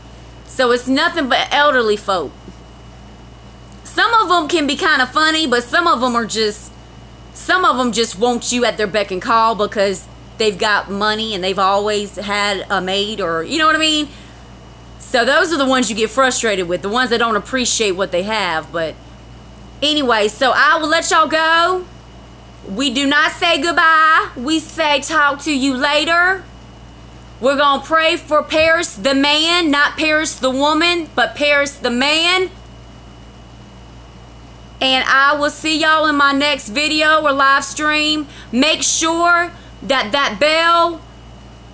So it's nothing but elderly folk. Some of them can be kind of funny, but some of them just want you at their beck and call because they've got money and they've always had a maid, or you know what I mean? So those are the ones you get frustrated with, the ones that don't appreciate what they have. But anyway, so I will let y'all go. We do not say goodbye. We say talk to you later. We're going to pray for Paris the man, not Paris the woman, but Paris the man. And I will see y'all in my next video or live stream. Make sure that bell,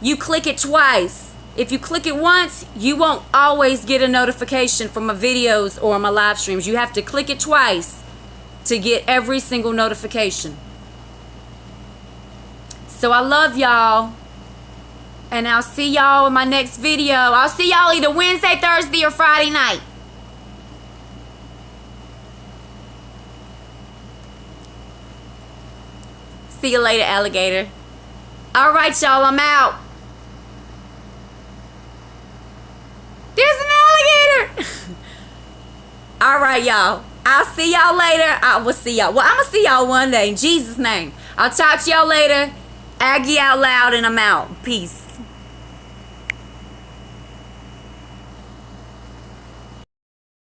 you click it twice. If you click it once, you won't always get a notification from my videos or my live streams. You have to click it twice to get every single notification. So I love y'all. And I'll see y'all in my next video. I'll see y'all either Wednesday, Thursday, or Friday night. See you later, alligator. All right, y'all, I'm out. There's an alligator. All right, y'all. I'll see y'all later. I will see y'all. Well, I'm going to see y'all one day in Jesus' name. I'll talk to y'all later. Aggie out loud, and I'm out. Peace.